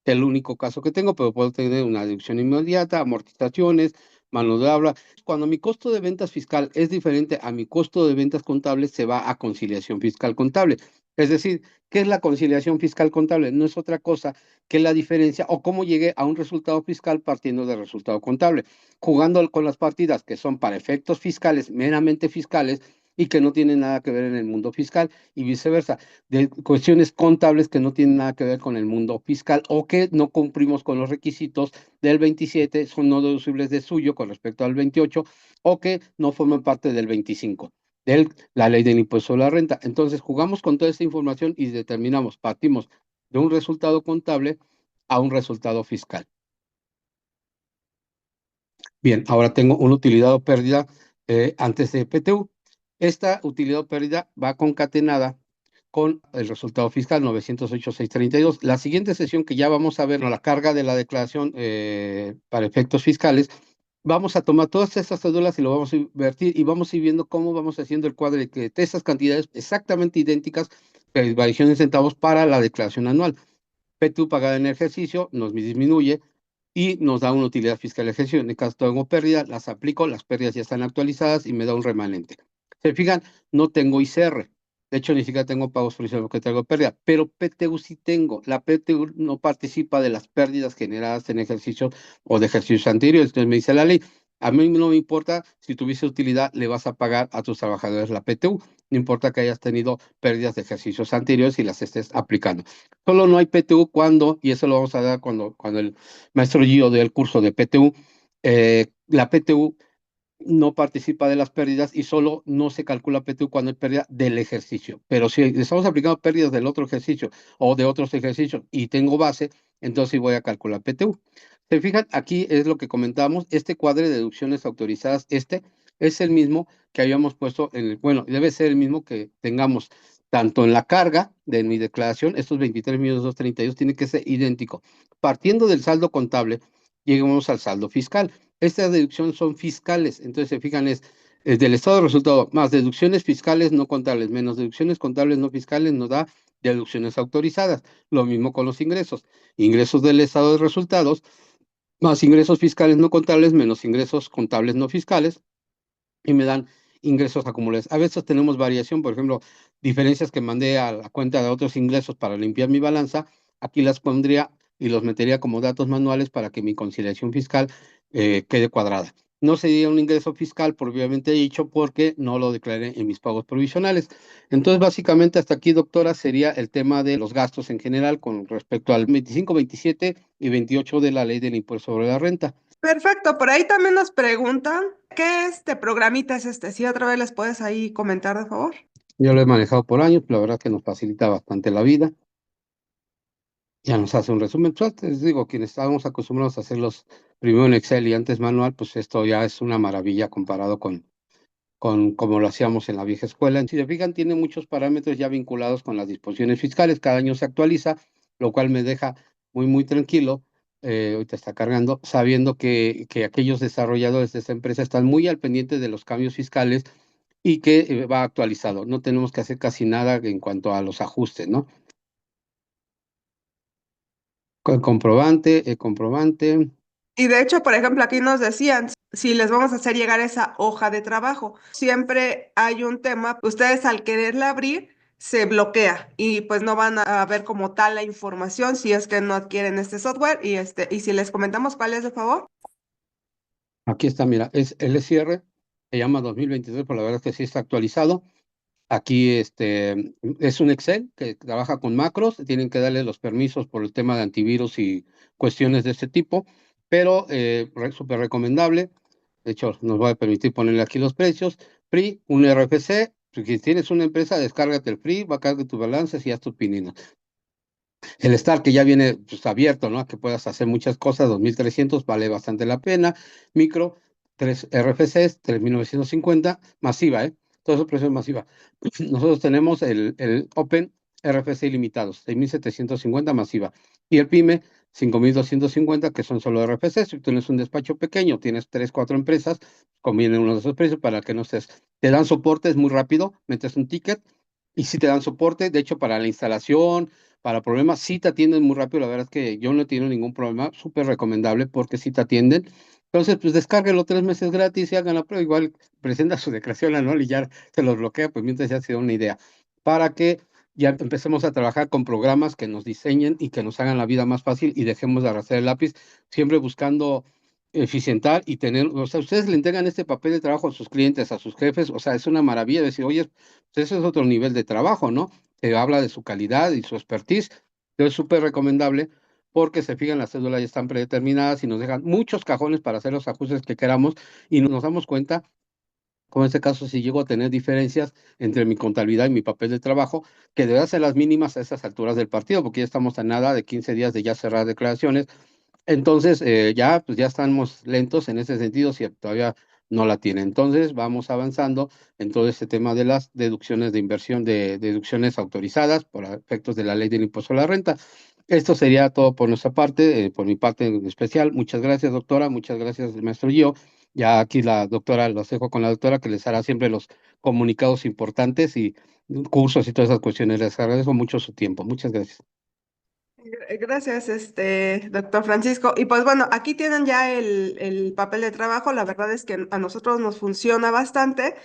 el único caso que tengo, pero puedo tener una deducción inmediata, amortizaciones, mano de obra. Cuando mi costo de ventas fiscal es diferente a mi costo de ventas contable, se va a conciliación fiscal contable. Es decir, ¿qué es la conciliación fiscal contable? No es otra cosa que la diferencia o cómo llegué a un resultado fiscal partiendo del resultado contable, jugando con las partidas que son para efectos fiscales, meramente fiscales, y que no tienen nada que ver en el mundo fiscal y viceversa de cuestiones contables que no tienen nada que ver con el mundo fiscal o que no cumplimos con los requisitos del 27, son no deducibles de suyo con respecto al 28 o que no forman parte del 25, de la ley del impuesto a la renta. Entonces jugamos con toda esta información y partimos de un resultado contable a un resultado fiscal. Bien, ahora tengo una utilidad o pérdida antes de PTU. Esta utilidad o pérdida va concatenada con el resultado fiscal 908,632. La siguiente sesión que ya vamos a ver, la carga de la declaración para efectos fiscales, vamos a tomar todas estas cédulas y lo vamos a invertir y vamos a ir viendo cómo vamos haciendo el cuadro de que de esas cantidades exactamente idénticas, variación en centavos para la declaración anual. PTU pagada en el ejercicio nos disminuye y nos da una utilidad fiscal de ejercicio. En el caso tengo pérdida, las aplico, las pérdidas ya están actualizadas y me da un remanente. Se fijan, no tengo ICR. De hecho, ni siquiera tengo pagos provisionales porque traigo pérdida, pero PTU sí tengo. La PTU no participa de las pérdidas generadas en ejercicio o de ejercicios anteriores. Entonces me dice la ley, a mí no me importa si tuviese utilidad, le vas a pagar a tus trabajadores la PTU. No importa que hayas tenido pérdidas de ejercicios anteriores y las estés aplicando. Solo no hay PTU cuando, y eso lo vamos a dar cuando el maestro Gio dé el curso de PTU, la PTU no participa de las pérdidas y solo no se calcula PTU cuando hay pérdida del ejercicio. Pero si estamos aplicando pérdidas del otro ejercicio o de otros ejercicios y tengo base, entonces sí voy a calcular PTU. Se fijan, aquí es lo que comentamos, este cuadro de deducciones autorizadas, este es el mismo que habíamos puesto en el, bueno, debe ser el mismo que tengamos tanto en la carga de mi declaración, estos 23,232,000 tiene que ser idéntico. Partiendo del saldo contable, lleguemos al saldo fiscal. Estas deducciones son fiscales, entonces se fijan, es del estado de resultado más deducciones fiscales no contables menos deducciones contables no fiscales nos da deducciones autorizadas. Lo mismo con los ingresos. Ingresos del estado de resultados más ingresos fiscales no contables menos ingresos contables no fiscales y me dan ingresos acumulados. A veces tenemos variación, por ejemplo, diferencias que mandé a la cuenta de otros ingresos para limpiar mi balanza, aquí las pondría y los metería como datos manuales para que mi conciliación fiscal quede cuadrada. No sería un ingreso fiscal, propiamente dicho, porque no lo declaré en mis pagos provisionales. Entonces, básicamente, hasta aquí, doctora, sería el tema de los gastos en general con respecto al 25, 27 y 28 de la ley del impuesto sobre la renta. Perfecto, por ahí también nos preguntan, ¿qué programita es este? Si otra vez les puedes ahí comentar, de favor. Yo lo he manejado por años, la verdad que nos facilita bastante la vida. Ya nos hace un resumen. Pues, les digo, quienes estábamos acostumbrados a hacerlos primero en Excel y antes manual, pues esto ya es una maravilla comparado con como lo hacíamos en la vieja escuela. Si se fijan, tiene muchos parámetros ya vinculados con las disposiciones fiscales. Cada año se actualiza, lo cual me deja muy tranquilo. Ahorita está cargando, sabiendo que aquellos desarrolladores de esta empresa están muy al pendiente de los cambios fiscales y que va actualizado. No tenemos que hacer casi nada en cuanto a los ajustes, ¿no? El comprobante. Y de hecho, por ejemplo, aquí nos decían, si les vamos a hacer llegar esa hoja de trabajo, siempre hay un tema, ustedes al quererla abrir, se bloquea y pues no van a ver como tal la información si es que no adquieren este software y si les comentamos cuál es, de favor. Aquí está, mira, es el SR, se llama 2023, pero la verdad es que sí está actualizado. Aquí es un Excel que trabaja con macros, tienen que darle los permisos por el tema de antivirus y cuestiones de este tipo, pero súper recomendable. De hecho, nos va a permitir ponerle aquí los precios. PRI, un RFC, si tienes una empresa, descárgate el PRI, va a cargar tus balances y haz tus pininos. El Star, que ya viene pues, abierto, ¿no? Que puedas hacer muchas cosas, 2,300, vale bastante la pena. Micro, 3 RFCs, 3,950, masiva, ¿eh? Todo eso precio masiva. Nosotros tenemos el Open RFC ilimitados, 6,750 masiva. Y el PYME, 5,250, que son solo RFCs. Si tienes un despacho pequeño, tienes 3, 4 empresas, conviene uno de esos precios para que no estés. Te dan soporte, es muy rápido, metes un ticket y si te dan soporte, de hecho, para la instalación, para problemas, sí te atienden muy rápido. La verdad es que yo no he tenido ningún problema, súper recomendable porque sí te atienden. Entonces, pues descárguelo 3 meses gratis y hagan la prueba. Igual presenta su declaración anual y ya se los bloquea, pues mientras ya ha sido una idea. Para que ya empecemos a trabajar con programas que nos diseñen y que nos hagan la vida más fácil y dejemos de arrastrar el lápiz, siempre buscando eficientar y tener, o sea, ustedes le entregan este papel de trabajo a sus clientes, a sus jefes, o sea, es una maravilla decir, oye, pues eso es otro nivel de trabajo, ¿no? Se habla de su calidad y su expertise. Entonces, es súper recomendable porque se fijan, las cédulas ya están predeterminadas y nos dejan muchos cajones para hacer los ajustes que queramos y nos damos cuenta, como en este caso, si llego a tener diferencias entre mi contabilidad y mi papel de trabajo, que deben ser las mínimas a esas alturas del partido, porque ya estamos a nada de 15 días de ya cerrar declaraciones. Entonces, ya, pues ya estamos lentos en ese sentido, si todavía no la tiene. Entonces, vamos avanzando en todo este tema de las deducciones de inversión, de deducciones autorizadas por efectos de la ley del impuesto a la renta. Esto sería todo por nuestra parte, por mi parte en especial. Muchas gracias, doctora. Muchas gracias, maestro Gio. Ya aquí la doctora, los dejo con la doctora que les hará siempre los comunicados importantes y cursos y todas esas cuestiones. Les agradezco mucho su tiempo. Muchas gracias. Gracias, doctor Francisco. Y pues bueno, aquí tienen ya el papel de trabajo. La verdad es que a nosotros nos funciona bastante.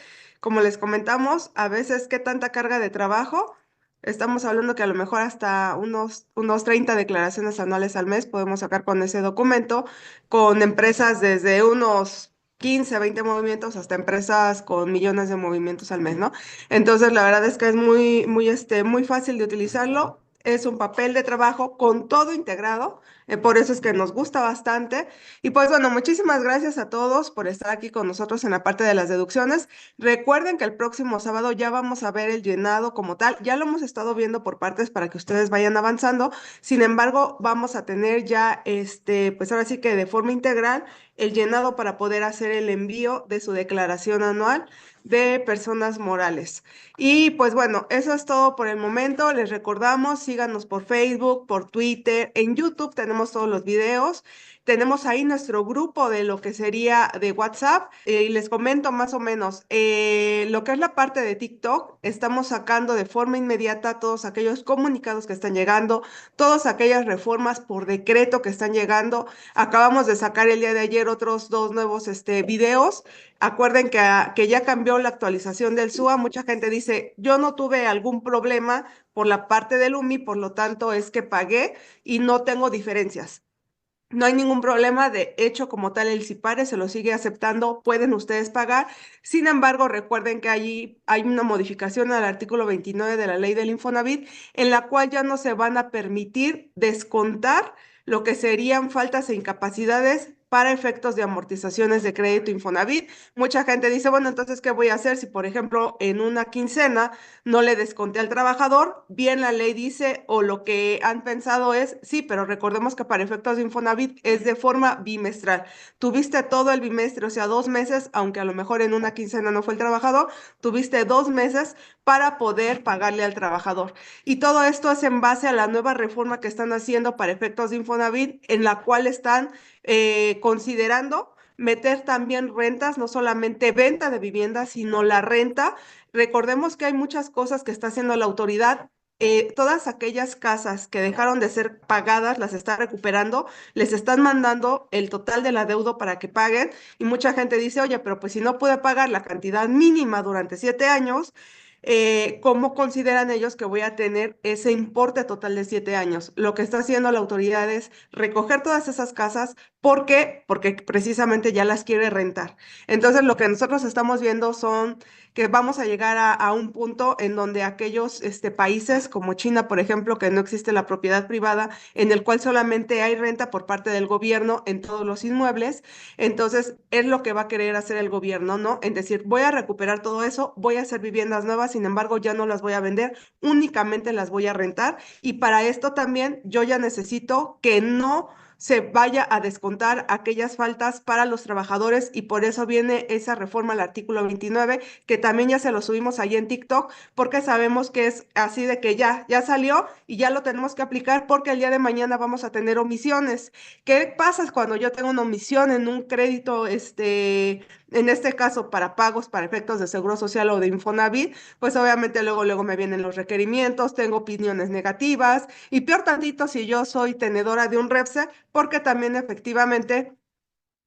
Como les comentamos, a veces qué tanta carga de trabajo. Estamos hablando que a lo mejor hasta unos 30 declaraciones anuales al mes podemos sacar con ese documento, con empresas desde unos 15, 20 movimientos hasta empresas con millones de movimientos al mes, ¿no? Entonces, la verdad es que es muy fácil de utilizarlo. Es un papel de trabajo con todo integrado, por eso es que nos gusta bastante. Y pues bueno, muchísimas gracias a todos por estar aquí con nosotros en la parte de las deducciones. Recuerden que el próximo sábado ya vamos a ver el llenado como tal. Ya lo hemos estado viendo por partes para que ustedes vayan avanzando. Sin embargo, vamos a tener ya, pues ahora sí que de forma integral, el llenado para poder hacer el envío de su declaración anual de personas morales. Y pues bueno, eso es todo por el momento. Les recordamos, síganos por Facebook, por Twitter, en YouTube tenemos todos los videos. Tenemos ahí nuestro grupo de lo que sería de WhatsApp. Y les comento más o menos, lo que es la parte de TikTok, estamos sacando de forma inmediata todos aquellos comunicados que están llegando, todas aquellas reformas por decreto que están llegando. Acabamos de sacar el día de ayer otros dos nuevos videos. Acuerden que ya cambió la actualización del SUA. Mucha gente dice, yo no tuve algún problema por la parte del UMI, por lo tanto es que pagué y no tengo diferencias. No hay ningún problema, de hecho, como tal, el CIPARE se lo sigue aceptando, pueden ustedes pagar. Sin embargo, recuerden que allí hay una modificación al artículo 29 de la ley del Infonavit, en la cual ya no se van a permitir descontar lo que serían faltas e incapacidades para efectos de amortizaciones de crédito Infonavit. Mucha gente dice, bueno, entonces, ¿qué voy a hacer si, por ejemplo, en una quincena no le desconté al trabajador? Bien, la ley dice, o lo que han pensado es, sí, pero recordemos que para efectos de Infonavit es de forma bimestral. Tuviste todo el bimestre, o sea, 2 meses, aunque a lo mejor en una quincena no fue el trabajador, tuviste 2 meses para poder pagarle al trabajador. Y todo esto es en base a la nueva reforma que están haciendo para efectos de Infonavit, en la cual están considerando meter también rentas, no solamente venta de viviendas, sino la renta. Recordemos que hay muchas cosas que está haciendo la autoridad. Todas aquellas casas que dejaron de ser pagadas las está recuperando, les están mandando el total del adeudo para que paguen y mucha gente dice, oye, pero pues si no pude pagar la cantidad mínima durante 7 años, ¿cómo consideran ellos que voy a tener ese importe total de 7 años? Lo que está haciendo la autoridad es recoger todas esas casas. ¿Por qué? Porque precisamente ya las quiere rentar. Entonces, lo que nosotros estamos viendo son que vamos a llegar a un punto en donde aquellos países como China, por ejemplo, que no existe la propiedad privada, en el cual solamente hay renta por parte del gobierno en todos los inmuebles, entonces es lo que va a querer hacer el gobierno, ¿no? En decir, voy a recuperar todo eso, voy a hacer viviendas nuevas, sin embargo, ya no las voy a vender, únicamente las voy a rentar. Y para esto también yo ya necesito que no se vaya a descontar aquellas faltas para los trabajadores y por eso viene esa reforma al artículo 29, que también ya se lo subimos ahí en TikTok, porque sabemos que es así de que ya salió y ya lo tenemos que aplicar porque el día de mañana vamos a tener omisiones. ¿Qué pasa cuando yo tengo una omisión en un crédito, en este caso para pagos, para efectos de Seguro Social o de Infonavit? Pues obviamente luego me vienen los requerimientos, tengo opiniones negativas y peor tantito si yo soy tenedora de un REPSE, porque también efectivamente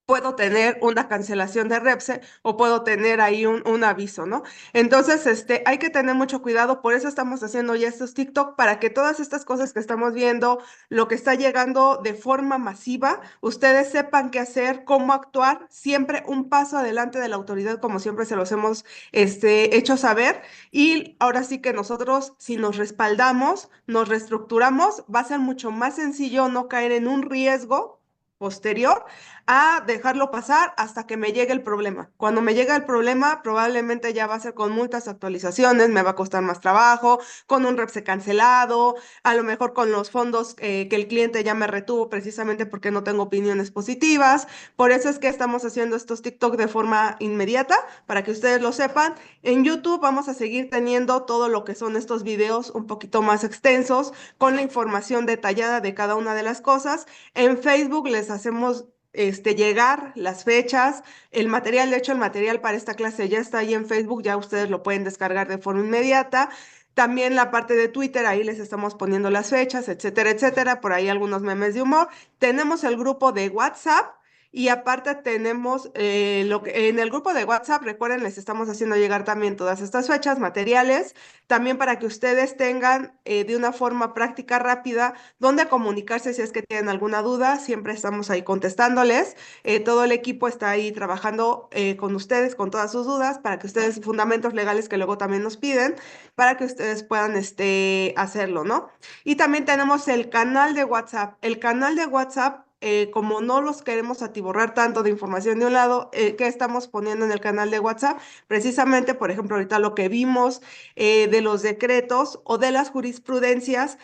puedo tener una cancelación de Repse o puedo tener ahí un aviso, ¿no? Entonces, hay que tener mucho cuidado, por eso estamos haciendo ya estos TikTok, para que todas estas cosas que estamos viendo, lo que está llegando de forma masiva, ustedes sepan qué hacer, cómo actuar, siempre un paso adelante de la autoridad, como siempre se los hemos, hecho saber, y ahora sí que nosotros, si nos respaldamos, nos reestructuramos, va a ser mucho más sencillo no caer en un riesgo posterior a dejarlo pasar hasta que me llegue el problema. Cuando me llega el problema, probablemente ya va a ser con multas, actualizaciones, me va a costar más trabajo, con un REPSE cancelado, a lo mejor con los fondos que el cliente ya me retuvo precisamente porque no tengo opiniones positivas. Por eso es que estamos haciendo estos TikTok de forma inmediata, para que ustedes lo sepan. En YouTube vamos a seguir teniendo todo lo que son estos videos un poquito más extensos, con la información detallada de cada una de las cosas. En Facebook les hacemos llegar las fechas, el material. De hecho, el material para esta clase ya está ahí en Facebook, ya ustedes lo pueden descargar de forma inmediata. También la parte de Twitter, ahí les estamos poniendo las fechas, etcétera, etcétera, por ahí algunos memes de humor. Tenemos el grupo de WhatsApp. Y aparte tenemos en el grupo de WhatsApp, recuerden, les estamos haciendo llegar también todas estas fechas, materiales, también para que ustedes tengan de una forma práctica, rápida, donde comunicarse si es que tienen alguna duda. Siempre estamos ahí contestándoles. Todo el equipo está ahí trabajando con ustedes, con todas sus dudas, para que ustedes, fundamentos legales que luego también nos piden, para que ustedes puedan hacerlo, ¿no? Y también tenemos el canal de WhatsApp. El canal de WhatsApp, como no los queremos atiborrar tanto de información de un lado, ¿qué estamos poniendo en el canal de WhatsApp? Precisamente, por ejemplo, ahorita lo que vimos de los decretos o de las jurisprudencias,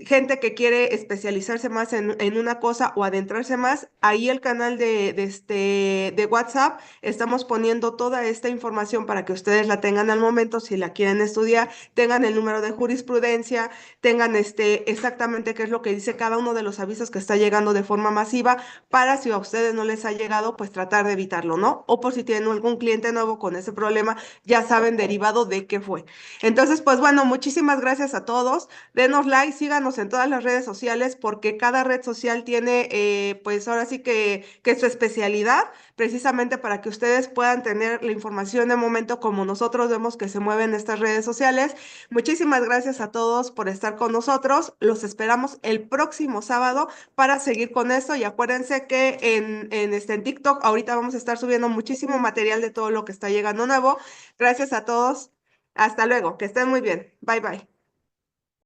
gente que quiere especializarse más en una cosa o adentrarse más, ahí el canal de WhatsApp, estamos poniendo toda esta información para que ustedes la tengan al momento, si la quieren estudiar, tengan el número de jurisprudencia, tengan exactamente qué es lo que dice cada uno de los avisos que está llegando de forma masiva, para si a ustedes no les ha llegado, pues tratar de evitarlo, ¿no? O por si tienen algún cliente nuevo con ese problema, ya saben derivado de qué fue. Entonces, pues bueno, muchísimas gracias a todos. Denos like, síganos en todas las redes sociales, porque cada red social tiene, pues ahora sí que su especialidad, precisamente para que ustedes puedan tener la información de momento como nosotros vemos que se mueven estas redes sociales. Muchísimas gracias a todos por estar con nosotros. Los esperamos el próximo sábado para seguir con esto. Y acuérdense que en TikTok ahorita vamos a estar subiendo muchísimo material de todo lo que está llegando nuevo. Gracias a todos. Hasta luego. Que estén muy bien. Bye bye.